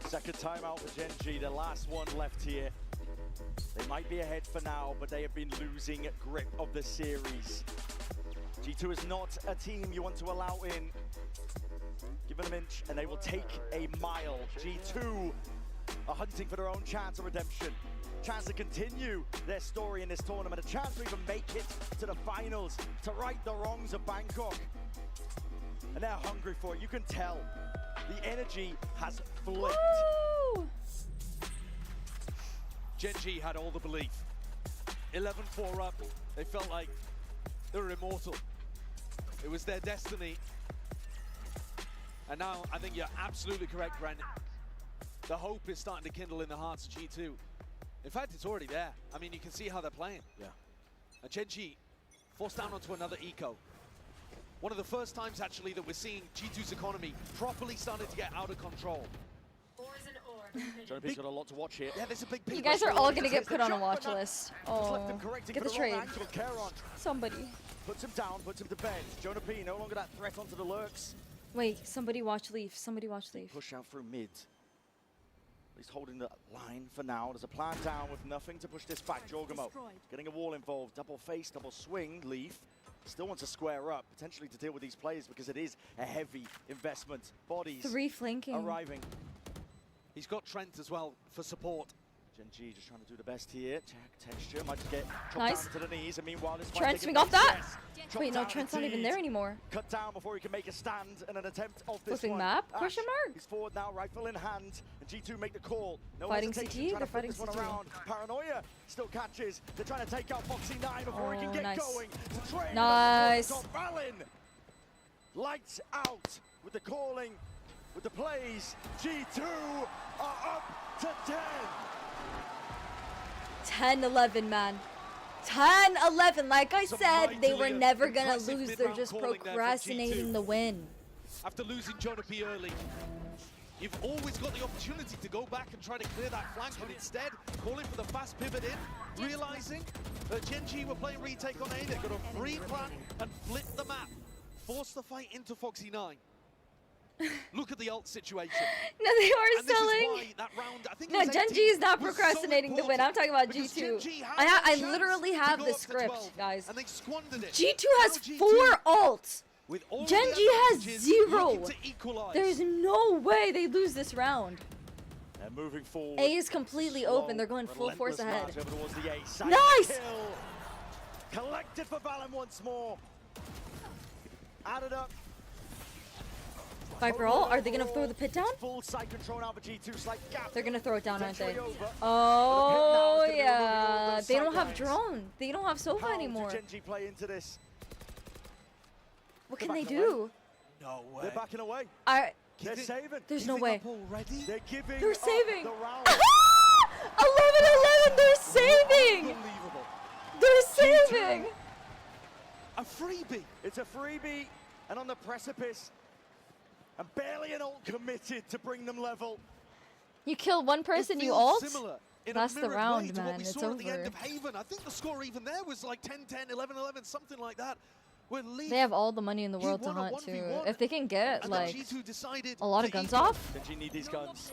Second timeout for GenG, the last one left here. They might be ahead for now, but they have been losing grip of the series. G2 is not a team you want to allow in. Give them an inch, and they will take a mile. G2 are hunting for their own chance of redemption. Chance to continue their story in this tournament. A chance to even make it to the finals, to right the wrongs of Bangkok. And they're hungry for it. You can tell. The energy has flipped. Woo! GenG had all the belief. 11-4 up. They felt like they were immortal. It was their destiny. And now, I think you're absolutely correct, Brent. The hope is starting to kindle in the hearts of G2. In fact, it's already there. I mean, you can see how they're playing. Yeah. And GenG forced down onto another eco. One of the first times, actually, that we're seeing G2's economy properly starting to get out of control. Jonathan's got a lot to watch here. Yeah, there's a big You guys are all gonna get put on a watch list. Oh, Get get the trade. Somebody. Puts him down, puts him to bed. Jonah P, no longer that threat onto the lurks. Wait, somebody watch Leaf. Somebody watch Leaf. Push out through mid. He's holding the line for now. There's a plan down with nothing to push this back. Jorgamo getting a wall involved. Double face, double swing. Leaf still wants to square up, potentially to deal with these players because it is a heavy investment. Bodies 3 flanking. arriving. He's got Trent as well for support. GenG just trying to do the best here. Check texture, might just get chopped Nice. down to the knees. And meanwhile, this Trent, fight swing taking off that. place. Yes. Wait, no, Chopped Trent's down not even indeed. there anymore. Cut down before he can make a stand and an attempt of this Flipping one. map? Ash, Question mark? He's forward now, rifle in hand, and G2 make the call. No Fighting hesitation, CT? trying They're to flip fighting this one CT. around. Paranoia still catches. They're trying to take out Foxy9 before he can Oh, get nice. going. To trade Nice. on Valin. Lights out with the calling, with the plays. G2 are up to 10. 10-11, man. 10-11. Like I Some said, they were mightily never gonna impressive lose. They're mid-round just calling there from procrastinating G2. the win. After losing Jonah P early, you've always got the opportunity to go back and try to clear that flank, but instead, calling for the fast pivot in, realizing that GenG were playing retake on A. They're going to free plan and flip the map, force the fight into Foxy9. Look at the ult situation. No, they are And this is selling. why that round, I think it No, was GenG 18, is not was so procrastinating the win. I'm talking about because G2. GenG had I that chance literally to have go the up to script, 12, guys. and they squandered it. G2 has Now G2 4 ults. with all GenG the has advantages, 0. looking to equalize. There's no way they lose this round. And moving forward. A is completely Slow, open. They're going full force relentless ahead. march over towards the A. Side Nice! Kill. Collected for Valen once more. Added up. Viper ult, are they gonna throw the pit down? Full side control now for G2. Slight gap. They're gonna throw it down, aren't they? Potentially over. Oh But the pit now is gonna be removing all yeah, those they don't have sidelines. drone. They don't have Sova How anymore. do GenG play into this? What They're can they backing do? No way. They're backing away. They're They're saving. no way. Already? They're giving They're up saving. the round. 11-11. They're saving. Unbelievable. They're saving. A freebie. It's a freebie, and on the precipice, and barely an ult committed to bring them level. You kill one person, It you feels ult. similar in That's a the mirrored round, way to what man. we It's saw at the end over. of Haven. I think the score even there was like 10-10, 11-11, something like that. Where Leaf, They have all the money in the he world to won a hunt too. 1v1, If they can get and then like G2 decided a lot of to guns eco. off. GenG need these guns.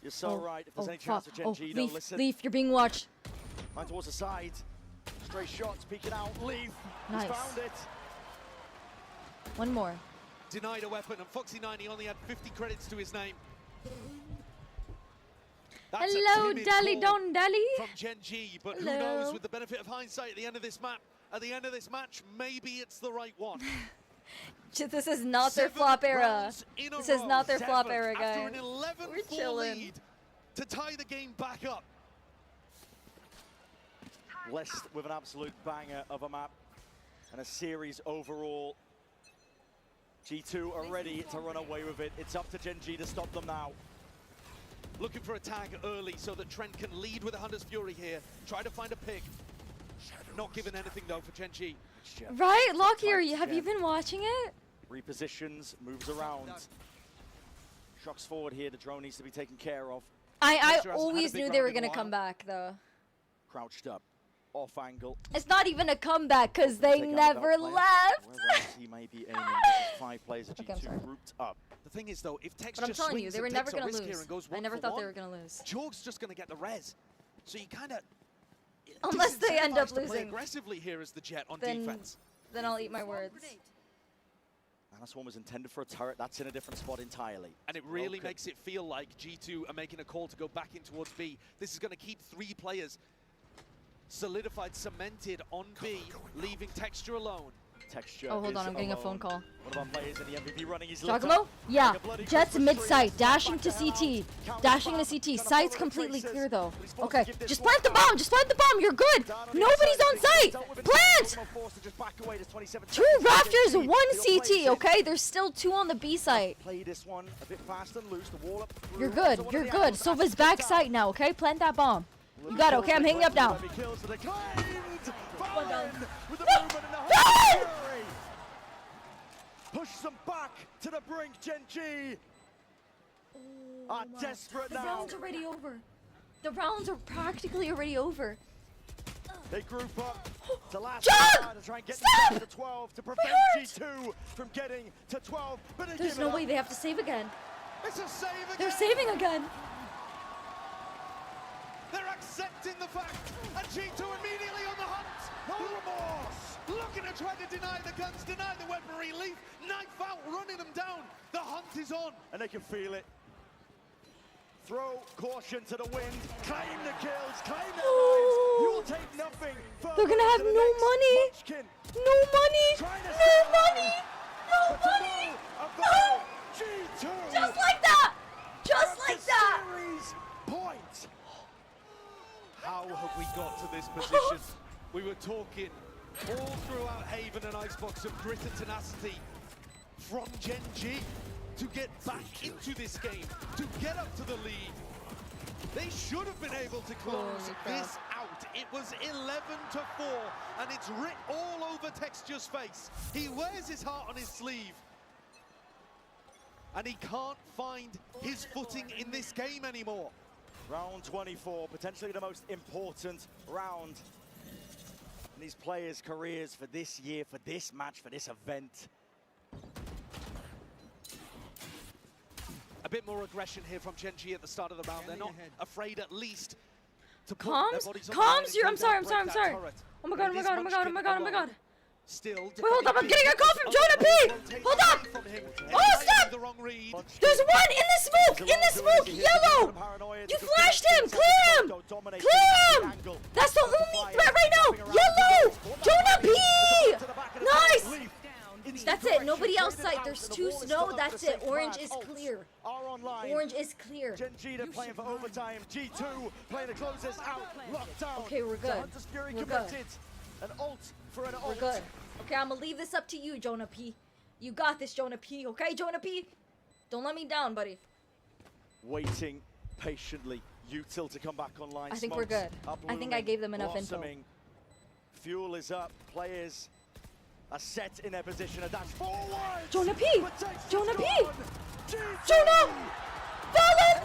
You're so Oh, right. If there's oh, any chance fuck. for Oh, GenG, though, Leaf, listen. Leaf, you're being watched. Right towards the side. Stray shots, peeking out. Leaf. Nice. He's found it. One more. Denied a weapon, and Foxy9, he only had 50 credits to his name. That's a Hello, timid Dally call Don Dally. from GenG, but who Hello. knows, with the benefit of hindsight at the end of this map, at the end of this match, maybe it's the right one. This is not their 7 flop era. rounds in a This is row. not their flop 7 era, After guys. an 11-4 We're chilling. lead to tie the game back up. Blessed with an absolute banger of a map and a series overall. G2 are ready to run away with it. It's up to GenG to stop them now. Looking for a tag early so that Trent can lead with a Hunter's Fury here. Try to find a pick. Not given anything though for GenG. Right, Lockie, have you been watching it? Repositions, moves around. Shocks forward here. The drone needs to be taken care of. I Texture hasn't had a always big knew they round were in a gonna come while. back though. Crouched up, off angle. It's not even a comeback because they Take out never that player. left. Where else he may be aiming. This is 5 players of Okay, I'm sorry. G2 grouped up. The thing is though, if Tex But I'm just telling you, swings they were and never takes a gonna risk here lose. and goes I 1 never for thought they 1, were gonna lose. Jorg's just going to get the res. So you kind of Unless they end up to play losing. aggressively here as the Jet on Then- defense. Then I'll eat my words. And this one was intended for a turret. That's in a different spot entirely. And it really makes it feel like G2 are making a call to go back in towards B. This is going to keep 3 players solidified, cemented on B, leaving Texture alone. Texture. Oh, hold on, I'm getting a phone call. One of our players in the MVP running his Giacomo? Yeah. Jets mid-site, dashing to CT. Dashing to CT. Site's completely clear though. Okay, just plant the bomb, just plant the bomb, you're good. Nobody's on site. Plant! 2 Raptors, 1 CT, okay? There's still 2 on the B site. Play this one a bit fast and loose. The wall up. You're good, you're good. Sova's back site now, okay? Plant that bomb. You got it, okay? I'm hanging up now. Push them back to the brink, GenG. Are desperate now. The round's already over. The rounds are practically already over. They group up to last Jug! to try and get Stop! to 12 to prevent G2 from getting to 12. But There's no way they have to save again. It's a save again. They're saving again. They're accepting the fact, and G2 immediately on the hunt. No remorse. Looking to try to deny the guns, deny the weaponry, leave knife out, running them down. The hunt is on. And they can feel it. Throw caution to the wind, claim the kills, claim their lives. You'll take nothing. They're gonna have no money. No money. No money. No money. No. G2. Just like that. Just like that. Series point. How have we got to this position? We were talking all throughout Haven and Icebox of grit and tenacity from GenG to get back into this game, to get up to the lead. They should have been able to close this out. It was 11-4, and it's writ all over Texture's face. He wears his heart on his sleeve, and he can't find his footing in this game anymore. Round 24, potentially the most important round in these players' careers for this year, for this match, for this event. A bit more aggression here from GenG at the start of the round. They're not afraid, at least, to put their bodies on the line and go I'm sorry. down, break that turret. Oh my god, oh my god. Still, wait, hold up, I'm getting a call from Jonah P! Hold up! Oh, stop! There's one in the smoke! Yellow! You flashed him! Clear him! Clear him! That's the only threat right now! Yellow! Jonah P! Nice! That's it, nobody else sight. There's 2 snow, that's it. Orange is clear. Orange is clear. GenG, they're playing for overtime. G2 playing the closers out, locked down. Okay, we're good. We're good. An ult for an ult. We're good. Okay, I'm gonna leave this up to you, Jonah P. You got this, Jonah P. Okay, Jonah P? Don't let me down, buddy. Waiting patiently. Util to come back online. I think we're good. I think I gave them enough info. Fuel is up. Players are set in their position. A dash forward. Jonah P. Jonah P. Jonah. Fallen.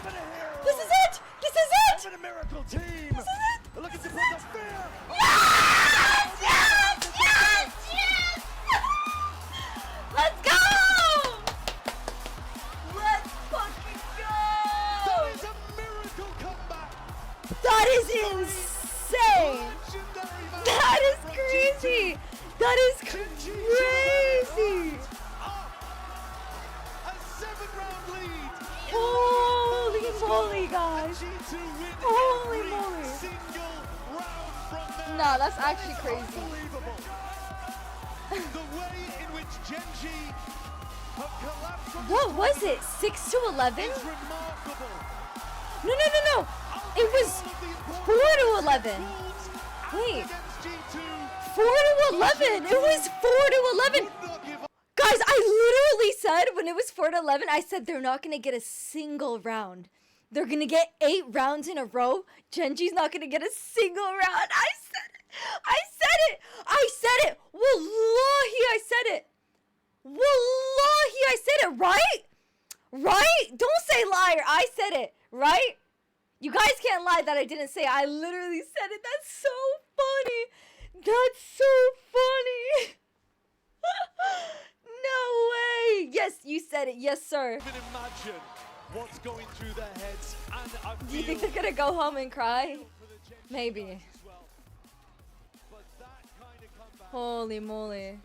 This is it. This is it. A miracle team. This is it. They're looking to put the fear. Yes! Yes! Yes! Yes! Let's go! Let's fucking go! That is a miracle comeback. That is insane. That is crazy. That is crazy. A 7-round lead. Holy moly, guys. Holy moly. No, that's actually crazy. The way in which GenG have collapsed from What was it? 6 to 11? is remarkable. No. It was 4 to 11. Wait. 4 to 11. It was 4 to 11. Guys, I literally said when it was 4 to 11, I said they're not going to get a single round. They're going to get 8 rounds in a row. GenG's not going to get a single round. I said it. Wallahi, I said it. Wallahi, I said it. Right? Don't say liar. I said it. Right? You guys can't lie that I didn't say it. I literally said it. That's so funny. That's so funny. No way. Yes, you said it. Yes, sir. Even imagine what's going through their heads. And I Do you think they're gonna go home and cry? Maybe. Holy moly.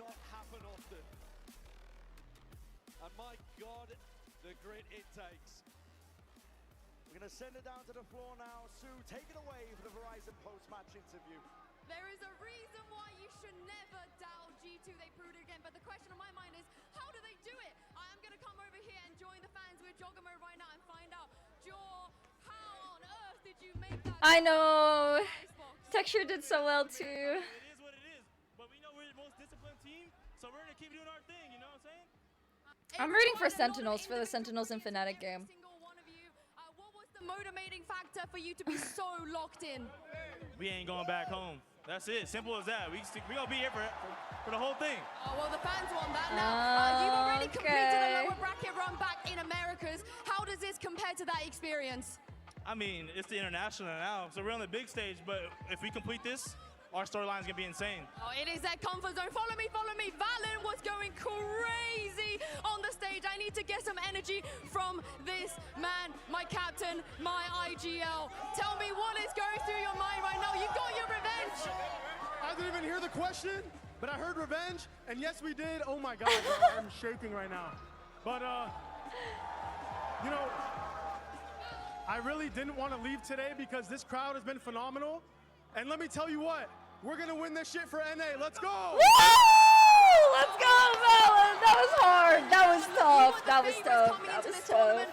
takes. We're going to send it down to the floor now. Sue, take it away for the Verizon post-match interview. There is a reason why you should never doubt G2. They proved it again, but the question on my mind is, how do they do it? I am going to come over here and join the fans with Jogamo right now and find out, Jaw, how on earth did you make that? I know. Texture did so well too. It is what it is, but we know we're the most disciplined team, so we're gonna keep doing our thing. You know what I'm saying? I'm rooting for Sentinels for the Sentinels and Fnatic game. What was the motivating factor for you to be so locked in? We ain't going back home. That's it. Simple as that. We gonna be here for the whole thing. Oh, well, the fans want that now. You've already completed a lower bracket run back in Americas. How does this compare to that experience? I mean, it's the international now, so we're on the big stage, but if we complete this, our storyline's gonna be insane. Oh, it is that comfort zone. Follow me, follow me. Valen was going crazy on the stage. I need to get some energy from this man, my captain, my IGL. Tell me what is going through your mind right now. You got your revenge. I didn't even hear the question, but I heard revenge, and yes, we did. Oh my God, I'm shaking right now. But, you know, I really didn't want to leave today because this crowd has been phenomenal. And let me tell you what, we're going to win this shit for NA. Let's go! Woo! Let's go, Valen! That was hard. That was tough. That was tough. That was tough.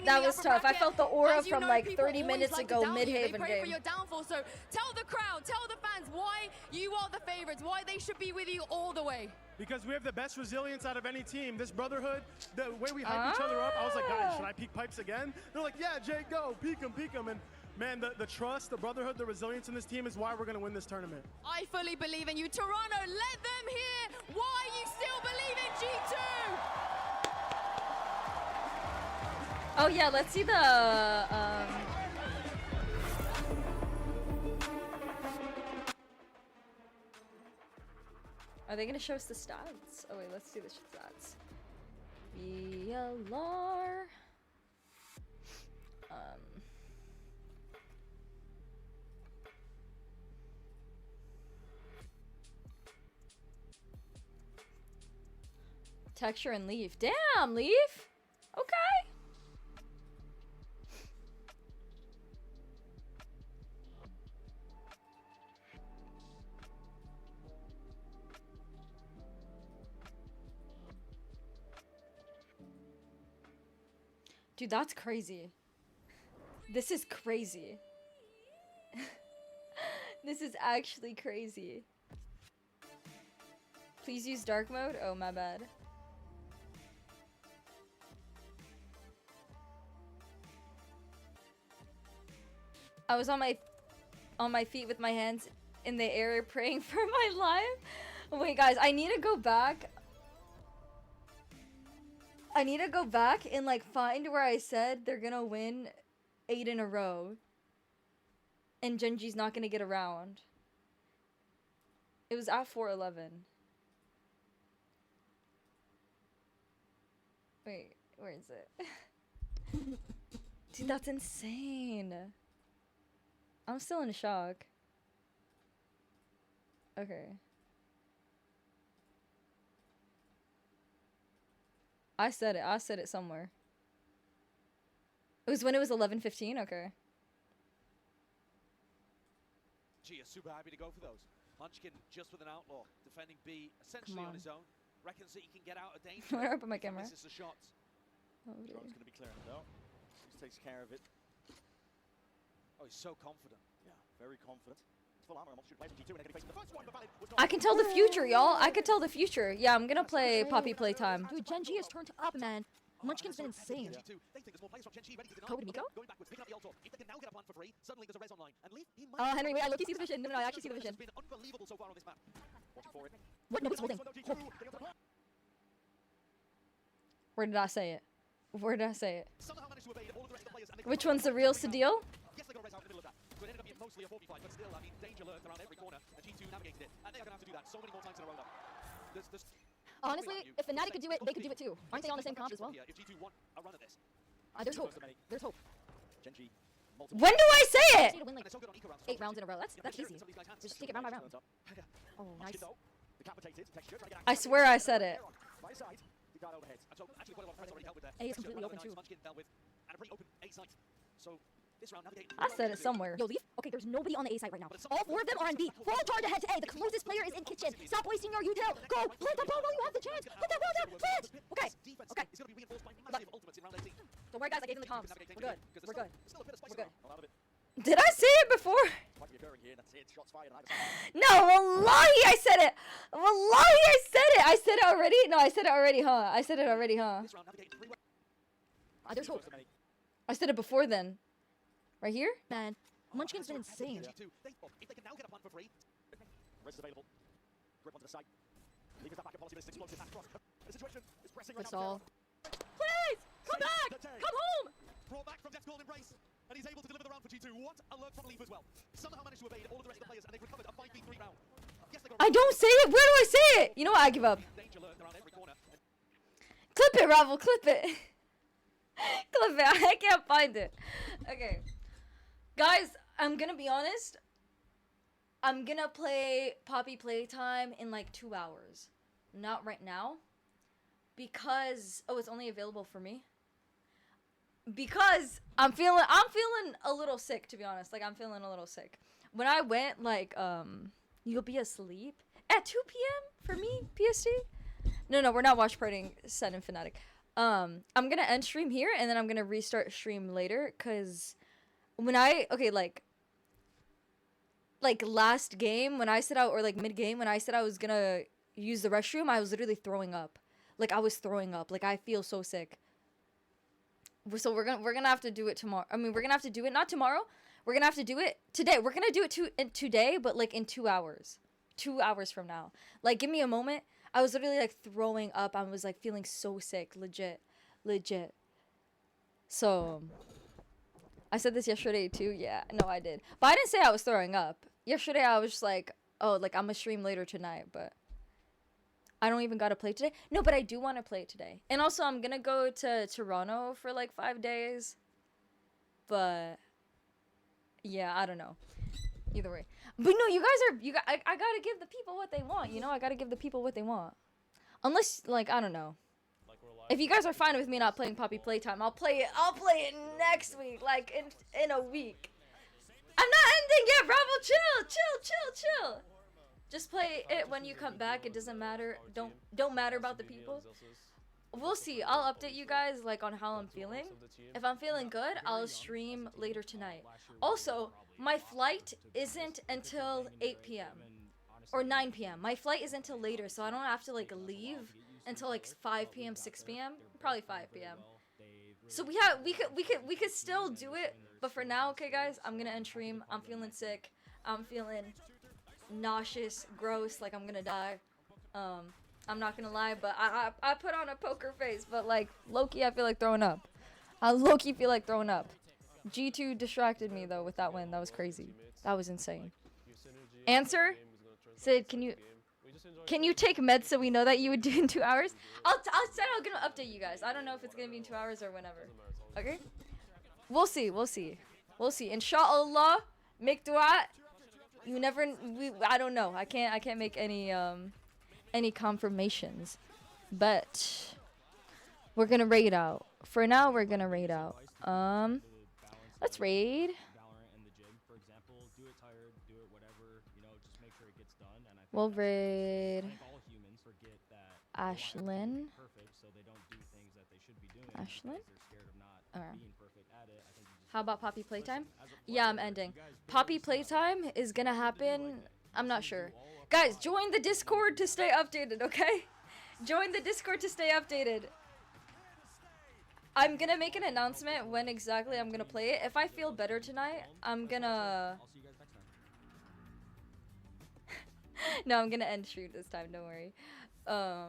That was tough. I felt the aura from like 30 minutes ago, Midhaven Pray for game. your downfall. So tell the crowd, tell the fans why you are the favorites, why they should be with you all the way. Because we have the best resilience out of any team. This brotherhood, the way we hype each other up, I was like, guys, should I peek pipes again? They're like, yeah, Jay, go, peek them. And man, the trust, the brotherhood, the resilience in this team is why we're going to win this tournament. I fully believe in you. Toronto, let them hear why you still believe in G2. Oh yeah, let's see the are they gonna show us the stats? Oh wait, let's see the stats. VLR. Texture and Leaf. Damn, Leaf. Okay. Dude, that's crazy. This is crazy. This is actually crazy. Please use dark mode? Oh, my bad. I was on my feet with my hands in the air praying for my life. Wait, guys, I need to go back. I need to go back and like find where I said they're gonna win 8 in a row. And GenG's not gonna get around. It was at 4-11. Wait, where is it? Dude, that's insane. I'm still in shock. Okay. I said it somewhere. It was when it was 11:15. Okay. G is super happy to go for those. Munchkin just with an outlaw, defending B essentially on his own. Reckons that he can get out of danger. Where up my camera? This is the shots. Oh, John's going to be clearing it out. He takes care of it. Oh, he's so confident. Yeah, very confident. Full armor, almost should play G2 and the first one, but was I can tell the future, y'all. I could tell the future. Yeah, I'm gonna play Poppy Playtime. Dude, GenG has turned up, man. Munchkin's been insane. Code Miko? Henry, wait, I look, you see the vision. No, I actually see the vision. What? Nobody's holding. Where did I say it? Where did I say it? Which one's the real Sadil? Yes, they got Rez out in the middle of that. So it ended up being mostly a 4v5, but still, I mean, danger lurked around every corner, and G2 navigated it. And they are going to have to do that so many more times in a row now. Honestly, if Fnatic could do it, they could do it too. Aren't they on the same comp as well? If G2 want a run at this. There's hope. There's hope. GenG. When do I say it? To win like 8 rounds in a row. That's easy. Just take it round by round. Oh, nice. I swear I said it. A is completely open too. I said it somewhere. Yo, leave. Okay, there's nobody on the A side right now. All 4 of them are on B. Full charge ahead to A. The closest player is in kitchen. Stop wasting your util. Go. Plant the ball while you have the chance. Put that ball down. Plant. Okay. Okay. Don't worry, guys. I gave them the comms. We're good. We're good. We're good. Did I say it before? No, wallahi, I said it. Wallahi, I said it. I said it already. No, I said it already, huh? I said it already, huh? There's hope. I said it before then. Right here? Man, Munchkin's been insane. That's all. Please! Come back! Come home! Brought back from Death's Golden Embrace, and he's able to deliver the round for G2. What a lurk from Leaf as well. Somehow managed to evade all of the rest of the players, and they've recovered a 5v3 round. Yes, I don't say it. Where do I say it? You know what? I give up. Clip it, Ravel. Clip it. Clip it. I can't find it. Okay. Guys, I'm gonna be honest. I'm gonna play Poppy Playtime in like 2 hours. Not right now. Because it's only available for me. Because I'm feeling a little sick, to be honest. Like, I'm feeling a little sick. When I went, like, you'll be asleep at 2 p.m. for me, PST? No, we're not watch partying Sen and Fnatic. I'm gonna end stream here, and then I'm gonna restart stream later, because when like last game, when I said out, or like mid-game, when I said I was gonna use the restroom, I was literally throwing up. Like, I was throwing up. Like, I feel so sick. So we're gonna have to do it tomorrow. I mean, we're gonna have to do it, not tomorrow. We're gonna have to do it today. We're gonna do it today, but like in 2 hours. 2 hours from now. Like, give me a moment. I was literally like throwing up. I was like feeling so sick. Legit. So, I said this yesterday too. Yeah, no, I did. But I didn't say I was throwing up. Yesterday I was just like, oh, like I'm gonna stream later tonight, but I don't even gotta play today. No, but I do want to play it today. And also, I'm gonna go to Toronto for like 5 days. But yeah, I don't know. Either way. But no, I gotta give the people what they want, you know? I gotta give the people what they want. Unless, like, I don't know. If you guys are fine with me not playing Poppy Playtime, I'll play it next week, like in a week. I'm not ending yet, Bravo. Chill. Just play it when you come back. It doesn't matter. Don't matter about the people. We'll see. I'll update you guys like on how I'm feeling. If I'm feeling good, I'll stream later tonight. Also, my flight isn't until 8 p.m. or 9 p.m. My flight isn't until later, so I don't have to like leave until like 5 p.m., 6 p.m. Probably 5 p.m. So we could still do it, but for now, okay, guys, I'm gonna end stream. I'm feeling sick. I'm feeling nauseous, gross, like I'm gonna die. I'm not gonna lie, but I put on a poker face, but like low-key I feel like throwing up. I low-key feel like throwing up. G2 distracted me though with that win. That was crazy. That was insane. Answer? Sid, can you take meds so we know that you would do in 2 hours? I'm gonna update you guys. I don't know if it's gonna be in 2 hours or whenever. Okay? We'll see. Inshallah, make dua. I don't know. I can't make any confirmations. But we're gonna raid out. For now, we're gonna raid out. Let's raid. We'll raid Ashlyn. Okay. How about Poppy Playtime? Yeah, I'm ending. Poppy Playtime is gonna happen. I'm not sure. Guys, join the Discord to stay updated, okay? Join the Discord to stay updated. I'm gonna make an announcement when exactly I'm gonna play it. If I feel better tonight, I'm gonna... No, I'm gonna end stream this time, don't worry. Oh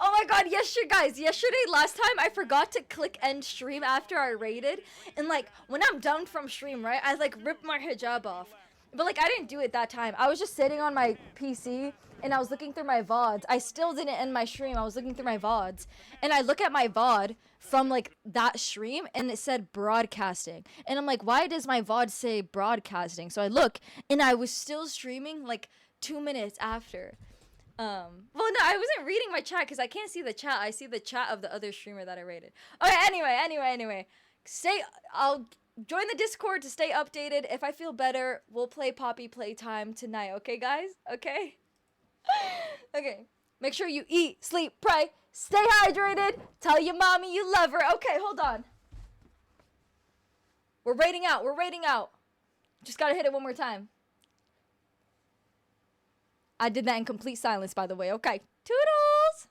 my god, yesterday, last time, I forgot to click end stream after I raided. And like, when I'm done from stream, right, I like ripped my hijab off. But like, I didn't do it that time. I was just sitting on my PC and I was looking through my VODs. I still didn't end my stream. I was looking through my VODs. And I look at my VOD from like that stream and it said broadcasting. And I'm like, why does my VOD say broadcasting? So I look and I was still streaming like 2 minutes after. Well, no, I wasn't reading my chat because I can't see the chat. I see the chat of the other streamer that I rated. Okay, anyway. I'll join the Discord to stay updated. If I feel better, we'll play Poppy Playtime tonight, okay, guys? Okay? Okay. Make sure you eat, sleep, pray, stay hydrated, tell your mommy you love her. Okay, hold on. We're rating out. Just gotta hit it one more time. I did that in complete silence, by the way. Okay. Toodles!